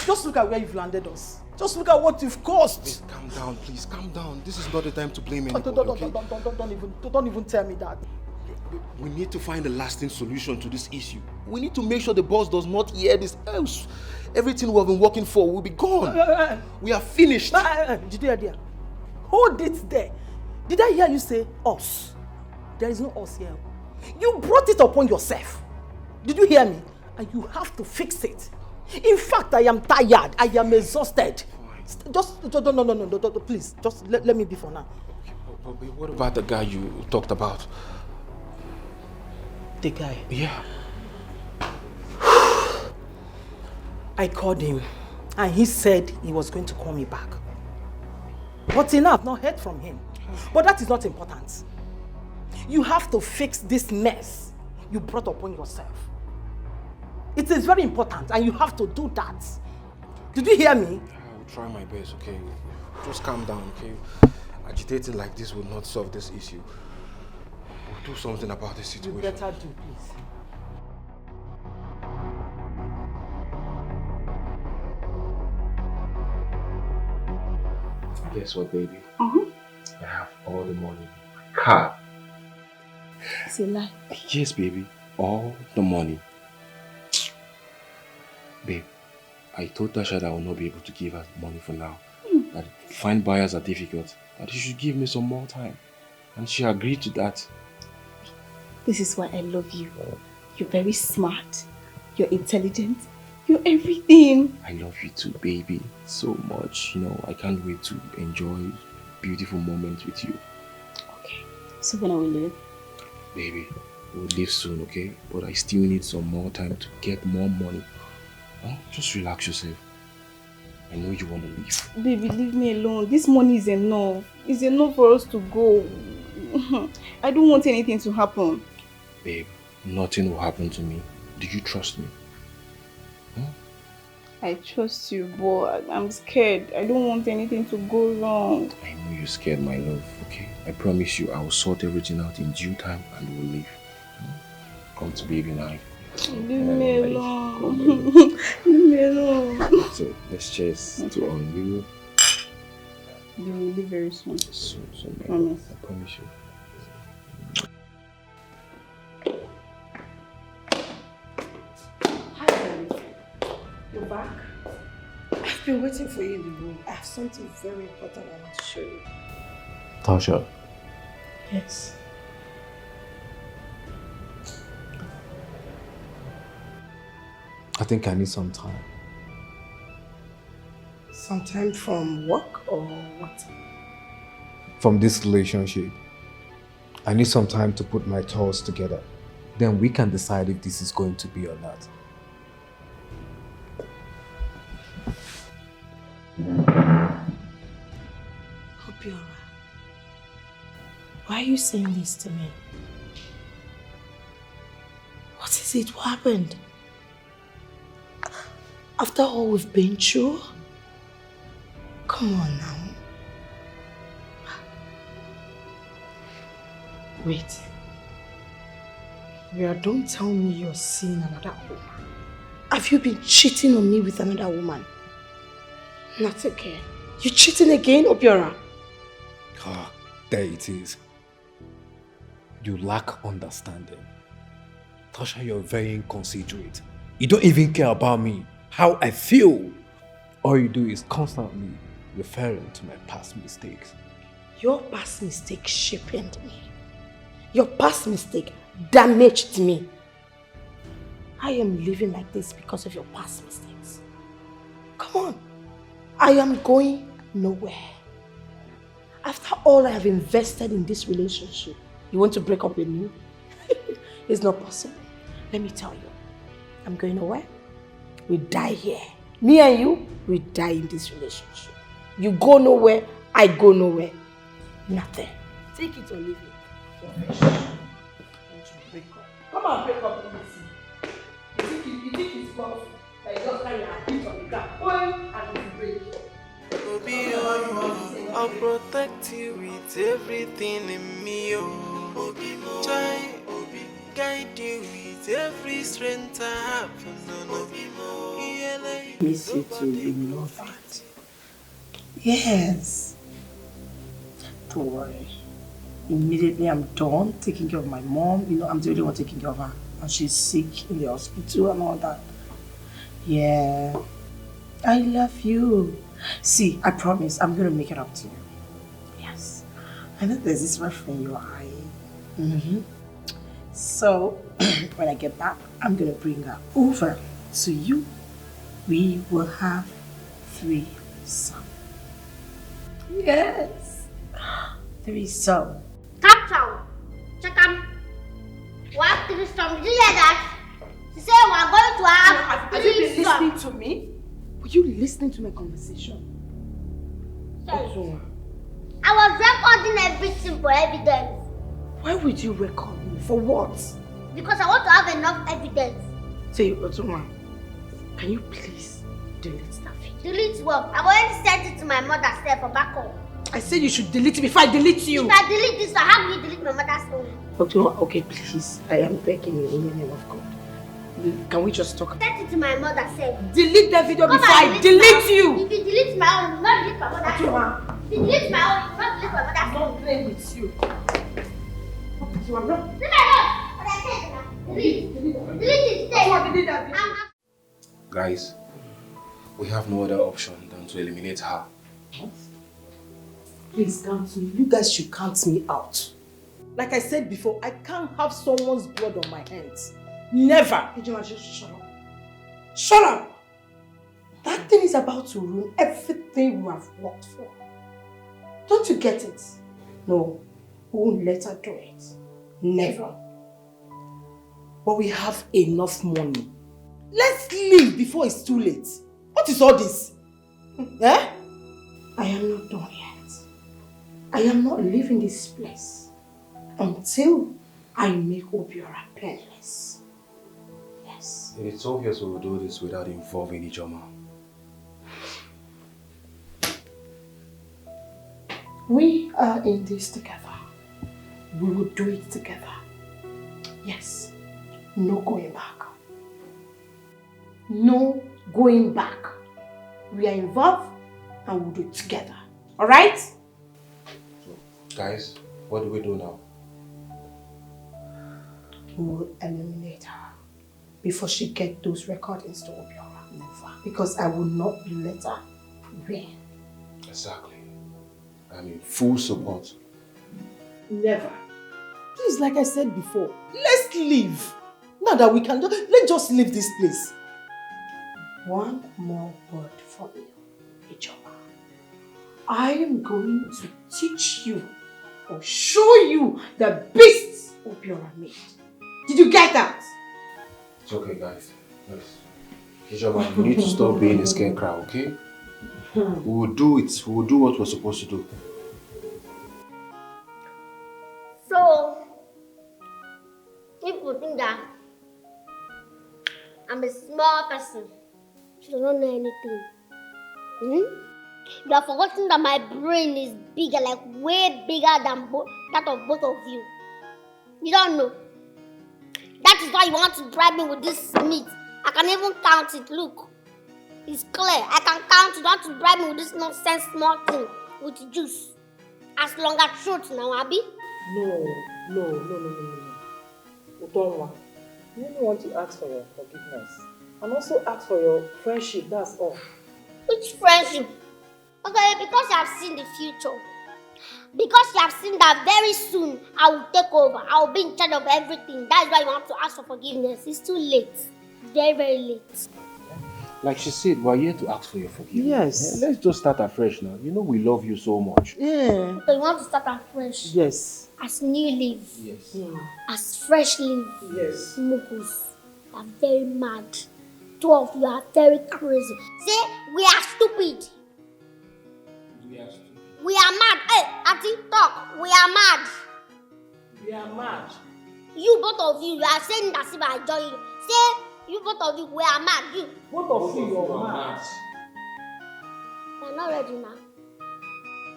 look at where you've landed us. Just look at what you've caused. Please, calm down, please, calm down. This is not the time to blame anybody, okay? Don't even tell me that. We need to find a lasting solution to this issue. We need to make sure the boss does not hear this, else everything we have been working for will be gone. We are finished. Did you hear? Hold it there. Did I hear you say us? There is no us here. You brought it upon yourself. Did you hear me? And you have to fix it. In fact, I am tired. I am exhausted. Just no, please. Just let me be for now. But what about the guy you talked about? The guy? Yeah. I called him and he said he was going to call me back. But enough, not heard from him. But that is not important. You have to fix this mess you brought upon yourself. It is very important and you have to do that. Did you hear me? I will try my best, okay? Just calm down, okay? Agitating like this will not solve this issue. We'll do something about this situation. You better do, please. Guess what, baby? I have all the money in my car. It's a lie. Yes, baby. All the money. Babe, I told Tasha that I will not be able to give her money for now. That find buyers are difficult. That she should give me some more time. And she agreed to that. This is why I love you. You're very smart. You're intelligent. You're everything. I love you too, baby. So much. You know, I can't wait to enjoy beautiful moments with you. Okay. So when are we leave? Baby, we'll leave soon, okay? But I still need some more time to get more money. Oh, just relax yourself. I know you want to leave. Baby, leave me alone. This money is enough. It's enough for us to go. I don't want anything to happen. Babe, nothing will happen to me. Do you trust me? I trust you, but I'm scared. I don't want anything to go wrong. I know you're scared, my love, okay? I promise you I will sort everything out in due time and we'll leave. Come to baby now. Leave me alone. Leave me alone. So, let's cheers to on you. You will leave very soon. So, my Promise. love, I promise you. Hi, darling. You're back? I've been waiting for you in the room. I have something very important I want to show you. Tasha, Yes. I think I need some time. Some time from work or what? From this relationship. I need some time to put my thoughts together. Then we can decide if this is going to be or not. Obio, why are you saying this to me? What is it? What happened? After all we've been through? Come on now. Wait. Ria, don't tell me you're seeing another woman. Have you been cheating on me with another woman? Not again. You cheating again, Obiora? Ah, there it is. You lack understanding. Tasha, you're very inconsiderate. You don't even care about me, how I feel. All you do is constantly referring to my past mistakes. Your past mistake shaped me. Your past mistake damaged me. I am living like this because of your past mistakes. Come on. I am going nowhere. After all I have invested in this relationship, you want to break up with me? It's not possible. Let me tell you, I'm going nowhere. We die here. Me and you, we die in this relationship. You go nowhere, I go nowhere. Nothing. Take it or leave it. Break up. Come on, break up, let me see. You think it's possible that you just carry a hit on the ground, and you break it. Obio, I'll protect you with everything in me, oh. Try, guide you with every strength I have. Miss you too, you know that. Yes. Don't worry. Immediately I'm done taking care of my mom. You know, I'm the only one taking care of her. And she's sick in the hospital and all that. Yeah. I love you. See, I promise I'm going to make it up to you. Yes. I know there's this rush in your eye. So, when I get back, I'm going to bring her over to you. We will have 3 sons. Yes. 3 sons. Tap sound. Chakam. What 3 sons? Did you hear that? She said we are going to have 3 sons. Have you been listening to me? Were you listening to my conversation? Sorry. I was recording everything for evidence. Why would you record me? For what? Because I want to have enough evidence. Say, Otuma, can you please delete that video? Delete what? I've already sent it to my mother's cell for backup. I said you should delete it before I delete you. If I delete this, how will you delete my mother's phone? Otuma, okay, please. I am begging you in the name of God. Can we just talk? Send it to my mother's cell. Delete that video before I delete you. If you delete my own, you will not delete my mother's phone. If you delete my own, you will not delete my mother's phone. I'm not playing with you. I'm not. Leave my own. What I said now. Delete it. Guys, we have no other option than to eliminate her. Please count me. You guys should count me out. Like I said before, I can't have someone's blood on my hands. Never. Just shut up. Shut up. That thing is about to ruin everything we have worked for. Don't you get it? No, we won't let her do it. Never. But we have enough money. Let's leave before it's too late. What is all this? Eh? I am not done yet. I am not leaving this place until I make Obiora penniless. Yes. It's obvious we will do this without involving Ijoma. We are in this together. We will do it together. Yes. No going back. No going back. We are involved and we'll do it together. Alright? Guys, what do we do now? We will eliminate her before she gets those recordings to Obiora. Never. Because I will not let her win. Exactly. I'm in full support. Never. Please, like I said before, let's leave. Now that we can, let's just leave this place. One more word from you, Ijoma. I am going to teach you or show you the beasts Obiora made. Did you get that? It's okay, guys. Yes. Ijoma, you need to stop being a scarecrow, okay? We will do it. We will do what we're supposed to do. So, people think that I'm a small person. She don't know anything. You are forgetting that my brain is bigger, like way bigger than that of both of you. You don't know. That is why you want to bribe me with this meat. I can even count it. Look. It's clear. I can count. You don't want to bribe me with this nonsense small thing with juice. As long as truth now, Abi. No. Utonwa, you only want to ask for your forgiveness. And also ask for your friendship, that's all. Which friendship? Okay, because you have seen the future. Because you have seen that very soon I will take over. I will be in charge of everything. That's why you want to ask for forgiveness. It's too late. Very, very late. Like she said, we're here to ask for your forgiveness. Yes. Let's just start afresh now. You know we love you so much. Yeah. So you want to start afresh? Yes. As new leaf. Yes. As fresh leaf. Yes. Mukus. You are very mad. Two of you are very crazy. Say, we are stupid. We are mad. Hey, Ati, talk. We are mad. We are mad. You, both of you are saying that if I join you. Say, you both of you, we are mad. You. Both of you are mad. I'm not ready now.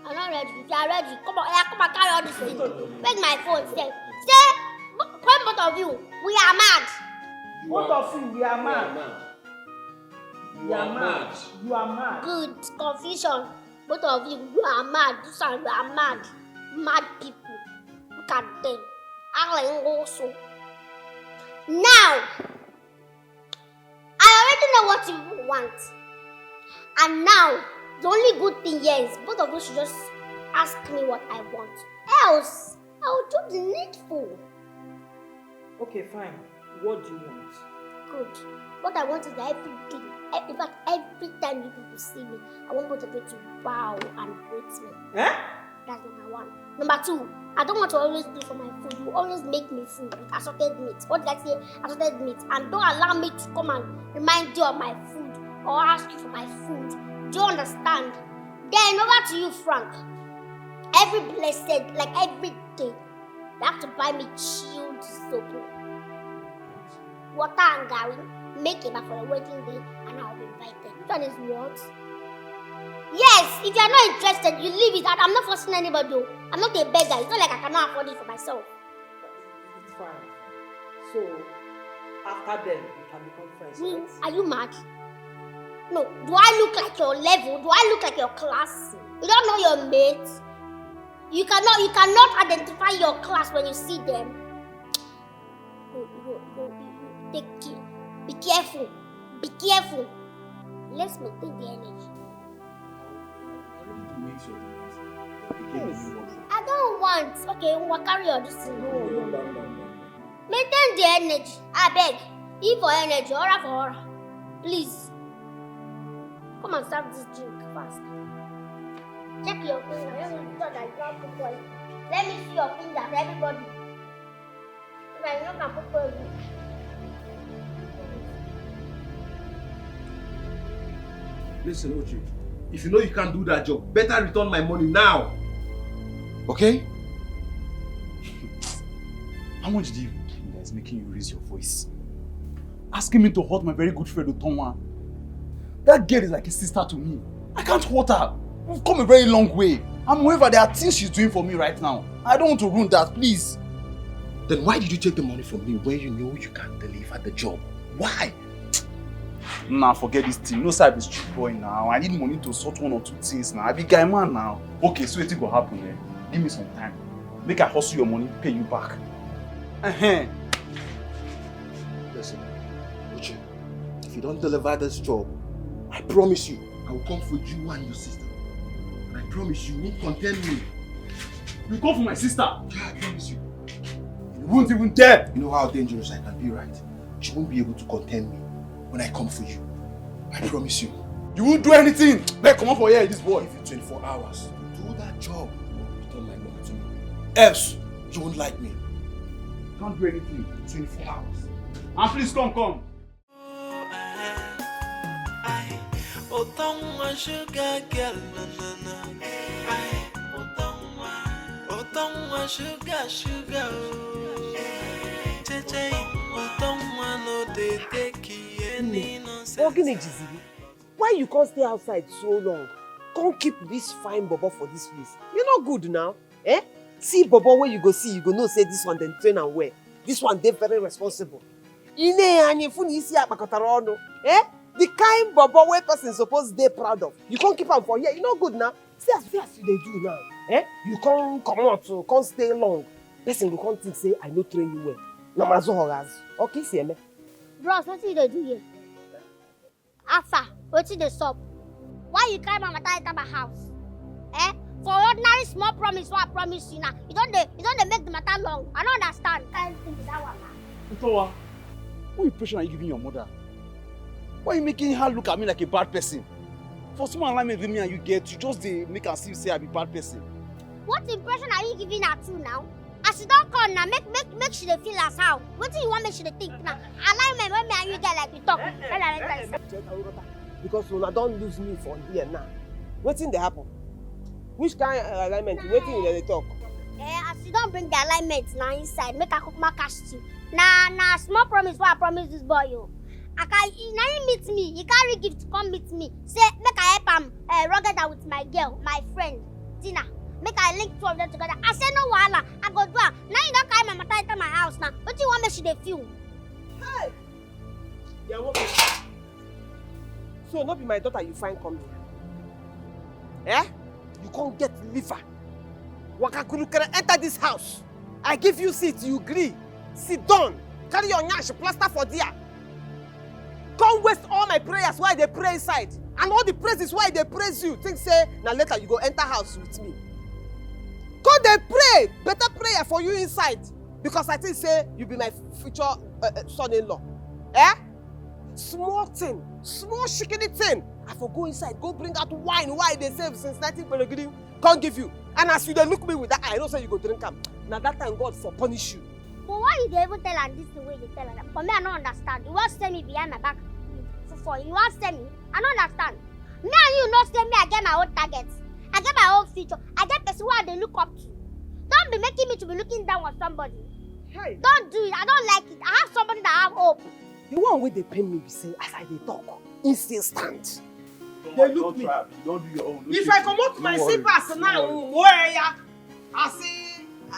I'm not ready. If you are ready, come on, carry all this thing. Take my phone, say, both of you, we are mad. Both of you, we are mad. You are mad. You are mad. Good. Confusion. Both of you, you are mad. You are mad. Mad people. Look at them. Act also. Now, I already know what you want. And now, the only good thing here is both of you should just ask me what I want. Else, I will do the needful. Okay, fine. What do you want? Good. What I want is that everything. In fact, every time you people see me, I want both of you to bow and greet me. Eh? That's number one. Number two, I don't want to always do for my food. You always make me food with assorted meat. What did I say? Assorted meat. And don't allow me to come and remind you of my food or ask you for my food. Do you understand? Then over to you, Frank. Every blessed, like every day, you have to buy me chilled soap, water and gari. Make it for a wedding day and I'll be invited. Which one is what? Yes, if you are not interested, you leave it. I'm not forcing anybody. I'm not a beggar. It's not like I cannot afford it for myself. It's fine. So, after then, we can become friends, right? Are you mad? No. Do I look like your level? Do I look like your class? You don't know your mates. You cannot identify your class when you see them. Go. Take care. Be careful. Be careful. Let's maintain the energy. Yes. I don't want. Okay, we'll carry on this thing. No. Maintain the energy. I beg. E for energy, aura for aura. Please. Come and serve this drink fast. Check your finger. Let me see your fingers, everybody. So that you know can put poison. Listen, Uchi. If you know you can't do that job, better return my money now. Okay? How much do you think that is making you raise your voice? Asking me to hurt my very good friend Otonwa. That girl is like a sister to me. I can't hurt her. We've come a very long way. And moreover, there are things she's doing for me right now. I don't want to ruin that, please. Then why did you take the money from me when you know you can't deliver the job? Why? Nah, forget this thing. No, sir, I'm a street boy now. I need money to sort one or two things now. I be guy man now. Okay, so it will happen. Eh? Give me some time. Make I hustle your money, pay you back. Listen, Uche, if you don't deliver this job, I promise you, I will come for you and your sister. And I promise you won't contend me. You come for my sister? Yeah, I promise you. You won't even dare. You know how dangerous I can be, right? She won't be able to contend me when I come for you. I promise you. You won't do anything. Better come on for here, this boy. Give you 24 hours to do that job. Return my money to me. Else, you won't like me. Can't do anything. 24 hours. And please come. Otonwa sugar girl, na. Otonwa sugar. Cheche, Otonwa no dey take any nonsense. Why you can't stay outside so long? Can't keep this fine bobo for this place. You're not good now, eh? See bobo where you go see, you go know say this one then train and wear. This one they very responsible. Eh? The kind bobo where person supposed they proud of. You can't keep am for here. You not good now. See as you they do now. Eh? You can't come out, so can't stay long. Person will can't think say I no train you well. No matter how. Okay, see me. Bros, what did they do here? Alpha, what did they stop? Why you carry my matter into my house? Eh? For ordinary small promise, what I promise you now. You don't make the matter long. I don't understand. I think that one. Utowa, what impression are you giving your mother? Why are you making her look at me like a bad person? For someone like me and you get, you just make her seem say I be bad person. What impression are you giving her to now? As she don't come now, make she feel as how. What do you want me she think now? Alignment when me and you get like we talk. Because una don't lose me for here now. Wetin dey happen? Which kind of alignment? Wetin dey talk? As you don't bring the alignment now inside, make I cook my cash too. Nah, small promise what I promise this boy you. Now he meet me, he carry gift come meet me. Say make I help him rugged out with my girl, my friend, Tina. Make I link two of them together. I say no wahala, I go do am. Now you don't carry my matter into my house now. What do you want me she dey feel? Hey! Yeah, what? So not be my daughter you find coming. Eh? You can't get liver. Wakakurukere enter this house. I give you seat, you agree. Sit down. Carry your nyash plaster for there. Can't waste all my prayers while they pray inside. And all the praises while they praise you. Think say, now later you go enter house with me. Can't they pray? Better prayer for you inside. Because I think say, you be my future son-in-law. Eh? Small thing. Small shikini thing. I for go inside, go bring out wine. Why they say since 19 can't give you. And as you don't look me with that, I know say you go drink them. Now that time God for punish you. But why you dey even tell her this the way you tell her? For me, I don't understand. You want to tell me behind my back? For you want to tell me? I don't understand. Me and you not tell me I get my own targets. I get my own future. I get person who they look up to. Don't be making me to be looking down on somebody. Hey. Don't do it. I don't like it. I have somebody that have hope. The one way they pay me, be say as I dey talk, instant. They look me. Don't do your own. If I come out my slippers now, where ya? I see. I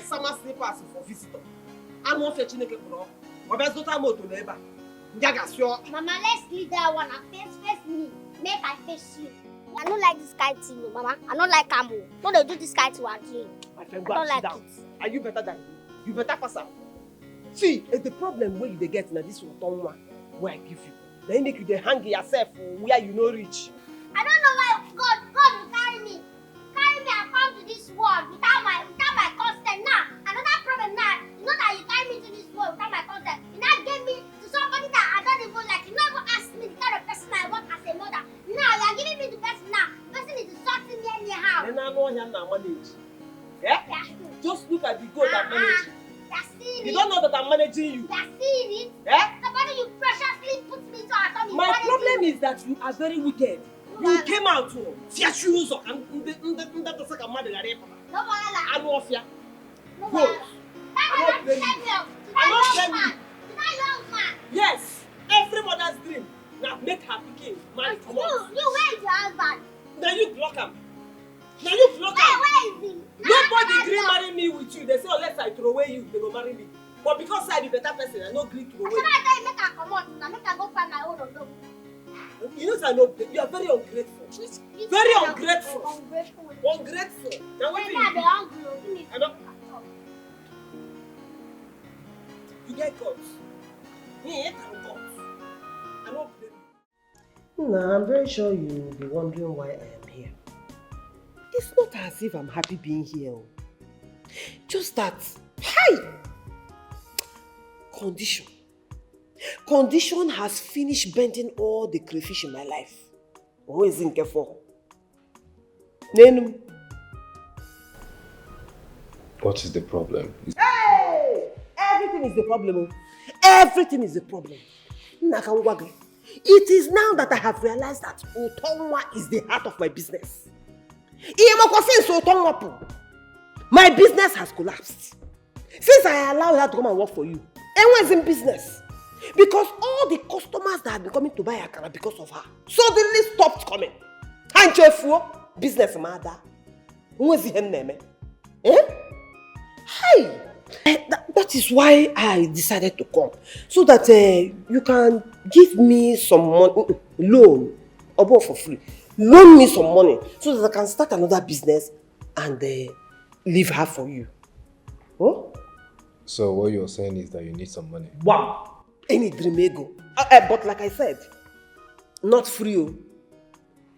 summer slippers for visitor. I'm not fetching a bro. My best daughter moto neighbor. Mama, let's leave that one and face me. Make I face you. I don't like this kind of thing, Mama. I don't like Camo. No, they do this kind of thing. My friend, go and sit down. Are you better than me? You better pass out. See, it's the problem where you dey get now this one where I give you. Then make you dey hang yourself where you no reach. I don't know why God will carry me and come to this world without my consent. Now, another problem now, you know that you carry me to this world without my consent. You now gave me to somebody that I don't even like. You never asked me the kind of person I want as a mother. Now you are giving me the person now. The person is insulting me anyhow. Then I know him now manage. Yeah? Just look at the goal that manage. You don't know that I'm managing you. You're seeing it. Yeah? Somebody you preciously put me into a My problem is that you are very wicked. You came out to tear shoes and that was like a mother. I know of ya. Go. I don't blame you. Yes, every mother's dream. Now make her picking. Man, come on. You where is your husband? Now you block him. Now you block him. Where is he? Nobody dream marry me with you. They say unless I throw away you, they go marry me. But because I be better person, I no agree to away. I make her come on. Now make her go find my own Obio. You know I know you are very ungrateful. Very ungrateful. Ungrateful. Now what do you? I don't. You get guts. Me, I don't guts. I don't blame you. No, I'm very sure you'll be wondering why I am here. It's not as if I'm happy being here. Just that, condition. Condition has finished bending all the crayfish in my life. Who is in careful? Nenum. What is the problem? Hey! Everything is the problem. Everything is the problem. It is now that I have realized that Otonwa is the heart of my business. My business has collapsed. Since I allowed her to come and work for you, everyone's in business. Because all the customers that have been coming to buy akara because of her suddenly stopped coming. Business mother. That is why I decided to come. So that you can give me some money, loan, or for free. Loan me some money so that I can start another business and leave her for you. Oh? So what you're saying is that you need some money? Wow! Any dream ego. But like I said, not free.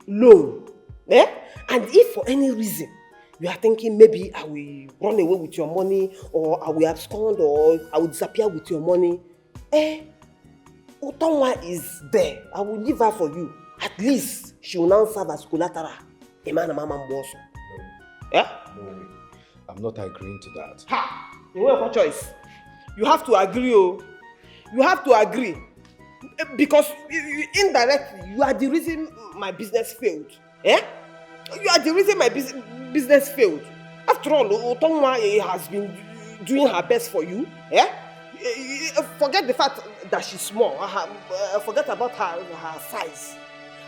Loan. And if for any reason you are thinking maybe I will run away with your money, or I will abscond, or I will disappear with your money, Otonwa is there. I will leave her for you. At least she will now serve as collateral. No, I'm not agreeing to that. Ha! You have a choice. You have to agree, oh. You have to agree. Because indirectly, you are the reason my business failed. You are the reason my business failed. After all, Otonwa has been doing her best for you. Forget the fact that she's small. Forget about her size.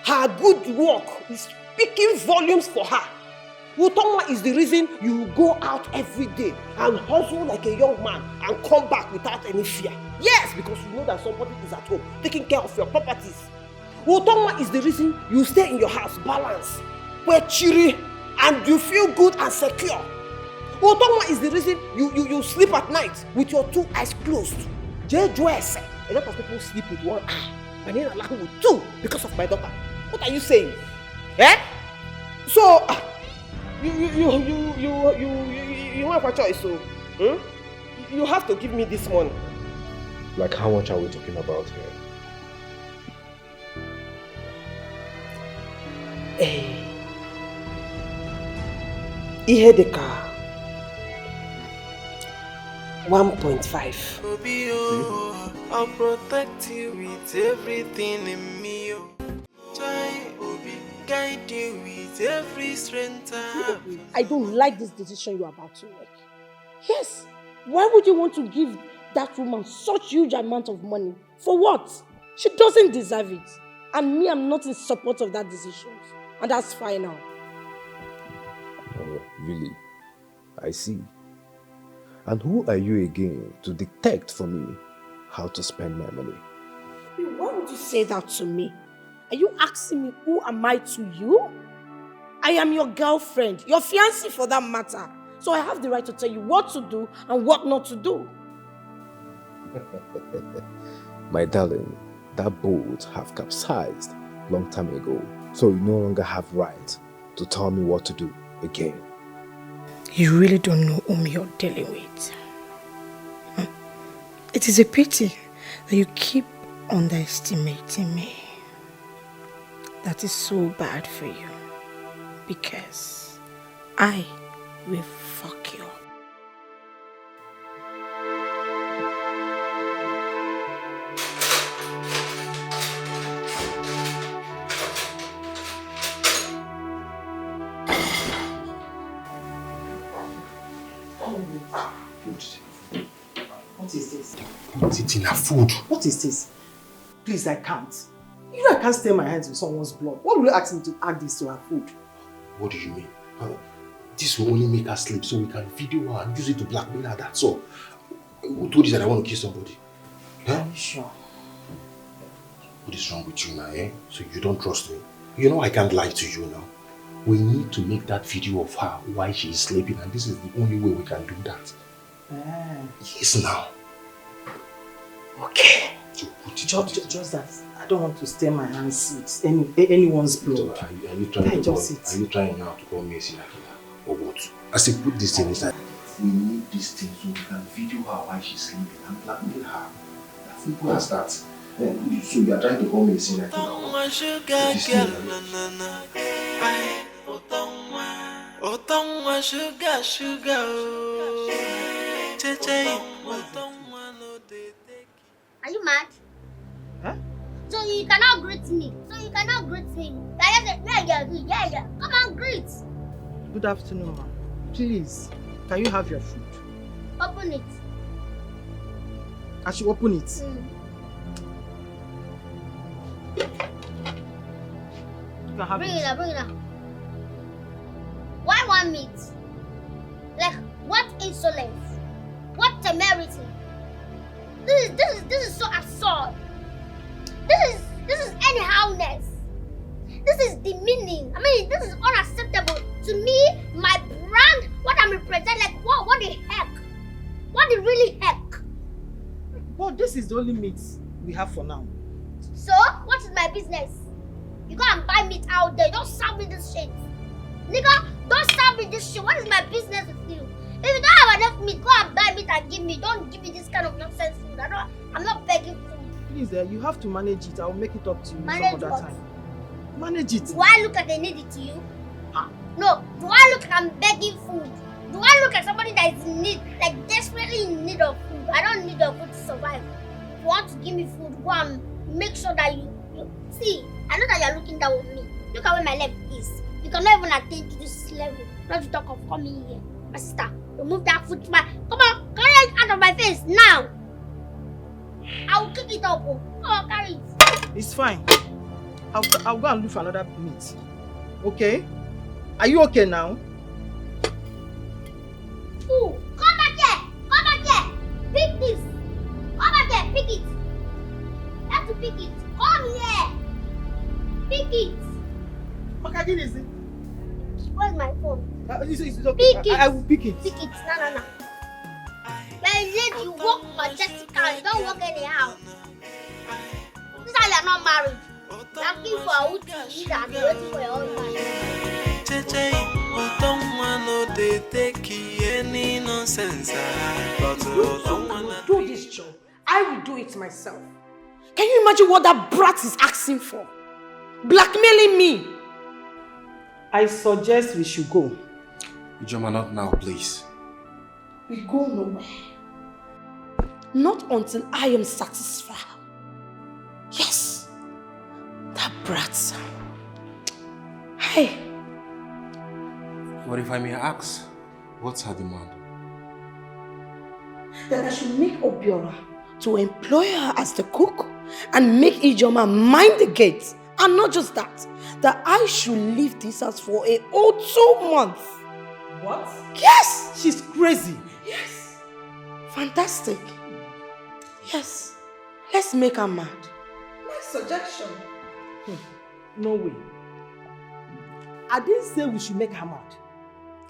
Her good work is speaking volumes for her. Otonwa is the reason you go out every day and hustle like a young man and come back without any fear. Yes, because you know that somebody is at home taking care of your properties. Otonwa is the reason you stay in your house balanced, where cheery, and you feel good and secure. Otonwa is the reason you sleep at night with your two eyes closed. A lot of people sleep with one eye, but then I with two because of my daughter. What are you saying? So you have a choice. So you have to give me this money. Like how much are we talking about here? Ihedeka 1.5. Obio, I'll protect you with everything in me. Obi, guide you with every strength. I don't like this decision you are about to make. Yes, why would you want to give that woman such huge amount of money? For what? She doesn't deserve it. And me, I'm not in support of that decision. And that's final. Oh, really? I see. And who are you again to dictate for me how to spend my money? Why would you say that to me? Are you asking me who am I to you? I am your girlfriend, your fiancé for that matter. So I have the right to tell you what to do and what not to do. My darling, that boat have capsized long time ago. So you no longer have right to tell me what to do again. You really don't know whom you're dealing with. It is a pity that you keep underestimating me. That is so bad for you. Because I will fuck you up. Food. What is this? Put it in her food. What is this? Please, I can't. You know I can't stain my hands with someone's blood. Why will you ask me to add this to her food? What do you mean? This will only make her sleep so we can video her and use it to blackmail her, that's all. Who told you that I want to kill somebody? Huh? Are you sure? What is wrong with you now, eh? So you don't trust me? You know I can't lie to you now. We need to make that video of her while she is sleeping, and this is the only way we can do that. Yes, now. Okay. So put it just that I don't want to stain my hands with anyone's blood. Are you trying now to call me a serial killer? Or what? I say put this thing inside. We need this thing so we can video her while she's sleeping and blackmail her. As simple as that. So you are trying to call me a serial Are you mad? Huh? So you cannot greet me. Yeah. Come on, greet. Good afternoon, ma'am. Please, can you have your food? Open it. I should open it. You can have Bring it out. Why one meat? Like, what insolence? What temerity? This is so absurd. This is anyhowness. This is demeaning. I mean, this is unacceptable. To me, my brand, what I'm representing, like what the heck? What the really heck? Well, this is the only meat we have for now. So, what is my business? You go and buy meat out there. Don't serve me this shit. Nigga, don't serve me this shit. What is my business with you? If you don't have enough meat, go and buy meat and give me. Don't give me this kind of nonsense food. I'm not begging food. Please, you have to manage it. I'll make it up to you Manage some other what? time. Manage it. Do I look like I need it to you? No. Do I look like I'm begging food? Do I look like somebody that is in need, like desperately in need of food? I don't need your food to survive. If you want to give me food, go and make sure that you see. I know that you're looking down with me. Look at where my left is. You cannot even attain to this level. Not to talk of coming here. My sister, remove that food to my... Come on, carry it out of my face now. I will kick it up. Come on, carry it. It's fine. I'll go and look for another meat. Okay? Are you okay now? Ooh, come back here. Pick this. Come back here, pick it. You have to pick it. Come here. Pick it. Okay, is it? Where's my phone? It's okay. Pick it. I will pick it. Pick it. No. You walk majestically. You don't walk anyhow. This is how you're not married. You're looking for a wood to eat and you're waiting for your husband. Do this job. I will do it myself. Can you imagine what that brat is asking for? Blackmailing me. I suggest we should go. Ijoma, not now, please. We go nowhere. Not until I am satisfied. Yes. That brat. Hey. What if I may ask? What's her demand? That I should make Obio to employ her as the cook and make Ijoma mind the gate. And not just that, that I should leave this house for a whole 2 months. What? Yes! She's crazy. Yes. Fantastic. Yes. Let's make her mad. My suggestion. No way. I didn't say we should make her mad.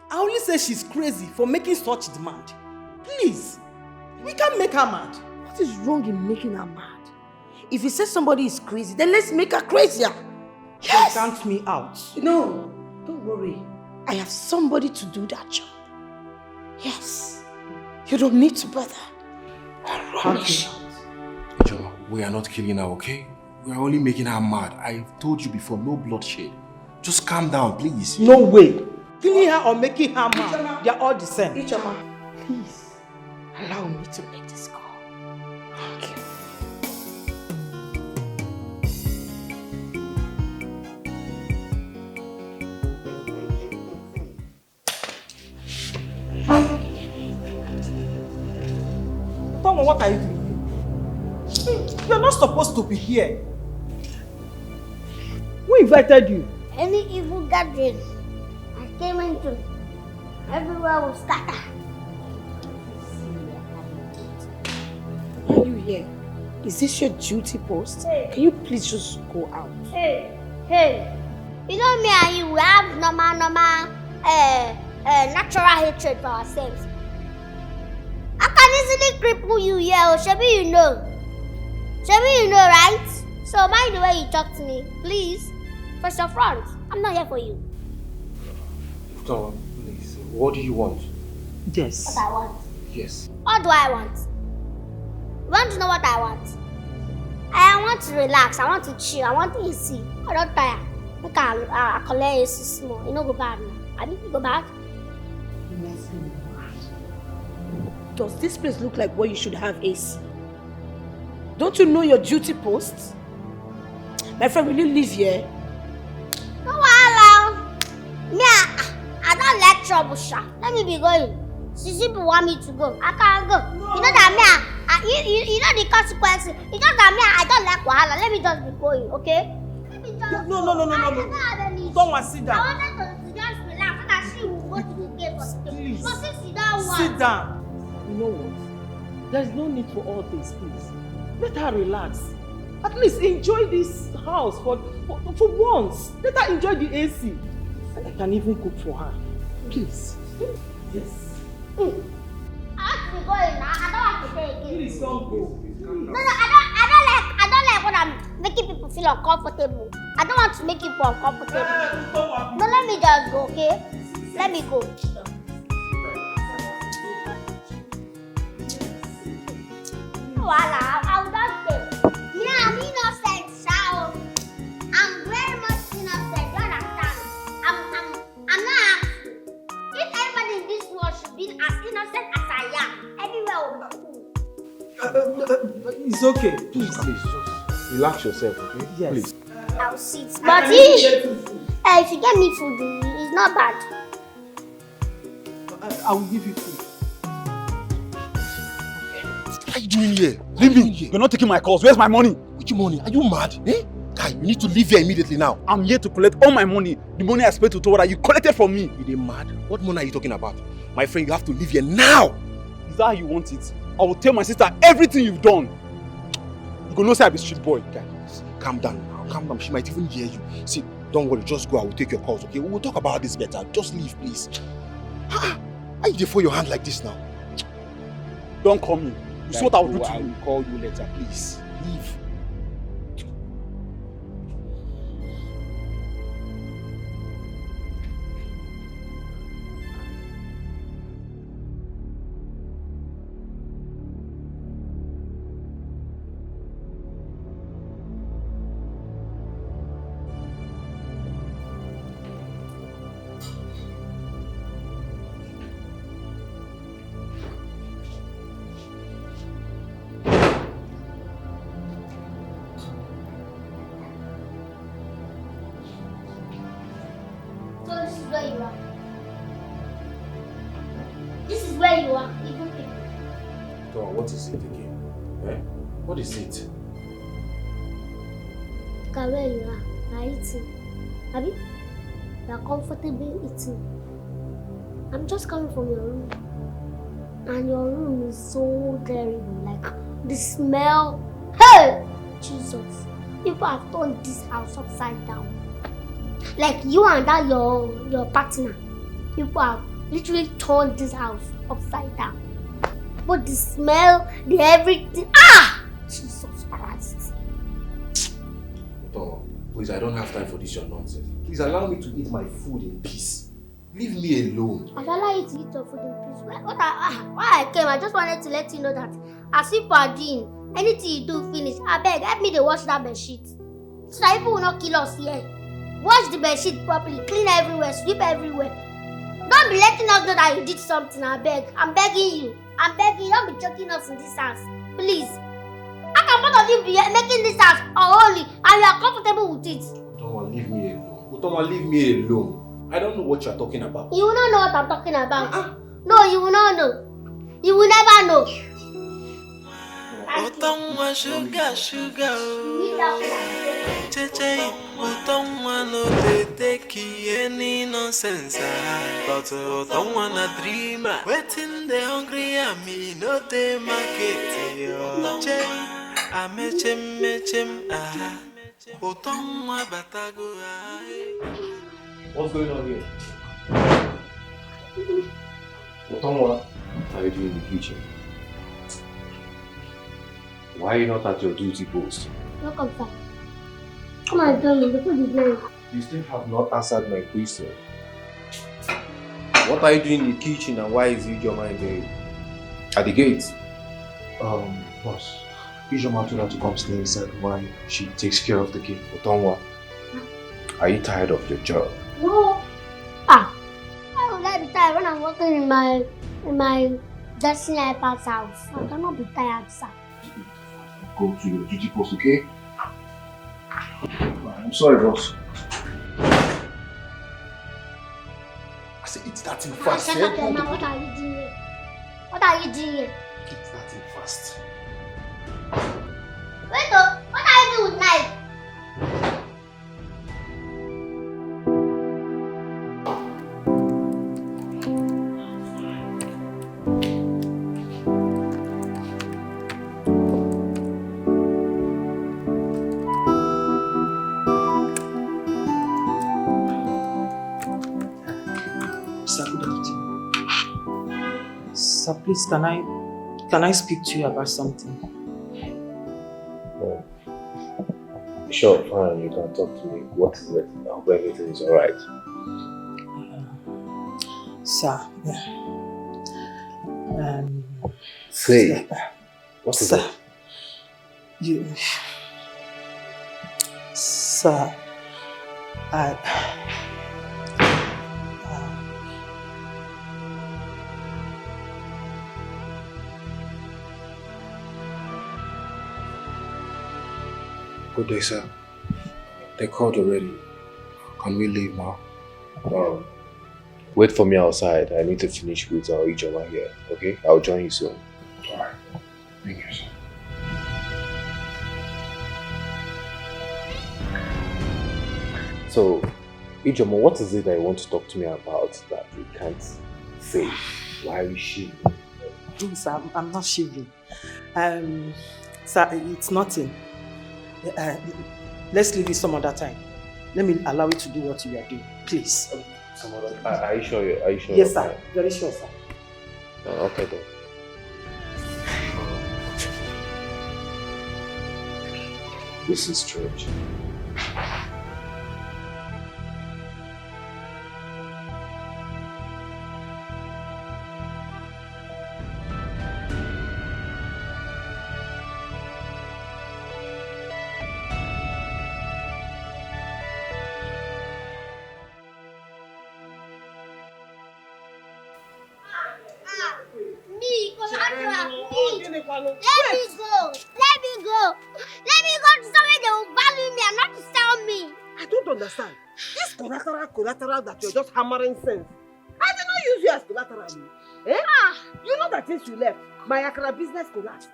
I only say she's crazy for making such demand. Please, we can't make her mad. What is wrong in making her mad? If you say somebody is crazy, then let's make her crazier. Yes! Don't count me out. No, don't worry. I have somebody to do that job. Yes. You don't need to bother. I promise. Ijoma, we are not killing her, okay? We are only making her mad. I told you before, no bloodshed. Just calm down, please. No way. Killing her or making her mad, they are all the same. Ijoma, please allow me to make this call. Thank you. Utonwa, what are you doing? You're not supposed to be here. Who invited you? Any evil gathering I came into, everywhere was scattered. Why are you here? Is this your duty post? Hey. Can you please just go out? Hey. You know me and you, we have normal, natural hatred for ourselves. I can easily cripple you here, Shebi you know. Shebi you know, right? So mind the way you talk to me, please. Face your front. I'm not here for you. Tom, please. What do you want? Yes. What I want? Yes. What do I want? You want to know what I want? I want to relax. I want to chill. I want to AC. I don't tire. Look I collect AC small. You know go bad now. I need to go back. Does this place look like where you should have AC? Don't you know your duty post? My friend, will you live here? No, hello. Me, I don't like trouble, Sha. Let me be going. Since people want me to go, I can't go. No. You know that me, you know the consequences. You know that me, I don't like wahala. Let me just be going, okay? Let me just No. Don't want to sit down. I wanted to just relax so that she will go to the gate for the Please. But since you don't want. Sit down. You know what? There's no need for all this, please. Let her relax. At least enjoy this house for once. Let her enjoy the AC. And I can even cook for her. Please. Yes. I have to be going now. I don't want to stay again. Please don't go. No, I don't like when I'm making people feel uncomfortable. I don't want to make people uncomfortable. No, let me just go, okay? Let me go. Voila, I will just stay. Me, I'm innocent, Shao. I'm very much innocent, you understand? I'm not asking. If everybody in this world should be as innocent as I am, everywhere will be cool. It's okay. Please, just relax yourself, okay? Yes. Please. I'll sit. But if you get me food, it's not bad. I will give you food. What are you doing here? Leave me. You're not taking my calls. Where's my money? Which money? Are you mad? Eh? Guy, you need to leave here immediately now. I'm here to collect all my money. The money I spent to Tora, you collected from me. You mad? What money are you talking about? My friend, you have to leave here now. Is that how you want it? I will tell my sister everything you've done. You gonna say I'm a street boy. Guy, calm down now. Calm down. She might even hear you. See, don't worry. Just go. I will take your calls, okay? We will talk about this better. Just leave, please. Why you there for your hand like this now? Don't call me. You see what I will do to you? I will call you later, please. Leave. What is it again? Eh? What is it? Look at where you are. You are eating. Abi? You are comfortably eating. I'm just coming from your room. And your room is so terrible. Like, the smell. Hey! Jesus. People have turned this house upside down. Like, you and that your partner. People have literally turned this house upside down. But the smell, the everything. Ah! Jesus Christ. Tom, please, I don't have time for this your nonsense. Please allow me to eat my food in peace. Leave me alone. I shall allow you to eat your food in peace. Why I came, I just wanted to let you know that as people are doing, anything you do finish, I beg, help me to wash that bed sheet. So that people will not kill us here. Wash the bed sheet properly, clean everywhere, sweep everywhere. Don't be letting us know that you did something, I beg. I'm begging you. I'm begging you, don't be choking us in this house. Please. How can both of you be making this house unholy and you are comfortable with it? Utoma, leave me alone. Utoma, leave me alone. I don't know what you are talking about. You will not know what I'm talking about. No, you will not know. You will never know. Otonwa sugar, sugar. Cheche, Otonwa no they take any nonsense. But Otonwa na dreamer. Waiting the hungry and me no they market. Che, I mechem, Otonwa batago. What's going on here? Otonwa, are you doing in the kitchen? Why are you not at your duty post? Welcome, sir. Come on, tell me, the food is ready. You still have not answered my question. What are you doing in the kitchen and why is Ijoma in there? At the gate? Boss, Ijoma told her to come stay inside while she takes care of the kid. Otonwa, are you tired of your job? No. Why would I be tired when I'm working in my destiny iPad's house? I cannot be tired, sir. Go to your duty post, okay? I'm sorry, boss. I said, it's that thing fast. Shut up, your man. What are you doing here? What are you doing here? It's that thing fast. Wait, what are you doing with knife? Sir, please, can I speak to you about something? No. Sure, fine, you can talk to me. What is it? I hope everything is alright. Sir, say, what is it? Sir, Good day, sir. They called already. Can we leave now? Wait for me outside. I need to finish with our Ijoma here. Okay? I'll join you soon. Alright. Thank you, sir. So, Ijoma, what is it that you want to talk to me about that you can't say? Why are you shivering? Sir, I'm not shivering. Sir, it's nothing. Let's leave it some other time. Let me allow you to do what you are doing, please. Some other time? Are you sure? Yes, sir. Very sure, sir. Okay then. This is strange. Let me go. Let me go to somewhere they will value me and not to sell me. I don't understand. This collateral that you're just hammering sense. I did not use you as collateral. Eh? You know that since you left, my Accra business collapsed.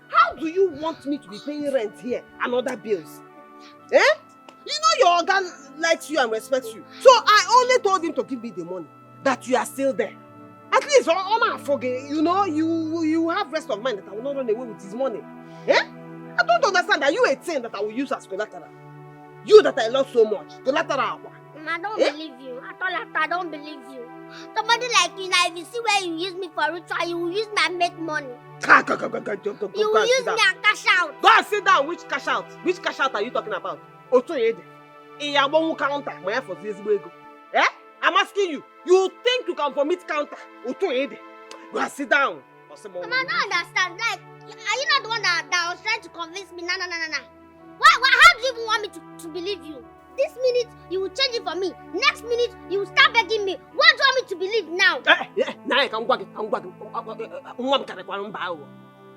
How do you want me to be paying rent here and other bills? Eh? You know your organ likes you and respects you. So I only told him to give me the money, that you are still there. At least, you know, you have rest of mind that I will not run away with his money. Eh? I don't understand that you a thing that I will use as collateral. You that I love so much. Collateral. I don't believe you. I don't believe you. Somebody like you now, if you see where you use me for ritual, you will use me and make money. You will use me and cash out. Go and sit down. Which cash out? Which cash out are you talking about? Eh? I'm asking you. You think you can vomit counter? Go and sit down. I don't understand. Like, are you not the one that was trying to convince me? Nah. Why? How do you even want me to believe you? This minute, you will change it for me. Next minute, you will start begging me. What do you want me to believe now?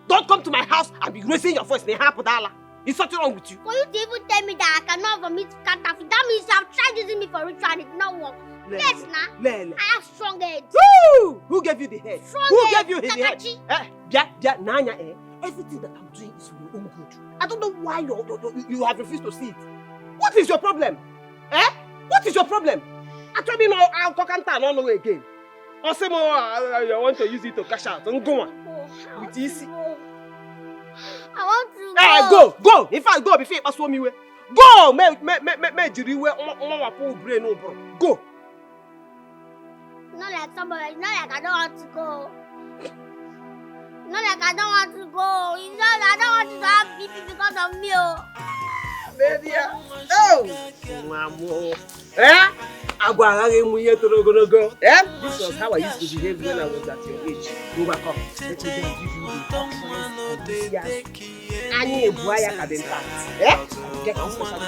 Don't come to my house and be raising your voice. Is something wrong with you? For you to even tell me that I cannot vomit counterfeit, that means you have tried using me for ritual and it did not work. Yes, nah. I have strong head. Who gave you the head? Strong Who head. gave you his head? everything that I'm doing is for your own good. I don't know why you have refused to see it. What is your problem? Eh? What is your problem? Actually, no, I'll talk and turn on again. Also, I want to use it to cash out. Don't go on. With easy. I want to go. Hey, go. In fact, go before you pass me way. Go. Me jiri way. Go. Not like somebody. Not like I don't want to go. Not like I don't want to go. It's not like I don't want you to have BP because of me. Baby, oh, Mamo. Eh? This was how I used to behave when I was at your age. Go back up. Let me give you the Any boy I can impact. Eh? Get on special.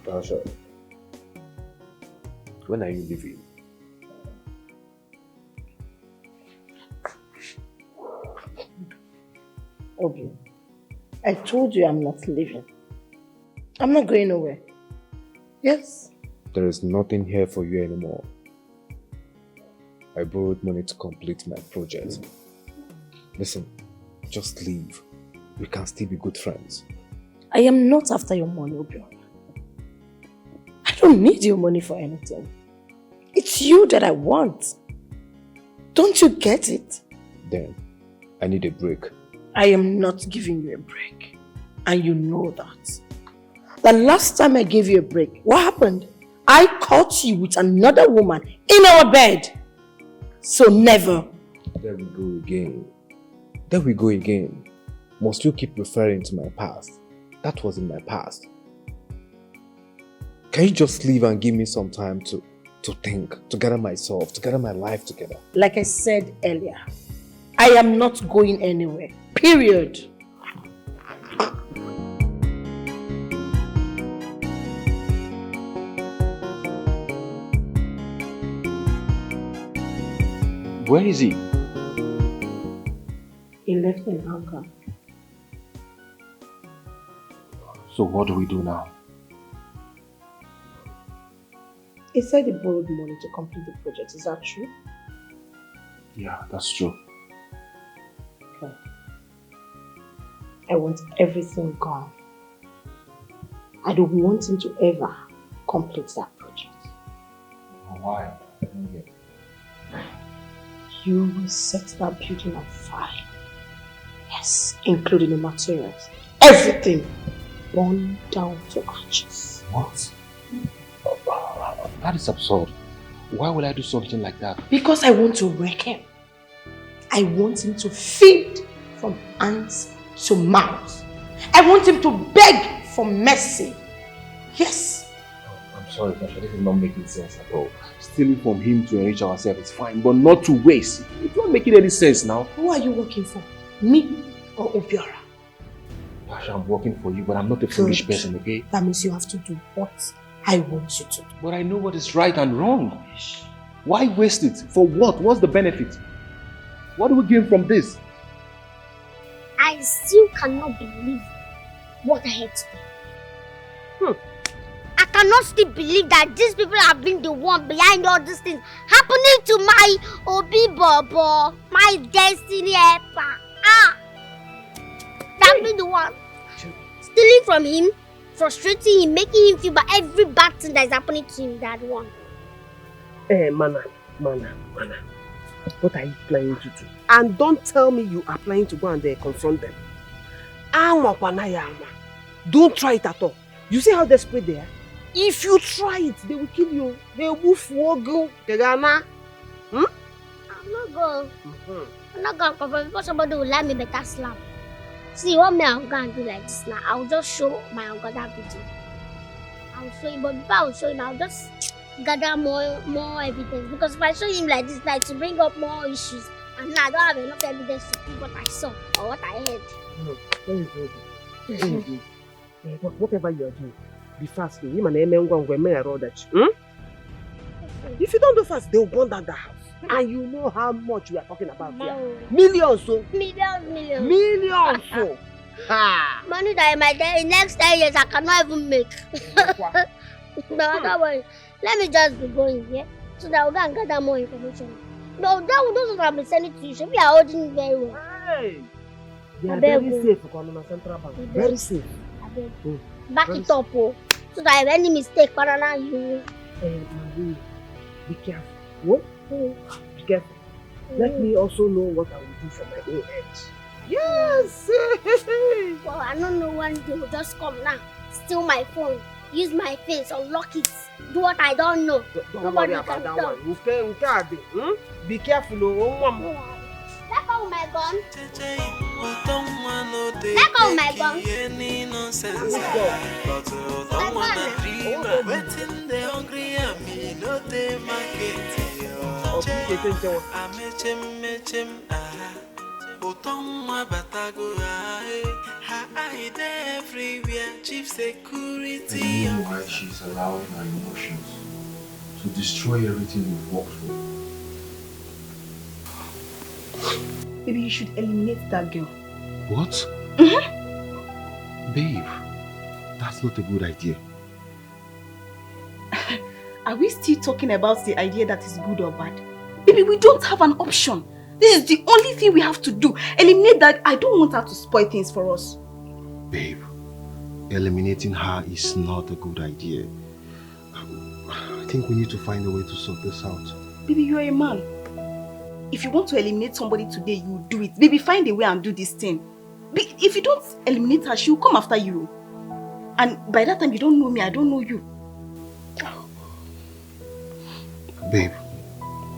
Tasha, when are you leaving? Obio, I told you I'm not leaving. I'm not going nowhere. Yes? There is nothing here for you anymore. I borrowed money to complete my project. Listen, just leave. We can still be good friends. I am not after your money, Obio. I don't need your money for anything. It's you that I want. Don't you get it? Then, I need a break. I am not giving you a break. And you know that. The last time I gave you a break, what happened? I caught you with another woman in our bed. So never. There we go again. There we go again. Must you keep referring to my past? That was in my past. Can you just leave and give me some time to think, to gather myself, to gather my life together? Like I said earlier, I am not going anywhere. Period. Where is he? He left in anger. So what do we do now? He said he borrowed money to complete the project. Is that true? Yeah, that's true. Okay. I want everything gone. I don't want him to ever complete that project. Why? You will set that building on fire. Yes, including the materials. Everything burned down to ashes. What? That is absurd. Why would I do something like that? Because I want to wreck him. I want him to feed from hands to mouth. I want him to beg for mercy. Yes. I'm sorry, Tasha, this is not making sense at all. Stealing from him to enrich ourselves is fine, but not to waste. It's not making any sense now. Who are you working for? Me or Obiora? Tasha, I'm working for you, but I'm not a foolish person, okay? That means you have to do what I want you to do. But I know what is right and wrong. Why waste it? For what? What's the benefit? What do we gain from this? I still cannot believe what I had today. I cannot still believe that these people have been the one behind all these things happening to my Obi Bobo, my destiny helper. That's been the one. Stealing from him, frustrating him, making him feel bad. Every bad thing that is happening to him, that one. Mana. What are you planning to do? And don't tell me you are planning to go and confront them. Don't try it at all. You see how desperate they are? If you try it, they will kill you. They will move forward. I'm not going. I'm not going to confront because somebody will let me better slap. See, what me I'm going to do like this now, I'll just show my uncle that video. I'll show him, but before I'll show him, I'll just gather more evidence. Because if I show him like this, like to bring up more issues, And now I don't have enough evidence to prove what I saw or what I heard. No, let me do it. But whatever you are doing, be fast. If you don't do fast, they will burn down the house. And you know how much we are talking about here. Millions, so. Millions. Millions, so. Money that in my next 10 years I cannot even make. But don't worry. Let me just be going here so that we can gather more information. No, those what I've been sending to you. We are holding it very well. Hey. They are very safe for Central Bank. Very safe. Back it up, so that if any mistake, you. Marie, be careful. What? Be careful. Let me also know what I will do for my own head. Yes! Well, I don't know when they will just come now, steal my phone, use my face, unlock it, do what I don't know. Don't worry about that one. Be careful. Let go of my gun. Let go of my gun. I don't know why she's allowing her emotions to destroy everything we've worked for. Maybe you should eliminate that girl. What? Babe, that's not a good idea. Are we still talking about the idea that is good or bad? Baby, we don't have an option. This is the only thing we have to do. Eliminate that. I don't want her to spoil things for us. Babe, eliminating her is not a good idea. I think we need to find a way to sort this out. Baby, you're a man. If you want to eliminate somebody today, you will do it. Baby, find a way and do this thing. If you don't eliminate her, she will come after you. And by that time, you don't know me, I don't know you. Babe,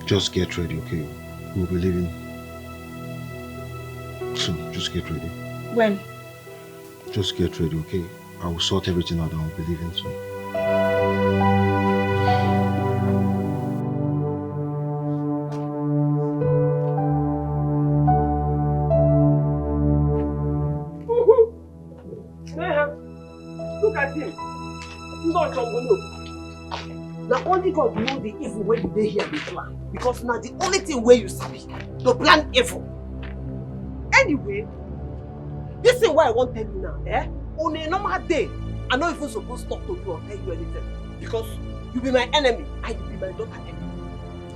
just get ready, okay? We'll be leaving soon. Just get ready. When? Just get ready, okay? I will sort everything out and we'll be leaving soon. Look at him. Not now only God know the evil way you dey here dey plan. Because now the only thing where you sabi to plan evil. Anyway, this is why I want to tell you now, on a normal day, I'm not even supposed to talk to you or tell you anything. Because you be my enemy and you be my daughter enemy.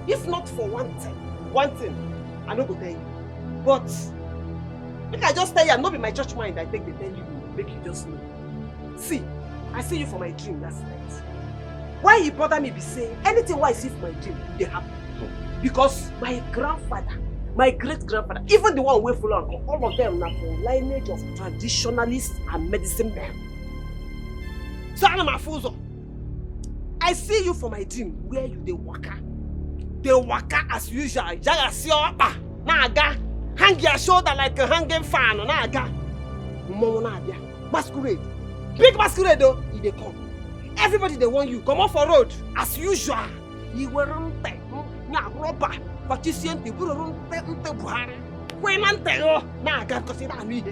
If not for one thing, I no go tell you. But make I just tell you, I'm not be my church mind, I take the tell you, make you just know. See, I see you for my dream last night. Why you bother me be saying anything what I see for my dream, they happen. Because my grandfather, my great-grandfather, even the one way follow uncle, all of them are from lineage of traditionalists and medicine men. So I'm a fool. I see you for my dream where you dey waka. They waka as usual. Jaga see your upper. Naga. Hang your shoulder like a hanging fan. Naga. Momo Nadia. Masquerade. Big masquerade though. They come. Everybody they want you. Come off for road. As usual. You were on time. Na rubber. But you see the buru buhari. When I'm telling Naga because it's not me.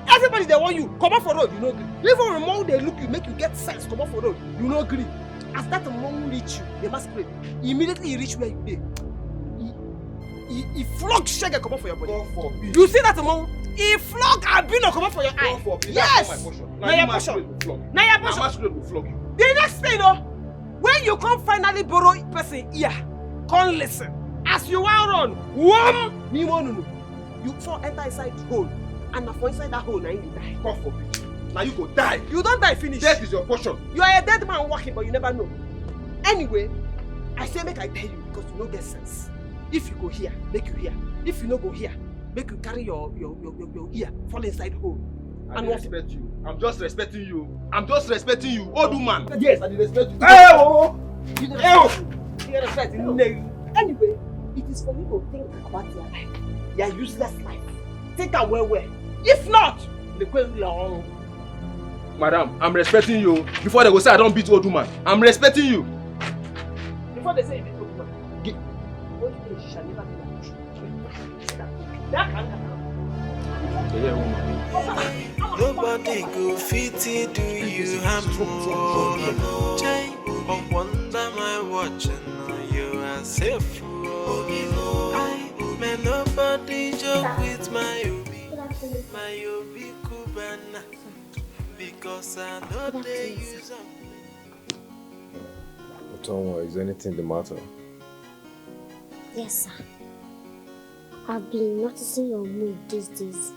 Everybody they want you. Come off for road. You know. Even the more they look you, make you get sense. Come off for road. You know agree. As that monk reach you, the masquerade, immediately he reach where you dey. He flog shege come up for your body. You see that monk? He flog albino come up for your eye. Yes! Now your portion. Now your portion. Masquerade will flog you. The next thing, when you come finally borrow person ear, come listen. As you are run, you fall enter inside the hole, and for inside that hole, now you die. God forbid. Now you go die. You don't die finish. Death is your portion. You are a dead man walking, but you never know. Anyway, I say make I tell you because you no get sense. If you go here, make you hear. If you no go here, make you carry your ear, fall inside the hole. I respect you. I'm just respecting you. I'm just respecting you. Old woman. Yes, I respect you. You respect you. Anyway, it is for you to think about your life. Your useless life. Think and well. If not, the question will Madam, I'm respecting you. Before they go say I don't beat old woman, I'm respecting you. Before they say you beat old woman, she shall never be like Nobody go fit do you harm. Jay, I wonder my watching you are safe. May nobody joke with my Obi Kubana, because I know they use them. Otonwa, is anything the matter? Yes, sir. I've been noticing your mood these days.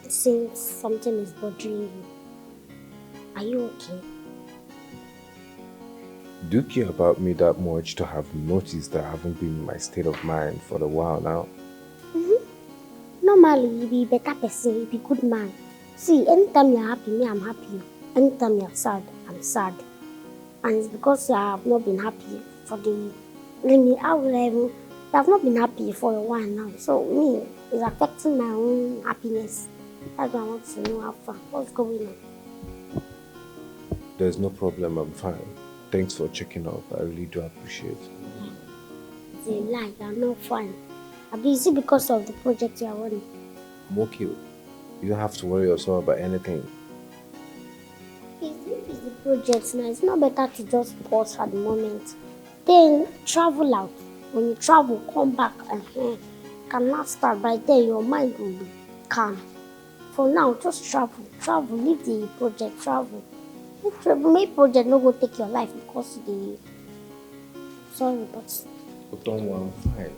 It seems something is bothering you. Are you okay? Do you care about me that much to have noticed that I haven't been in my state of mind for a while now? Normally, you be a better person, you be a good man. See, anytime you're happy, me, I'm happy. Anytime you're sad, I'm sad. And it's because I have not been happy for the... I've not been happy for a while now. So, me, it's affecting my own happiness. That's why I want to know how far. What's going on? There's no problem, I'm fine. Thanks for checking up. I really do appreciate it. It's a lie, you're not fine. I'm busy because of the project you're running. I'm okay. You don't have to worry yourself about anything. It's the project now. It's not better to just pause at the moment. Then travel out. When you travel, come back and cannot start. By then, your mind will be calm. For now, just travel. Travel. Leave the project. Travel. Make project not go take your life because the... Sorry, but... But don't worry, I'm fine.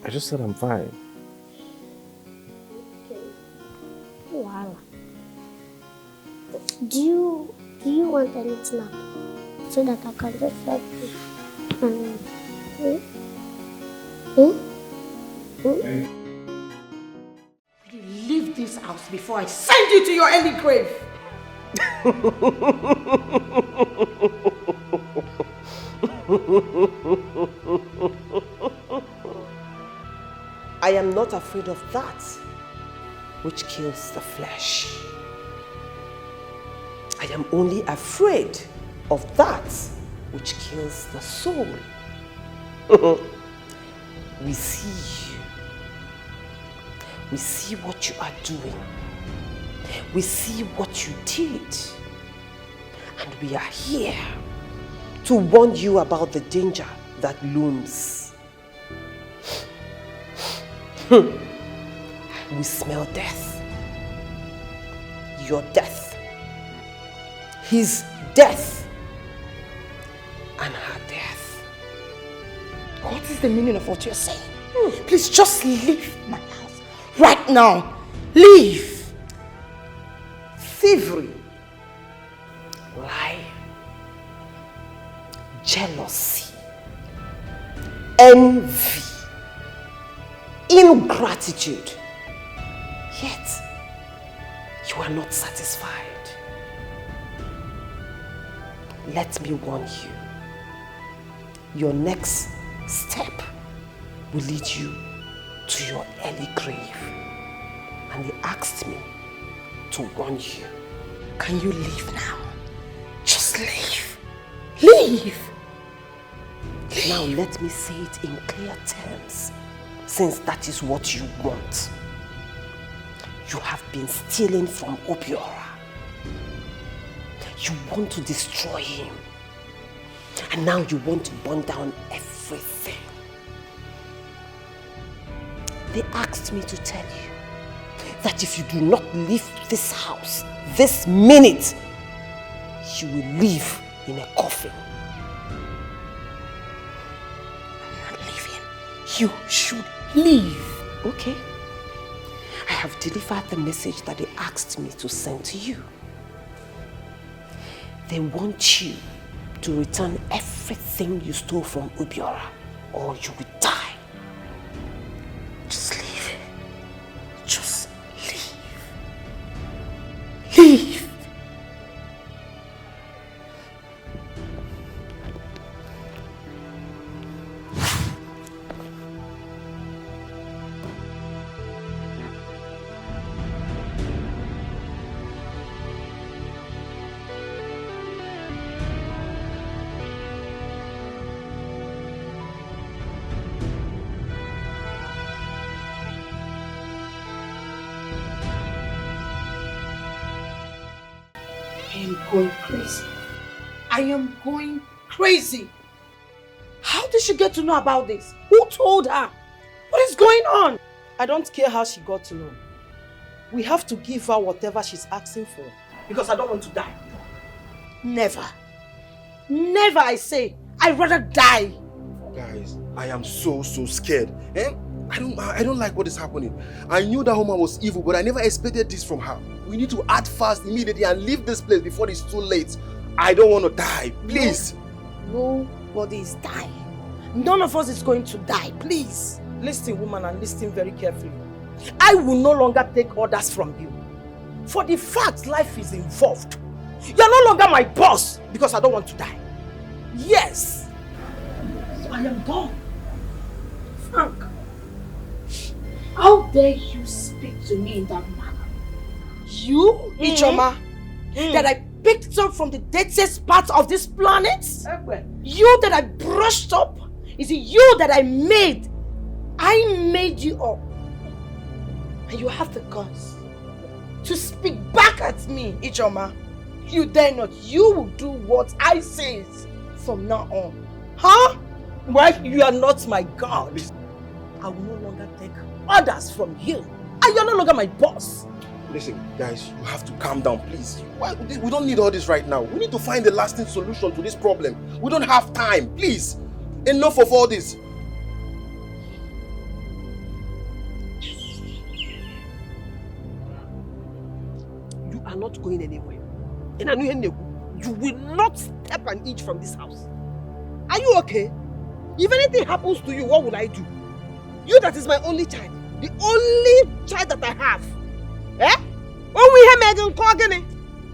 I just said I'm fine. Okay. Wow. Do you want anything now? So that I can just help you? Will you leave this house before I send you to your early grave? I am not afraid of that which kills the flesh. I am only afraid of that which kills the soul. We see you. We see what you are doing. We see what you did. And we are here to warn you about the danger that looms. We smell death. Your death. His death. And her death. What is the meaning of what you're saying? Please just leave my house right now. Leave. Thievery. Lie. Jealousy. Envy. Ingratitude. Yet, you are not satisfied. Let me warn you. Your next step will lead you to your early grave. And they asked me to warn you. Can you leave now? Just leave. Leave. Now let me say it in clear terms, since that is what you want. You have been stealing from Obio. You want to destroy him. And now you want to burn down everything. They asked me to tell you that if you do not leave this house this minute, you will live in a coffin. I'm not leaving. You should leave. Okay? I have delivered the message that they asked me to send to you. They want you to return everything you stole from Obiora, or you will die. Just leave. Just leave. Leave. I am going crazy. I am going crazy. How did she get to know about this? Who told her? What is going on? I don't care how she got to know. We have to give her whatever she's asking for. Because I don't want to die. Never. Never, I say. I'd rather die. Guys, I am so scared. I don't like what is happening. I knew that woman was evil, but I never expected this from her. We need to act fast immediately and leave this place before it's too late. I don't want to die. Please. Nobody is dying. None of us is going to die. Please. Listen, woman, and listen very carefully. I will no longer take orders from you. For the fact life is involved. You are no longer my boss because I don't want to die. Yes. So I am gone. Frank, how dare you speak to me in that manner? You, Ichoma, that I picked up from the dirtiest part of this planet? You that I brushed up? Is it you that I made? I made you up. And you have the guts to speak back at me, Ichoma. You dare not. You will do what I say from now on. Huh? Why you are not my God? I will no longer take orders from you. And you are no longer my boss. Listen, guys, you have to calm down, please. We don't need all this right now. We need to find a lasting solution to this problem. We don't have time, please. Enough of all this. You are not going anywhere. You will not step an inch from this house. Are you okay? If anything happens to you, what will I do? You that is my only child. The only child that I have. Eh? When we hear Megan calling,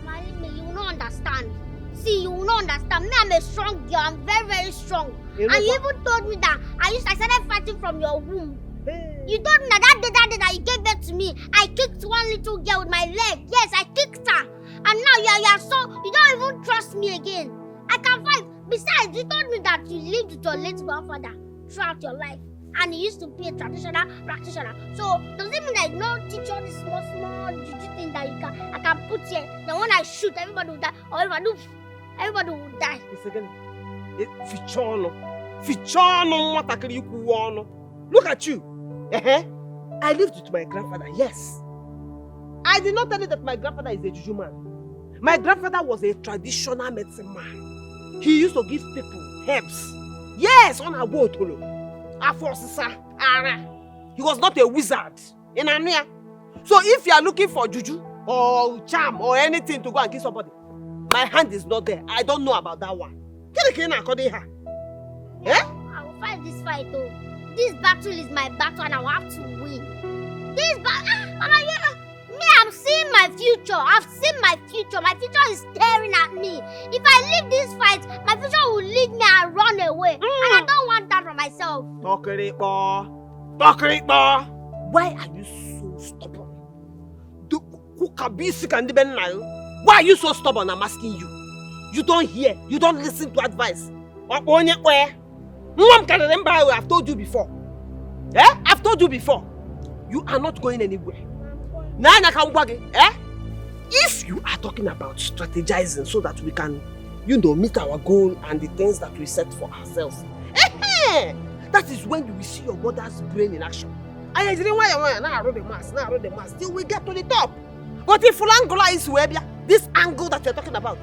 Malime, you will not understand. See, you will not understand. Me, I'm a strong girl. I'm very, very strong. And you even told me that I started fighting from your womb. Hey. You told me that day that you gave birth to me, I kicked one little girl with my leg. Yes, I kicked her. And now you are so, you don't even trust me again. I can fight. Besides, you told me that you lived with your late grandfather throughout your life. And he used to be a traditional practitioner. So, does it mean that you don't teach all these small juju things that I can put here? Then when I shoot, everybody will die. Or if I do, everybody will die. Look at you. I lived with my grandfather, yes. I did not tell you that my grandfather is a juju man. My grandfather was a traditional medicine man. He used to give people herbs. Yes, on a boat. He was not a wizard. So if you are looking for juju or charm or anything to go and kill somebody, my hand is not there. I don't know about that one. I will fight this fight though. This battle is my battle and I will have to win. This battle, me, I'm seeing my future. I've seen my future. My future is staring at me. If I leave this fight, my future will leave me and run away. And I don't want that for myself. Why are you so stubborn? Why are you so stubborn? I'm asking you. You don't hear. You don't listen to advice. I've told you before. I've told you before. You are not going anywhere. If you are talking about strategizing so that we can, meet our goal and the things that we set for ourselves, that is when you will see your mother's brain in action. Now I roll the mass, till we get to the top. But if Angola is this angle that you're talking about,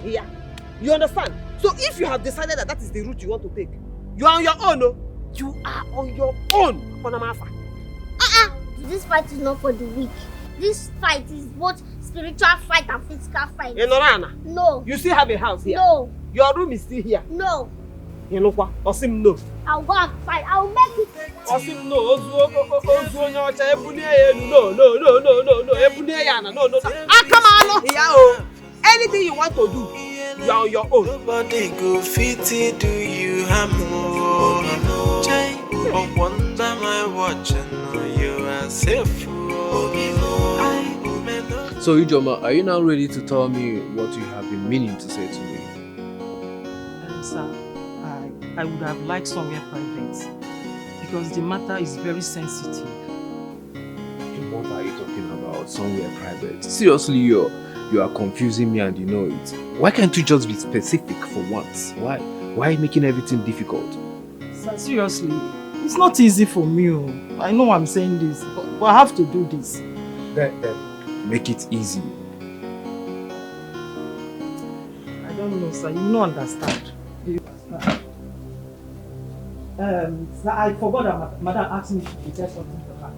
here. You understand? So if you have decided that is the route you want to take, you are on your own. No? You are on your own. This fight is not for the weak. This fight is both spiritual fight and physical fight. No. You still have a house here? No. Your room is still here? No. You know what? Osim no. I'll go and fight. I'll make it. Osim no. No. Come on. Yeah. Anything you want to do, you are on your own. Nobody go fit do you harm. I wonder my watching you are safe. So Ijoma, are you now ready to tell me what you have been meaning to say to me? Sir, I would have liked somewhere private because the matter is very sensitive. You What are you talking about? Somewhere private. Seriously, you are confusing me and you know it. Why can't you just be specific for once? Why? Why are you making everything difficult? Sir, seriously, it's not easy for me. I know I'm saying this, but I have to do this. Then make it easy. I don't know, sir. You don't understand. Sir, I forgot that Madam asked me to tell something to her.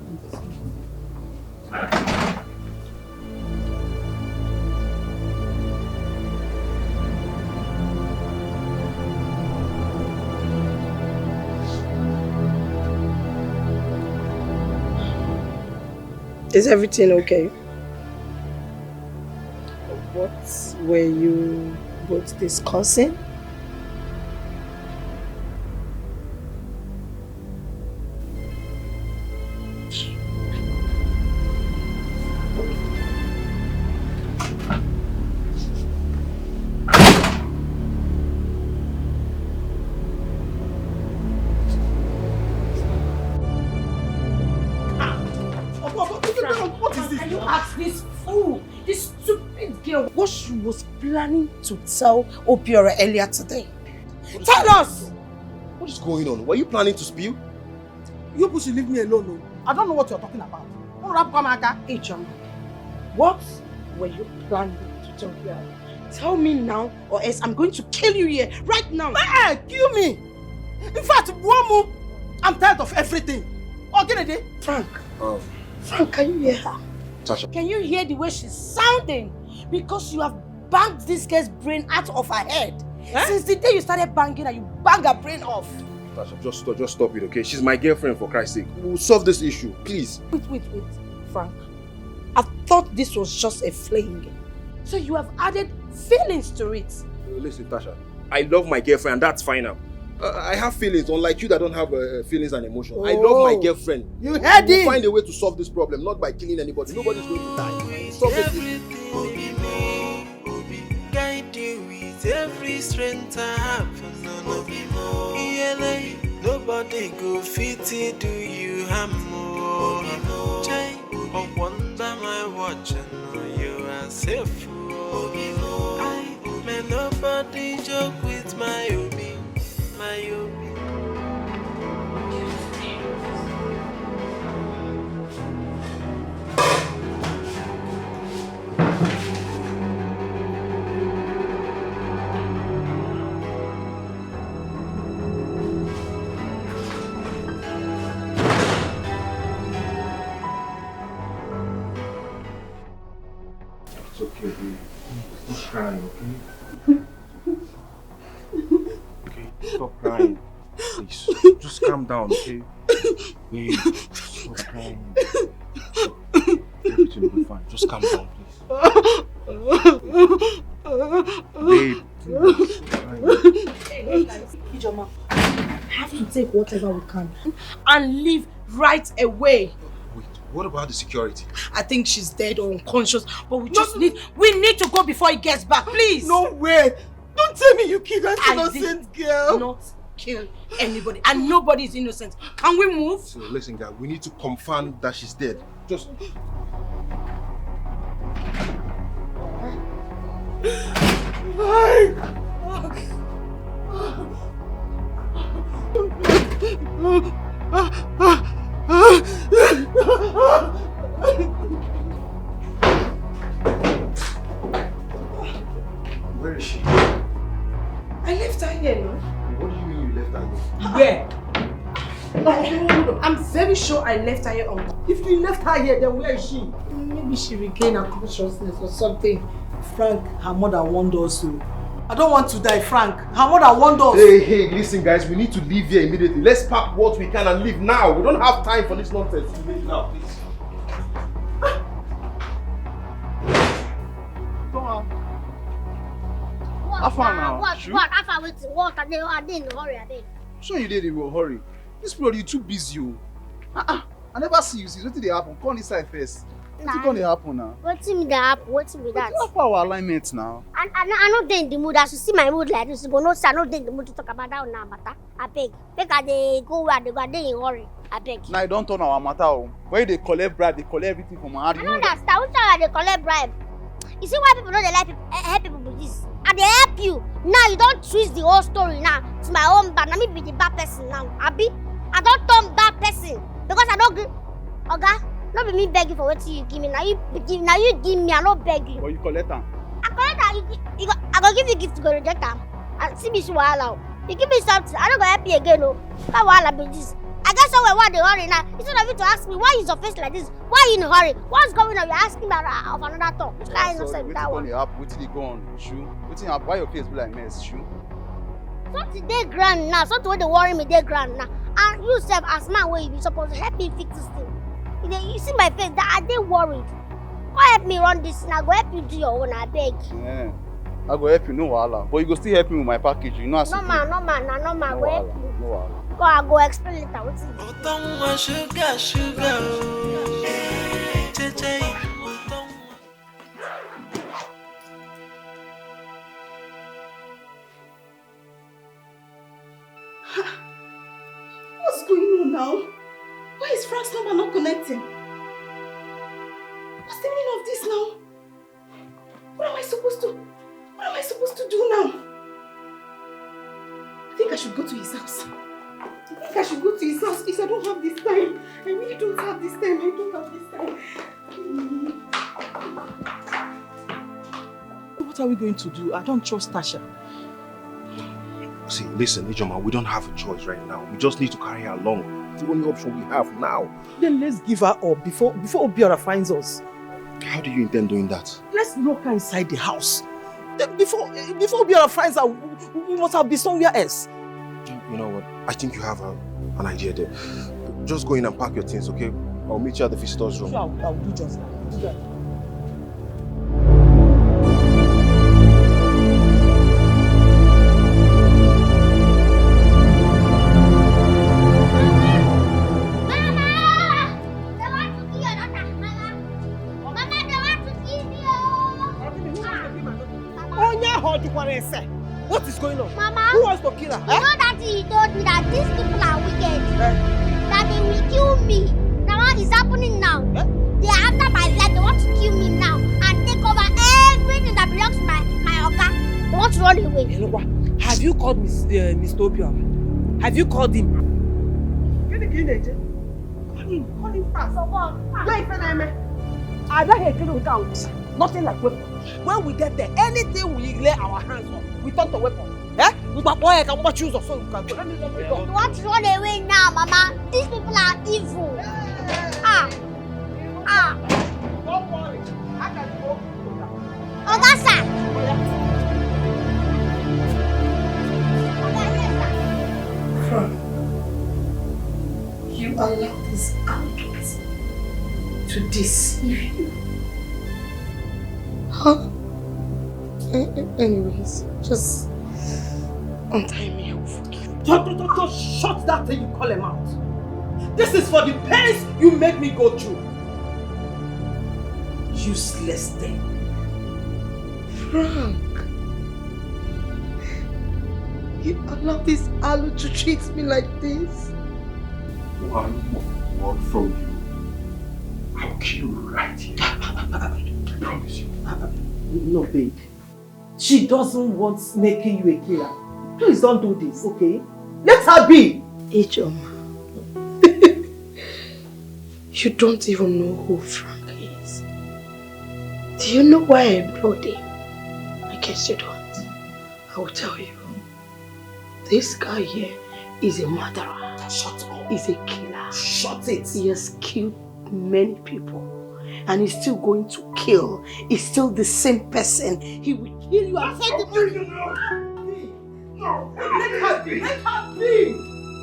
Is everything okay? What were you both discussing? What she was planning to tell Obio earlier today. Tell us! What is going on? Were you planning to spill? You people should leave me alone. No. I don't know what you're talking about. Hey, John, what were you planning to tell Obio? Tell me now, or else I'm going to kill you here, right now. Hey, kill me! In fact, Womu, I'm tired of everything. Okay, Frank. Frank, can you hear her? Tasha. Can you hear the way she's sounding? Because you have banged this girl's brain out of her head. Since the day you started banging her, you bang her brain off. Tasha, just stop it, okay? She's my girlfriend, for Christ's sake. We'll solve this issue, please. Wait. Frank. I thought this was just a fling. So you have added feelings to it. Listen, Tasha. I love my girlfriend, and that's fine now. I have feelings, unlike you that don't have feelings and emotions. I love my girlfriend. You heard it! We'll find a way to solve this problem, not by killing anybody. Nobody's going to die. Solve this issue. Guide you with every strength I have. Nobody go fit to do you harm more. I wonder my watch and know you are safe. May nobody joke with my Obi, my Obi. It's okay, babe. Stop crying, okay? Okay, stop crying. Please, just calm down, okay? Babe, stop crying. Everything will be fine. Just calm down, please. Babe, please, stop crying. Ijoma, I have to take whatever we can and leave right away. Wait, what about the security? I think she's dead or unconscious, but we need to go before he gets back, please. No way! Don't tell me you killed that innocent girl. Not kill anybody, and nobody is innocent. Can we move? So listen, guys, we need to confirm that she's dead. Just. Where is she? I left her here, no? What do you mean you left her Where? I'm very sure I left her here. If you left her here, then where is she? Maybe she regained her consciousness or something. Frank, her mother warned us to. I don't want to die, Frank. Her mother warned us. Hey, listen, guys, we need to leave here immediately. Let's pack what we can and leave now. We don't have time for this nonsense. Leave now, please. How far now? What? How far with what? I didn't hurry. Sure you did in a hurry. This period you too busy. I never see you. What did they happen? Come inside first. What's going to happen now? What's in the app? What's with that? What our alignment now? I'm not in the mood. I should see my mood like this. But no, sir, I'm not in the mood to talk about that now. But I beg. I they go where they go. They in hurry. I I beg. Now you don't turn our matter. When they collect bribe, they collect everything from our hand. I don't understand. Which time they collect bribe? You see why people don't like people, help people with this? And they help you. Now you don't twist the whole story now to my own bad. Let me be the bad person now. Abi, I don't turn bad person because I don't. Oga, not be me begging for what you give me. Now you give me. I don't beg you. But you collect them. I collect that. I go give you gift to go reject them. And see me so wahala. You give me something. I don't go help you again. No, how wahala be this? I guess somewhere why they hurry now. Instead of you to ask me why is your face like this? Why are you in a hurry? What's going on? You're asking me of another talk. Which kind of sense that one? What's go on? Shoe. Why your face be like mess? Shoe. Something they grand now. Something where they worry me they grand now. And you self as man where you be supposed to help me fix this thing. You see my face that are they worried? Go help me run this now. Go help you do your own. I beg. Yeah. I go help you, no wahala. But you go still help me with my package. You know as no man. Go help you. No wahala. Go, I go explain later. What's it? Sugar. What's going on now? Why is Frank's number not connecting? What's the meaning of this now? What am I supposed to do now? I think I should go to his house. Because I don't have this time. I really don't have this time. What are we going to do? I don't trust Tasha. See, listen, Ijoma, we don't have a choice right now. We just need to carry her along. It's the only option we have now. Then let's give her up before Obio finds us. How do you intend doing that? Let's lock her inside the house. Then before Obio finds her, we must have been somewhere else. You know what? I think you have an idea there. Just go in and pack your things, okay? I'll meet you at the visitor's room. Sure, I'll do just that. Do that. What is going on? Mama, who wants to kill her? You know that he told me that these people are wicked. That they will kill me. Now what is happening now? They are after my life. They want to kill me now and take over everything that belongs to my Oga. They want to run away. You know what? Have you called Mr. Obio? Have you called him? Call him fast. I don't hate you without. Nothing like weapon. When we get there, anything we lay our hands on, we turn to weapon. Eh? We can choose or so we can go. Let me go. You want to run away now, Mama? These people are evil. Don't worry. I can go. Oga, sir. You allow this arrogance to deceive you. Huh? Anyways, just untie me, I will forgive you. Don't shut that thing you call him out. This is for the pains you make me go through. Useless thing. Frank, you allow this Alu to treat me like this? One word from you, I'll kill you right here. I promise you. No, babe. She doesn't want making you a killer. Please don't do this, okay? Let her be! Ijoma, you don't even know who Frank is. Do you know why I employed him? I guess you don't. I will tell you. This guy here is a murderer. Shut up. He's a killer. Shut it. He has killed many people. And he's still going to kill. He's still the same person. He will kill you and take the money. No! Let her be! Let her be!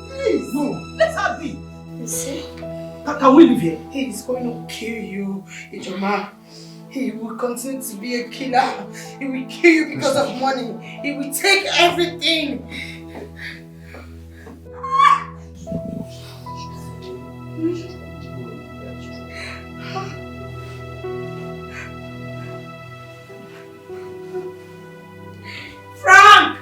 Please! No! Let her be! You see? Can we live here? He is going to kill you, Ijoma. He will continue to be a killer. He will kill you because of money. He will take everything. Frank!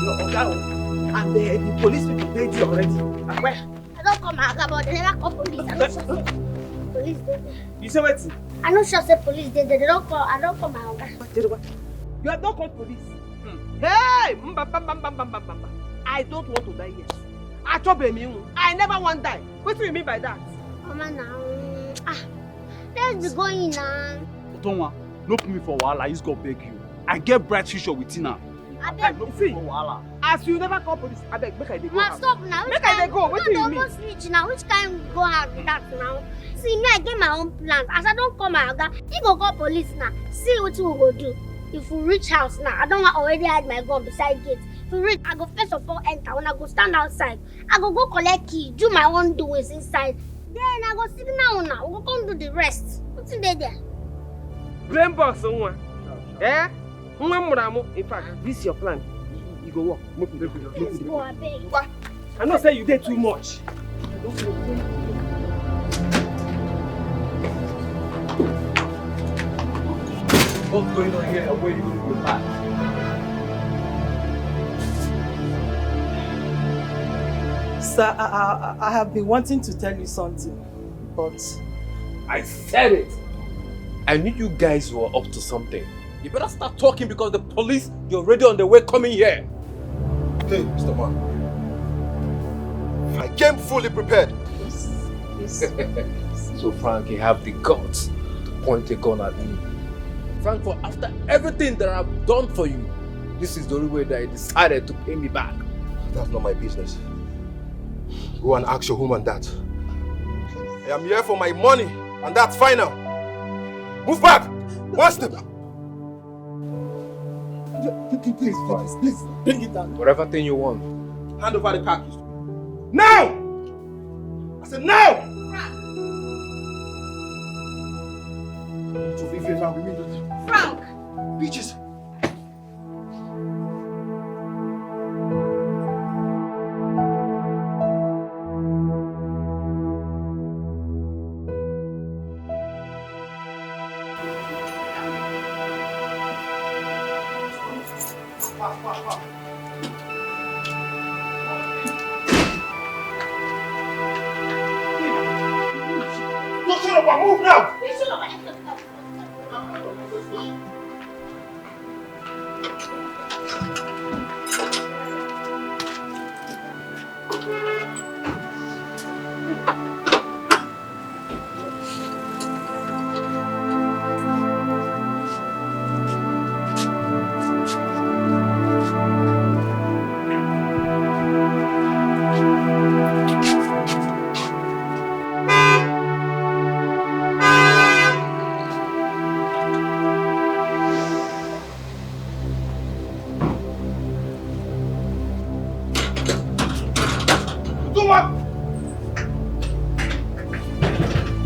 your Oga. And the police people paid you already. Where? I don't call my Oga, but they never call police. I don't sure say police did. You say what? I don't sure say police did. They don't call. I don't call my Oga. You have not called police. Hey! I don't want to die yet. I trouble me. I never want to die. What do you mean by that? Mama, now. Let's be going now. Otonwa, no put me for wahala. He's gonna beg you. I get bright future with Tina. I beg. No see for wahala. As you never call police, I beg. Make I dey go. Ma, stop now. Make I dey go. What do you mean? Almost reach now. Which kind go out with that now? See me, I get my own plan. As I don't call my Oga, he go call police now. See what we go do. If we reach house now, I don't want already hide my gun beside gate. If we reach, I go first of all enter. When I go stand outside, I go collect key, do my own doings inside. Then I go signal now. We go come do the rest. What's in there? Blame boss someone. Eh? In fact, this is your plan. You go walk. Let's go, I beg. I know say you did too much. What's going on here? Where are you going to go back? Sir, I have been wanting to tell you something, but... I said it! I knew you guys were up to something. You better start talking because the police, you're already on the way coming here. Hey, Mr. Man. I came fully prepared. So Frank, you have the guts to point a gun at me. Frank, for after everything that I've done for you, this is the only way that you decided to pay me back. That's not my business. Go and ask your woman that. I am here for my money, and that's final. Move back! One step! Please, bring it down. Whatever thing you want. Hand over the car keys. Now! I said now! Frank! Bitches! Move now!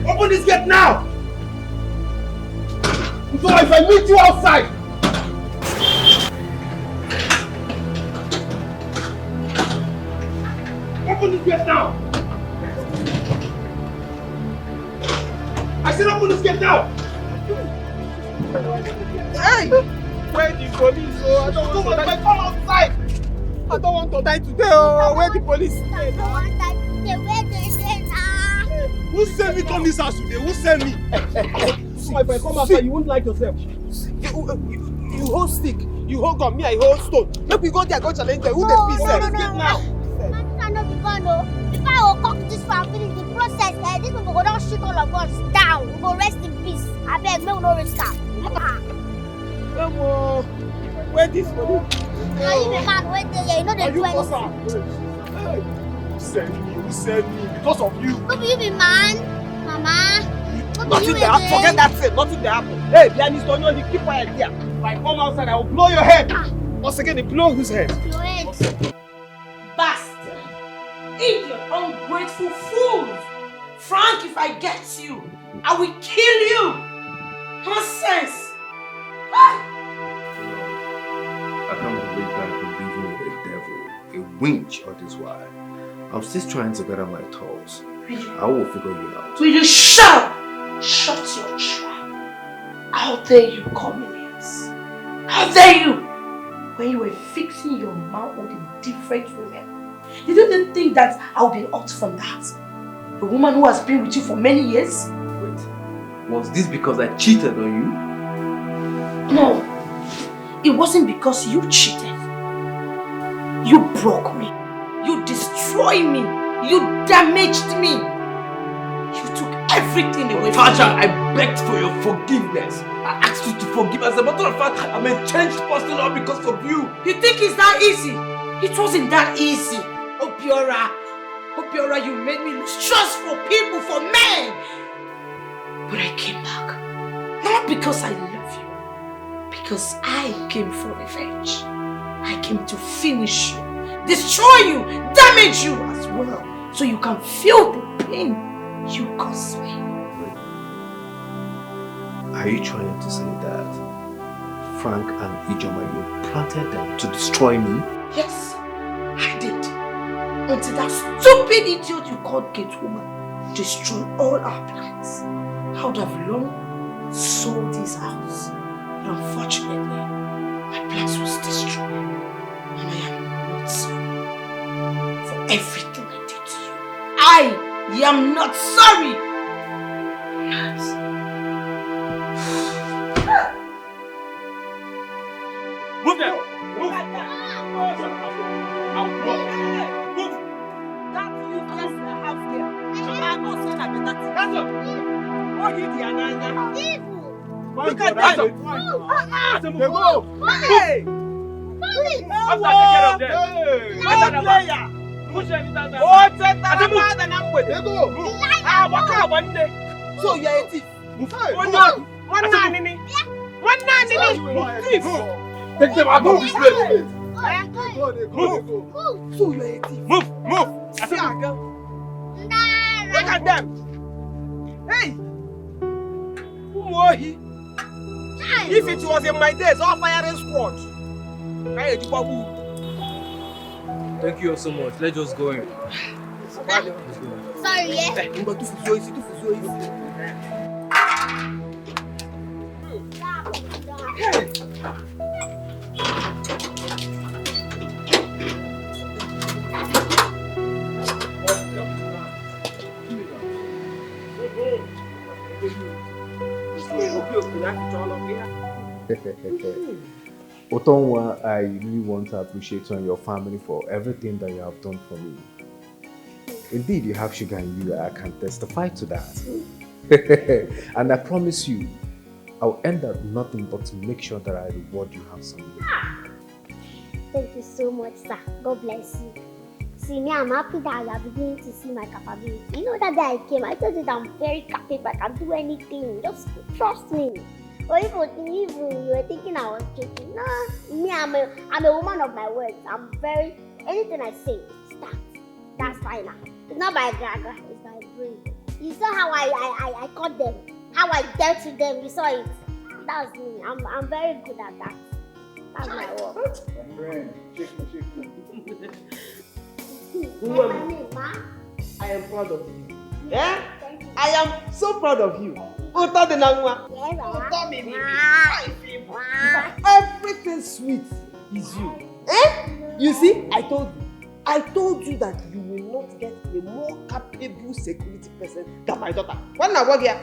Open this gate now! So if I meet you outside! Open this gate now! I said open this gate now! Hey! Where the police? Oh, I don't want to die. Come outside! I don't want to die today. Oh, where the police? I don't want to die today. Where they say now? Who sent me to this house today? Who sent me? So if I come outside, you won't like yourself. You hold stick, you hold gun, me I hold stone. Maybe we go there, go challenge them. Who the peace? No. I no be gone though. If I will cock this for finish the process, these people go down shoot all of us down. We go rest in peace. I beg, no risk. Where this for? Now you be man, wait there, you know they do anything. Who sent me? Because of you. No, you be man, mama. Nothing there happen. Forget that thing. Nothing there happen. Hey, pianist, don't you keep quiet here. If I come outside, I will blow your head. Once again, they blow whose head? Your head. Bastard! Idiot, ungrateful fool! Frank, if I get you, I will kill you! Nonsense! I can't believe that you're living with a devil, a winch all this while. I'm still trying to gather my thoughts. I will figure you out. Will you shut up? Shut your trap. How dare you come in here? How dare you? when you were fixing your mouth with different women. You didn't think that I would be out from that. A woman who has been with you for many years? Wait, was this because I cheated on you? No, it wasn't because you cheated. You broke me. You destroyed me. You damaged me. You took everything away from me. Tasha, I begged for your forgiveness. I asked you to forgive. As a matter of fact, I'm a changed person all because of you. You think it's that easy? It wasn't that easy. Obiora, you made me lose trust for people, for men. But I came back. Not because I love you. Because I came for revenge. I came to finish you, destroy you, damage you as well. So you can feel the pain you caused me. Are you trying to say that Frank and Ijoma, you planted them to destroy me? Yes, I did. Until that stupid idiot you called Gate Woman destroyed all our plans. I would have long sold this house. But unfortunately, my plans was destroyed. And I am not sorry for everything I did to you. I am not sorry. Yes. Move there! Move! Move! That useless house girl. I'm not saying that. Hands up! What did you Look at that! Move! Hey! After take care of them. One player! So you're a thief? One nanny! Thief! Take them out of this place. Move! So you're a thief? Move! See our girl? Look at them! Hey! Umohi! If it was in my days, all firing squad. Thank you so much. Let's just go in. Sorry, yeah. Otonwa, I really want to appreciate you and your family for everything that you have done for me. Indeed, you have sugar in you. I can testify to that. And I promise you, I'll end up nothing but to make sure that I reward you handsomely. Thank you so much, sir. God bless you. See, me, I'm happy that you are beginning to see my capability. You know that day I came, I told you that I'm very capable. I can do anything. Just trust me. Or if you were thinking I was joking, nah. Me, I'm a woman of my words. I'm very, anything I say, start. That's fine now. It's not by graga, it's by brain. You saw how I caught them, how I dealt with them. You saw it. That's me. I'm very good at that. That's my work. My friend, shake me. I am proud of you. Yeah? I am so proud of you. Everything sweet is you. Eh? You see, I told you that you will not get a more capable security person than my daughter. When I work here,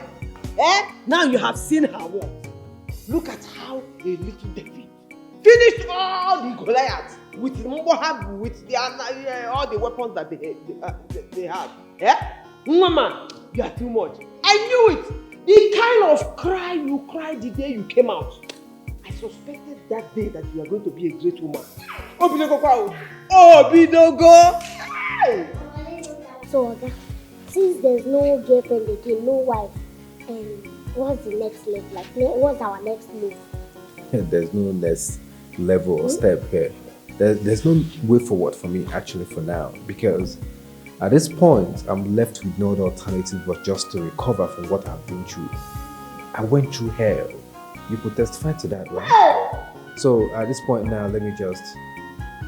now you have seen her work. Look at how a little David finished all the Goliaths with Moab, with all the weapons that they have. Yeah? Mama, you are too much. I knew it. The kind of cry you cried the day you came out. I suspected that day that you are going to be a great woman. Obidogo! So, since there's no girlfriend again, no wife, and what's the next level? Like, what's our next move? There's no next level or step here. There's no way forward for me actually for now, because at this point I'm left with no other alternative but just to recover from what I've been through. I went through hell. You could testify to that, right? So at this point now, let me just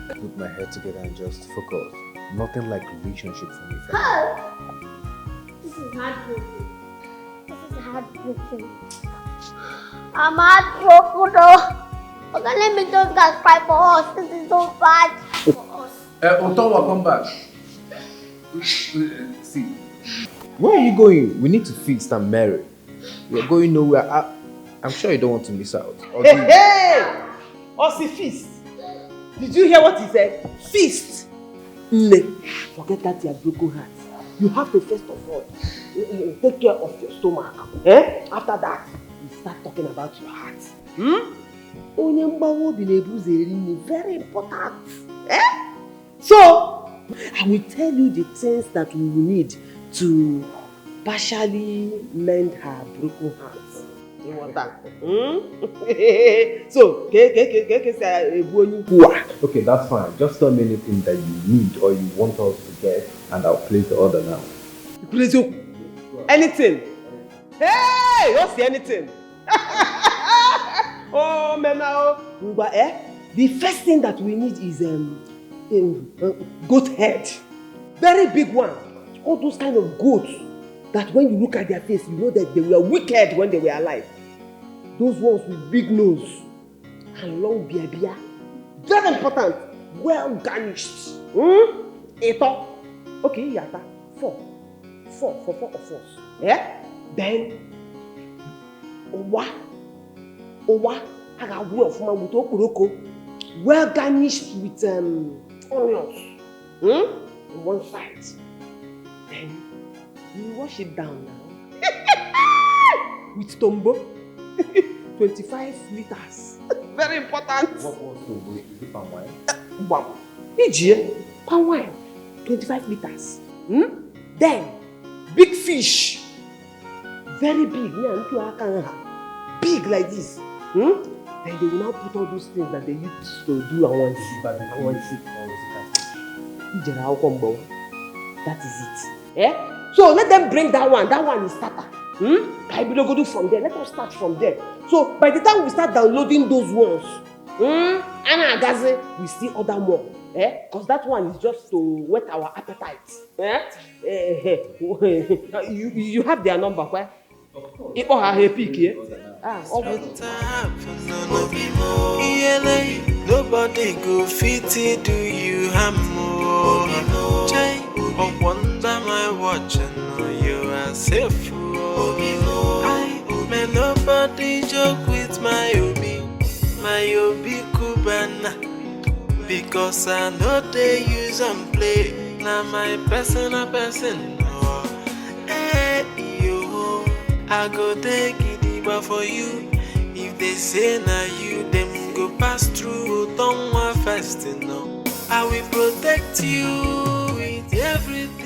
put my head together and just focus. Nothing like relationship for me for now. This is heartbreaking. I'm heartbroken though. Okay, let me just guys cry for us. This is so bad for us. Otonwa, come back. See, where are you going? We need to feast and marry. We're going nowhere. I'm sure you don't want to miss out. Hey! Osi feast. Did you hear what he said? Feast. Forget that your broken heart. You have to first of all take care of your stomach. After that, you start talking about your heart. Very important. So, I will tell you the things that we will need to partially mend her broken heart. You want that? So, Okay, that's fine. Just tell me anything that you need or you want us to get, and I'll place the order now. Anything? Hey, don't say anything. Oh, man, now. The first thing that we need is goat head. Very big one. All those kind of goats that when you look at their face, you know that they were wicked when they were alive. Those ones with big nose and long beard. Very important. Well garnished. Eto. Okay, yata. Four of us. Yeah? Then Owa. I got well garnished with onions. On one side. Then you wash it down now. With tombo. 25 liters. Very important. What was tombo? Is it palm wine? Palm wine. 25 liters. Then big fish. Very big. Big like this. Then they will now put all those things that they used to do and one see. That is it. Yeah? So let them bring that one. That one is starter. I will go do from there. Let us start from there. So by the time we start downloading those ones, we see other more. Because that one is just to whet our appetite. You have their number, where? Nobody go fit do you harm more. I wonder my watch and know you are safe. May nobody joke with my Obi Kubana, because I know they use and play. Now my personal person. Hey, yo, I go take it for you. If they say na you, them go pass through. Don't want fast enough. I will protect you with everything.